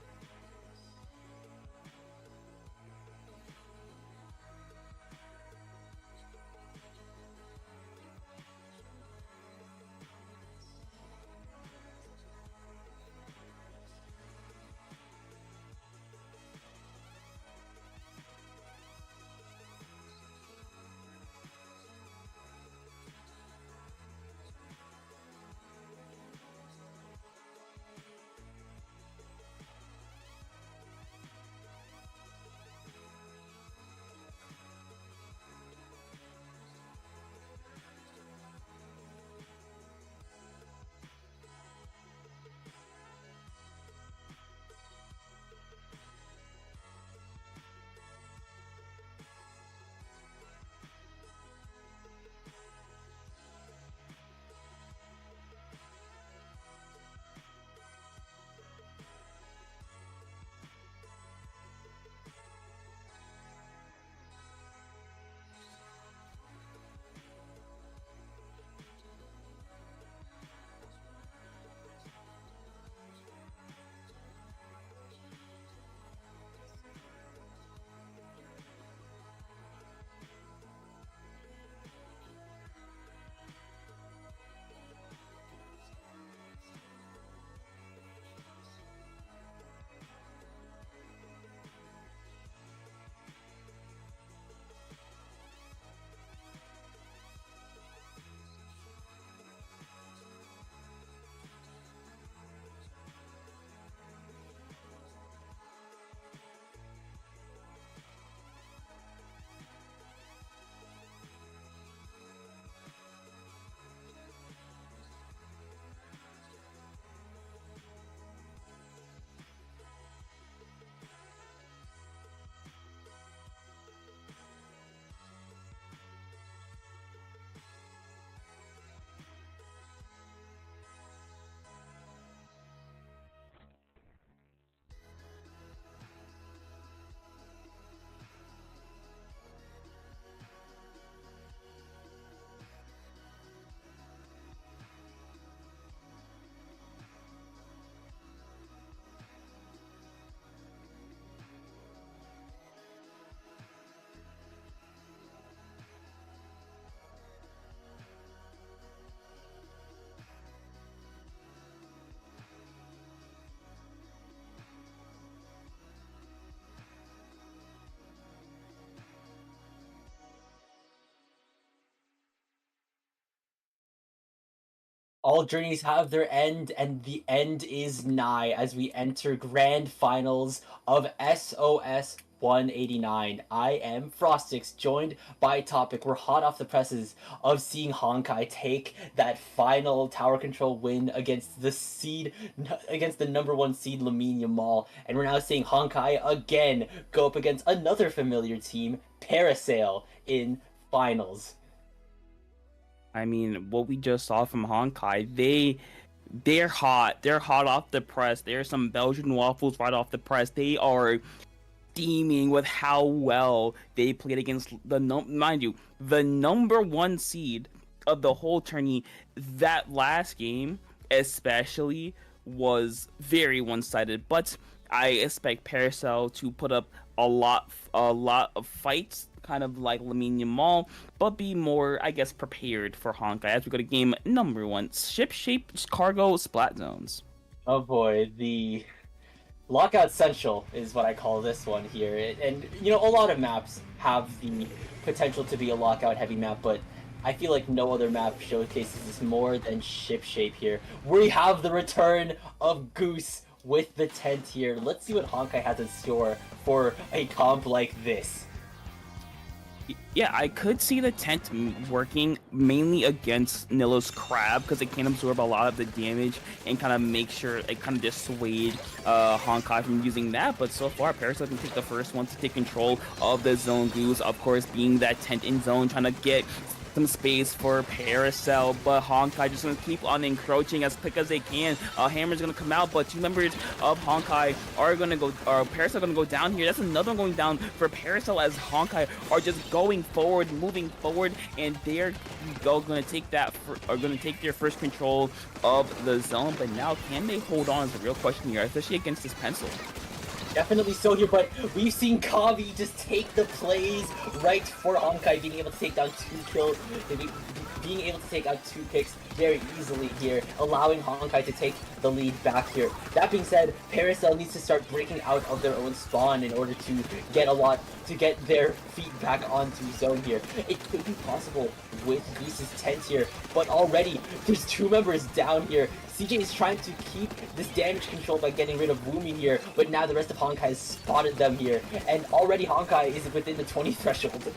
All journeys have their end, and the end is nigh as we enter grand finals of SOS 189. I am Frostix, joined by Topic. We're hot off the presses of seeing Honkai take that final tower control win against the number 1 seed LAMINE YAMAL, and we're now seeing Honkai again go up against another familiar team, Parasail, in finals. I mean, what we just saw from Honkai, they're hot. They're hot off the press. There's some Belgian waffles right off the press. They are steaming with how well they played against mind you, the number 1 seed of the whole tourney. That last game especially was very one-sided, but I expect Parasail to put up a lot of fights, kind of like LAMINE YAMAL, but be more, I guess, prepared for Honkai as we go to game number 1, ship-shaped cargo splat zones. Oh boy, the Lockout Central is what I call this one here. And, you know, a lot of maps have the potential to be a lockout heavy map, but I feel like no other map showcases this more than Ship Shape here. We have the return of Goose with the tent here. Let's see what Honkai has in store for a comp like this. Yeah, I could see the tent working mainly against Nilla's Crab because it can absorb a lot of the damage and kind of make sure it kind of dissuade Honkai from using that. But so far, Parasail can take the first one to take control of the zone. Goose, of course, being that tent in zone, trying to get some space for Parasail, but Honkai just gonna keep on encroaching as quick as they can. Hammer's gonna come out, but 2 members of Honkai are gonna go, or Parasail gonna go down here. That's another one going down for Parasail as Honkai are just going forward, moving forward, and they're gonna take that, are gonna take their first control of the zone. But now, can they hold on is the real question here, especially against this pencil. Definitely so here, but we've seen Kavi just take the plays right for Honkai, being able to take down 2 kills, being able to take out 2 picks very easily here, allowing Honkai to take the lead back here. That being said, Parasail needs to start breaking out of their own spawn in order to get their feet back onto zone here. It could be possible with Goose's tent here, but already there's 2 members down here. CJ is trying to keep this damage control by getting rid of Woomy here, but now the rest of Honkai has spotted them here, and already Honkai is within the 20 threshold.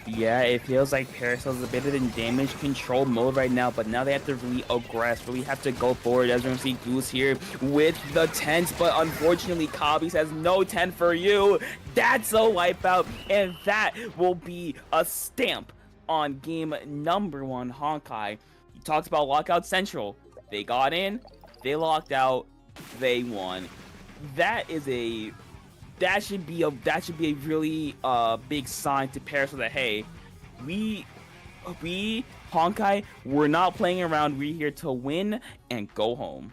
Yeah, it feels like Parasail is a bit in damage control mode right now, but now they have to really aggress, really have to go forward. As we're going to see Goose here with the tent, but unfortunately Kabi says no tent for you. That's a wipeout, and that will be a stamp on game number 1 Honkai. He talks about Lockout Central. They got in, they locked out, they won. That should be a really big sign to Parasail that, hey, we Honkai, we're not playing around. We're here to win and go home.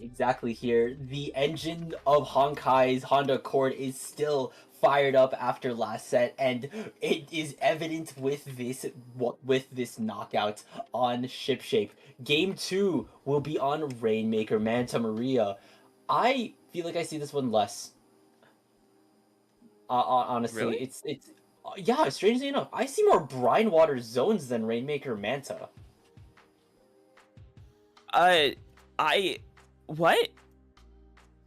Exactly here. The engine of Honkai's Honda Accord is still fired up after last set, and it is evident with this knockout on Ship Shape. Game 2 will be on Rainmaker Manta Maria. I feel like I see this one less. Honestly, Really? it's yeah. Strangely enough, I see more Brine Water zones than Rainmaker Manta. What?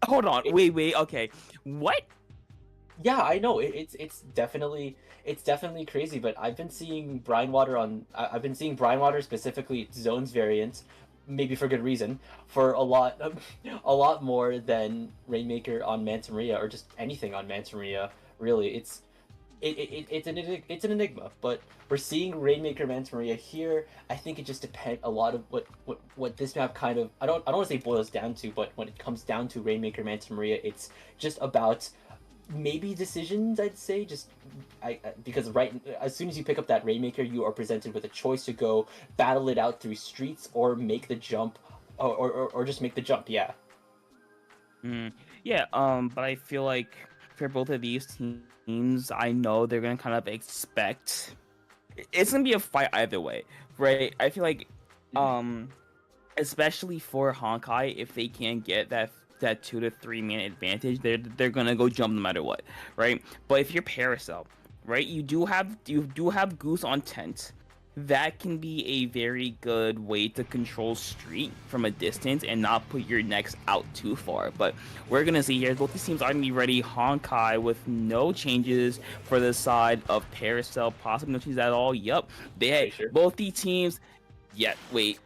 Hold on, wait, okay, what? Yeah, I know it's definitely crazy, but I've been seeing Brine Water specifically zones variants, maybe for good reason, for a lot more than Rainmaker on Manta Maria, or just anything on Manta Maria. Really, it's an enigma, but we're seeing Rainmaker Manta Maria here. I think it just depends a lot of what this map kind of, I don't want to say boils down to, but when it comes down to Rainmaker Manta Maria, it's just about maybe decisions, I'd say, because as soon as you pick up that Rainmaker, you are presented with a choice to go battle it out through streets or make the jump, or just make the jump. Yeah. Yeah. But I feel like for both of these teams, I know they're gonna kind of expect it's gonna be a fight either way, right? I feel like, especially for Honkai, if they can get that 2 to 3 man advantage, they're gonna go jump no matter what, right? But if you're Parasail, right, you do have Goose on tent. That can be a very good way to control street from a distance and not put your necks out too far. But we're gonna see here, both these teams are gonna be ready. Honkai with no changes for the side of Parasail, possibly no changes at all. Yup, Sure? both these teams. Yeah, wait.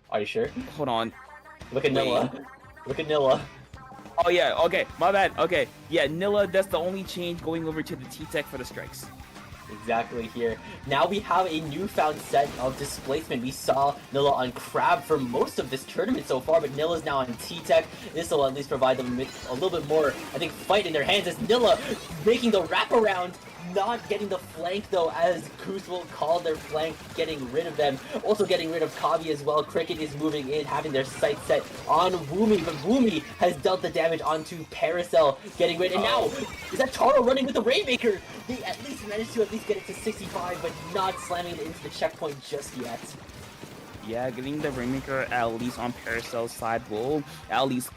Are you sure? Hold on. Look at Nilla. Look at Nilla. Oh yeah, okay, my bad. Okay, yeah, Nilla, that's the only change, going over to the T-Tech for the strikes. Exactly here. Now we have a newfound set of displacement. We saw Nilla on Crab for most of this tournament so far, but Nilla's now on T-Tech. This will at least provide them with a little bit more, I think, fight in their hands as Nilla making the wraparound. Not getting the flank though, as Goose will call their flank, getting rid of them. Also getting rid of Kabi as well. Cricket is moving in, having their sight set on Woomy, but Woomy has dealt the damage onto Parasail, getting rid. And now, is that Taro running with the Rainmaker? They at least managed to get it to 65, but not slamming it into the checkpoint just yet. Yeah, getting the Rainmaker at least on Parasail's side will at least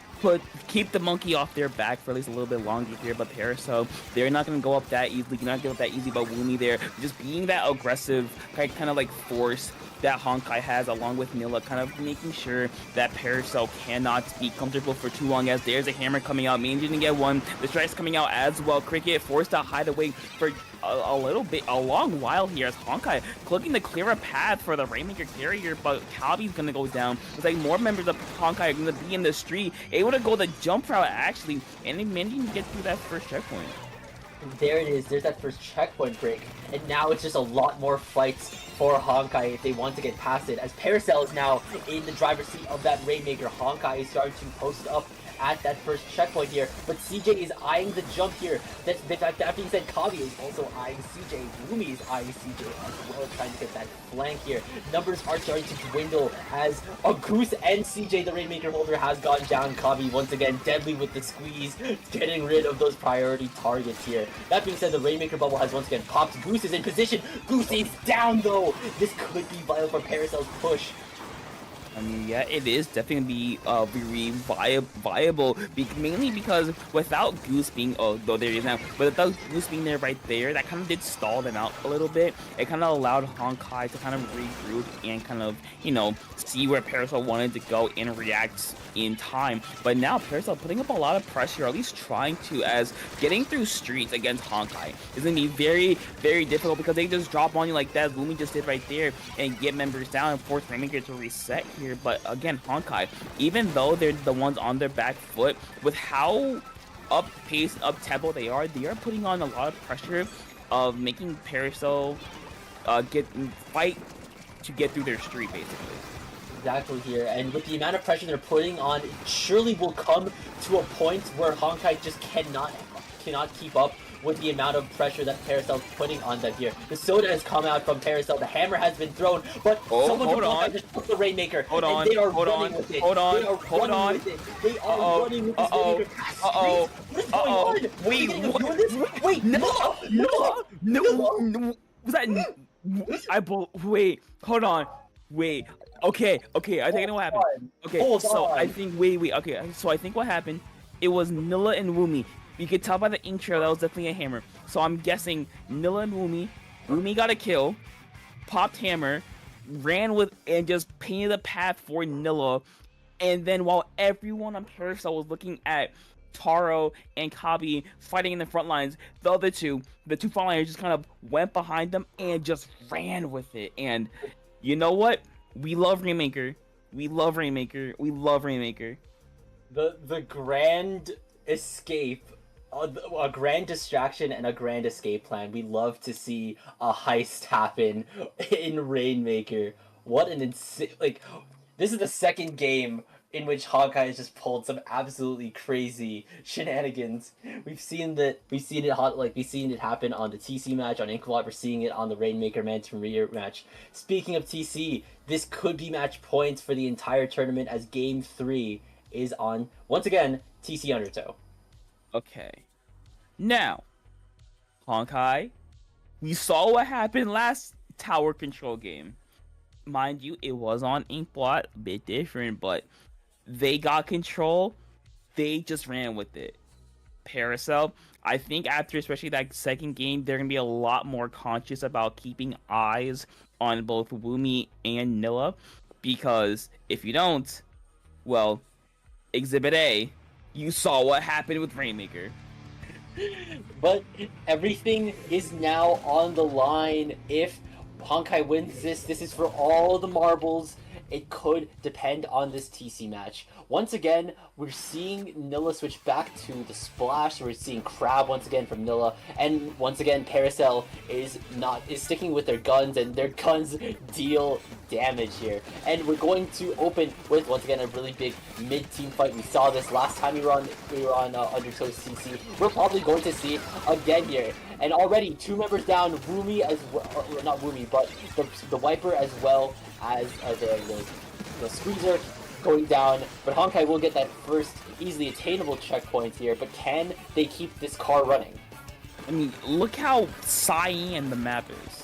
keep the monkey off their back for at least a little bit longer here, but Parasail, they're not going to go up that easily, not give up that easy, but Woomy there, just being that aggressive, kind of like force that Honkai has, along with Nilla, kind of making sure that Parasail cannot be comfortable for too long, as there's a hammer coming out, Main didn't get one, the strike's coming out as well, Cricket forced to hide away for a long while here as Honkai looking to clear a path for the Rainmaker carrier, but Kabi's gonna go down. It's like more members of Honkai are gonna be in the street, able to go the jump route actually, and they managed to get through that first checkpoint. There it is, there's that first checkpoint break, and now it's just a lot more fights for Honkai if they want to get past it, as Parasail is now in the driver's seat of that Rainmaker. Honkai is starting to post up at that first checkpoint here, but CJ is eyeing the jump here. That being said, Kabi is also eyeing CJ. Woomy is eyeing CJ as well, trying to get that flank here. Numbers are starting to dwindle as a Goose and CJ, the Rainmaker holder, has gone down. Kabi once again deadly with the squeeze, getting rid of those priority targets here. That being said, the Rainmaker bubble has once again popped. Goose is in position. Goose is down though. This could be vital for Parasail's push. I mean, yeah, it is definitely very viable, mainly because without Goose being, though there he is now, but without Goose being there right there, that kind of did stall them out a little bit. It kind of allowed Honkai to kind of regroup and kind of, see where Parasail wanted to go and react in time. But now Parasail putting up a lot of pressure, or at least trying to, as getting through streets against Honkai is going to be very, very difficult because they just drop on you like that, Lumi just did right there, and get members down and force Rainmaker to reset here. But again, Honkai, even though they're the ones on their back foot, with how up-paced, up-tempo they are putting on a lot of pressure of making Parasail fight to get through their street, basically. Exactly here, and with the amount of pressure they're putting on, it surely will come to a point where Honkai just cannot keep up with the amount of pressure that Parasail's putting on them here. The soda has come out from Parasail, the hammer has been thrown, but someone from Honkai just took the Rainmaker, and they are running with it. They are running with it. They are running with this Rainmaker. What is going on? Wait, what? Wait, no, was that? Wait, hold on. Wait. Okay, I think I know what happened. Okay, so I think okay, so I think what happened, it was Nilla and Woomy. You could tell by the ink trail that was definitely a hammer. So I'm guessing Nilla and Woomy got a kill, popped hammer, ran with and just painted a path for Nilla, and then while everyone on Parasail was looking at Taro and Kabi fighting in the front lines, the two front liners just kind of went behind them and just ran with it. And you know what? We love Rainmaker. We love Rainmaker. We love Rainmaker. The grand escape, a grand distraction and a grand escape plan. We love to see a heist happen in Rainmaker. What an insane, this is the second game in which Honkai has just pulled some absolutely crazy shenanigans. We've seen it happen on the TC match, on Inkling. We're seeing it on the Rainmaker Man to Rear match. Speaking of TC, this could be match points for the entire tournament as Game 3 is on, once again, TC Undertow. Okay. Now, Honkai, we saw what happened last tower control game. Mind you, it was on Inkblot, a bit different, but they got control. They just ran with it. Parasail, I think after especially that second game, they're going to be a lot more conscious about keeping eyes on both Woomy and Nilla, because if you don't, well, Exhibit A, you saw what happened with Rainmaker. But everything is now on the line. If Honkai wins this is for all the marbles it could depend on this TC match. Once again, we're seeing Nilla switch back to the splash. We're seeing Crab once again from Nilla, and once again Parasail is sticking with their guns, and their guns deal damage here. And we're going to open with once again a really big mid-team fight. We saw this last time we were on Undertow CC. We're probably going to see it again here. And already 2 members down, Woomy as well, or not Woomy, but the Wiper as well as the Squeezer going down. But Honkai will get that first easily attainable checkpoint here, but can they keep this car running? I mean, look how cyan the map is.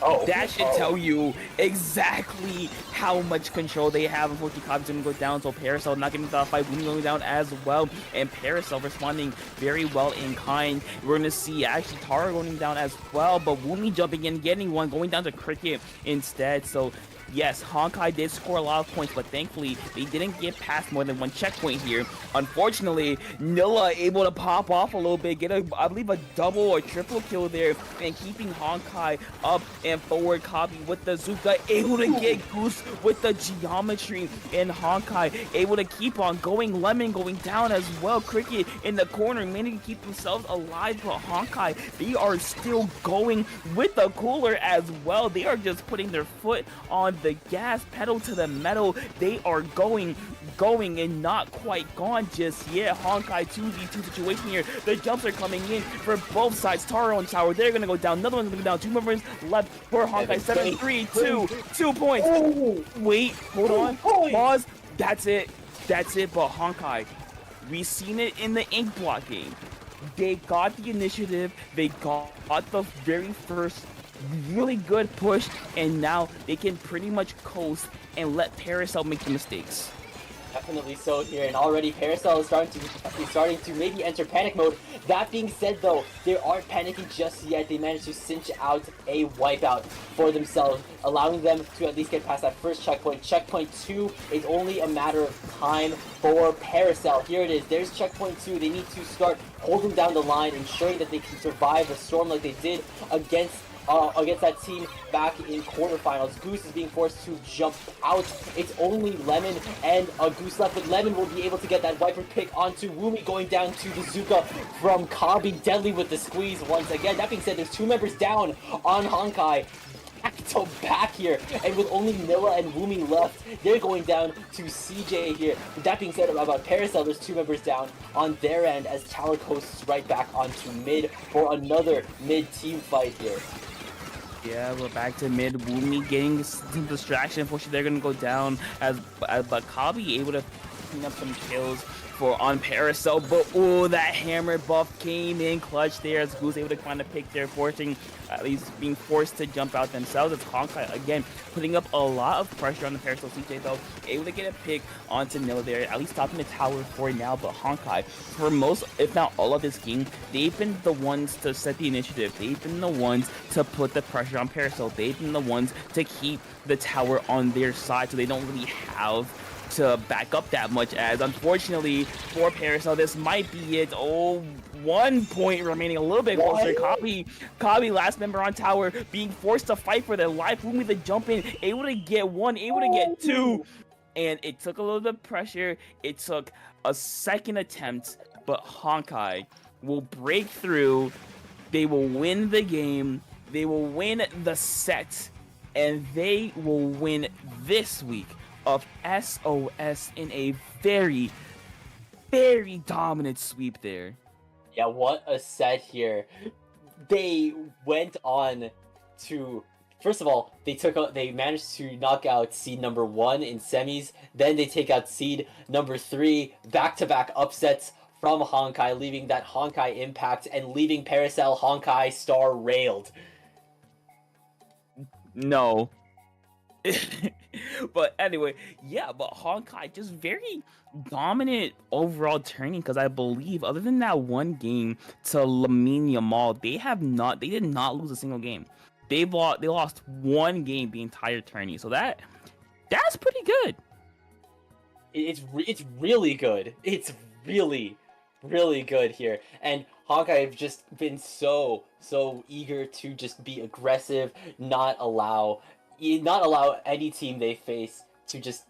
Oh, that should tell you exactly how much control they have. Unfortunately, Kabi's gonna go down, so Parasail not getting the fight, Woomy going down as well, and Parasail responding very well in kind. We're gonna see actually Tara going down as well, but Woomy jumping in, getting one, going down to Cricket instead. So yes, Honkai did score a lot of points, but thankfully they didn't get past more than one checkpoint here. Unfortunately, Nilla able to pop off a little bit, get I believe a double or triple kill there, and keeping Honkai up and forward. Kabi with the Zuka, able to get Goose with the geometry, and Honkai able to keep on going. Lemon going down as well. Cricket in the corner, managing to keep themselves alive, but Honkai, they are still going with the cooler as well. They are just putting their foot on the gas pedal to the metal. They are going and not quite gone just yet. Honkai 2v2 situation here. The jumps are coming in for both sides. Taro and Tower, they're gonna go down. Another one's gonna go down. 2 members left for Honkai. 7, 3, 2, 2 points. Oh. Wait, hold on. Pause. That's it. But Honkai, we seen it in the Ink Block game. They got the initiative. They got the very first really good push, and now they can pretty much coast and let Parasail make the mistakes. Definitely so here, and already Parasail is starting to maybe enter panic mode. That being said though, they aren't panicking just yet. They managed to cinch out a wipeout for themselves, allowing them to at least get past that first checkpoint. Checkpoint 2 is only a matter of time for Parasail. Here it is, there's checkpoint 2. They need to start holding down the line, ensuring that they can survive a storm like they did against that team back in quarterfinals. Goose is being forced to jump out. It's only Lemon and Goose left, but Lemon will be able to get that Wiper pick onto Woomy, going down to the Zuka from Kabi. Deadly with the squeeze once again. That being said, there's 2 members down on Honkai. Back to back here, and with only Nilla and Woomy left, they're going down to CJ here. With that being said about Parasail, there's 2 members down on their end as Tower coasts right back onto mid for another mid-team fight here. Yeah, we're back to mid. Woomy getting some distraction. Unfortunately, they're gonna go down but Kabi able to clean up some kills on Parasail, but oh, that hammer buff came in clutch there as Goose able to kind of pick their forcing, at least being forced to jump out themselves. It's Honkai again putting up a lot of pressure on the Parasail. CJ though able to get a pick onto Nilla there, at least stopping the tower for now. But Honkai, for most if not all of this game, they've been the ones to set the initiative. They've been the ones to put the pressure on Parasail. They've been the ones to keep the tower on their side, so they don't really have to back up that much. As unfortunately for Parasail, this might be it. Oh, 1 point remaining, a little bit closer. Kabi, last member on tower, being forced to fight for their life. Woomy the jump in, able to get 1, able to get 2, and it took a little bit of pressure. It took a second attempt, but Honkai will break through. They will win the game. They will win the set, and they will win this week of SOS in a very, very dominant sweep there. Yeah, what a set here. They went on to, first of all, they managed to knock out seed number 1 in semis. Then they take out seed number 3, back-to-back upsets from Honkai, leaving that Honkai impact and leaving Parasail Honkai star railed. No. But anyway, yeah, but Honkai just very dominant overall turning, because I believe other than that one game to LAMINE YAMAL, they did not lose a single game. They lost 1 game the entire tourney, so that's pretty good. It's really good. It's really, really good here. And Honkai have just been so eager to just be aggressive, not allow any team they face to just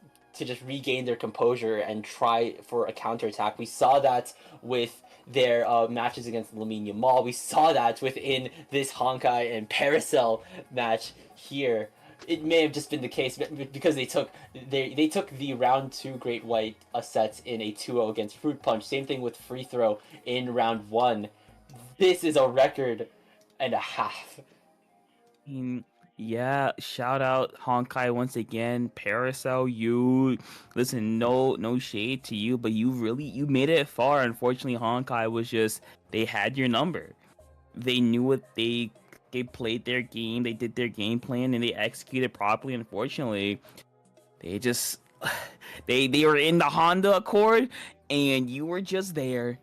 regain their composure and try for a counterattack. We saw that with their matches against LAMINE YAMAL. We saw that within this Honkai and Parasail match here. It may have just been the case because they took the round 2 Great White sets in a 2-0 against Fruit Punch. Same thing with Free Throw in round 1. This is a record and a half. Yeah, shout out Honkai once again. Parasail, you listen, no shade to you, but you made it far. Unfortunately, Honkai was just, they had your number. They knew what they played their game, they did their game plan, and they executed properly. Unfortunately, they just they were in the Honda Accord, and you were just there.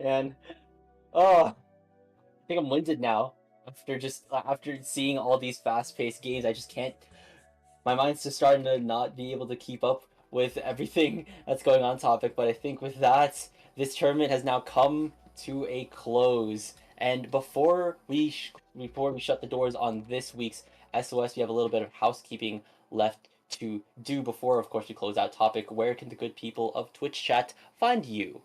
And I think I'm winded now. After seeing all these fast-paced games, I just can't. My mind's just starting to not be able to keep up with everything that's going on topic. But I think with that, this tournament has now come to a close. And before we shut the doors on this week's SOS, we have a little bit of housekeeping left to do before, of course, we close out topic. Where can the good people of Twitch chat find you?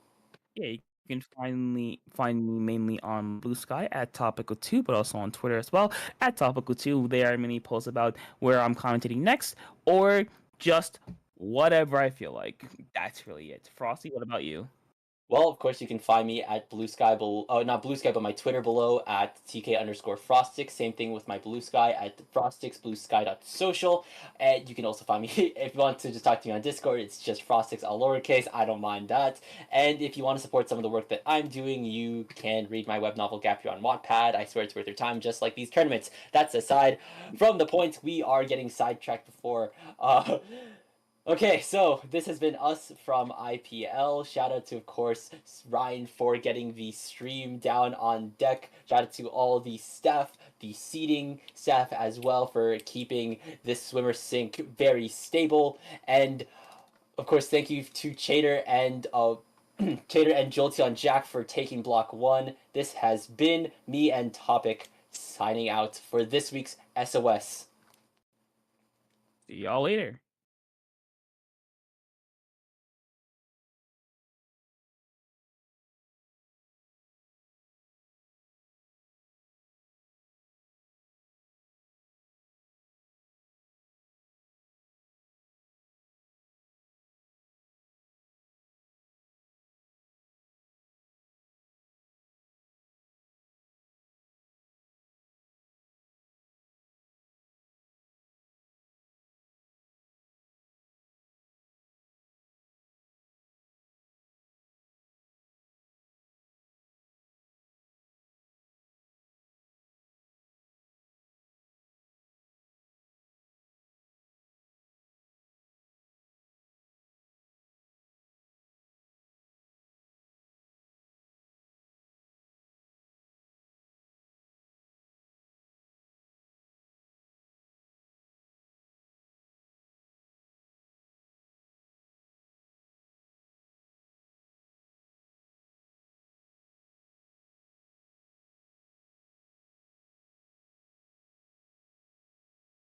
Yeah, you can find me mainly on Blue Sky at Topical2, but also on Twitter as well at Topical2. There are many posts about where I'm commentating next, or just whatever I feel like. That's really it. Frosty, what about you? Well, of course, you can find me at Blue Sky not Blue Sky, but my Twitter below at TK_Frostix. Same thing with my Blue Sky at Frostix, bluesky.social. And you can also find me, if you want to just talk to me on Discord, it's just Frostix, all lowercase. I don't mind that. And if you want to support some of the work that I'm doing, you can read my web novel Gap Year on Wattpad. I swear it's worth your time, just like these tournaments. That's aside from the point. We are getting sidetracked before. Okay, so this has been us from IPL. Shout out to, of course, Ryan for getting the stream down on deck. Shout out to all the staff, the seating staff as well, for keeping this swimmer sink very stable. And of course, thank you to Chater and Jolteon Jack for taking block 1. This has been me and Topic signing out for this week's SOS. See y'all later.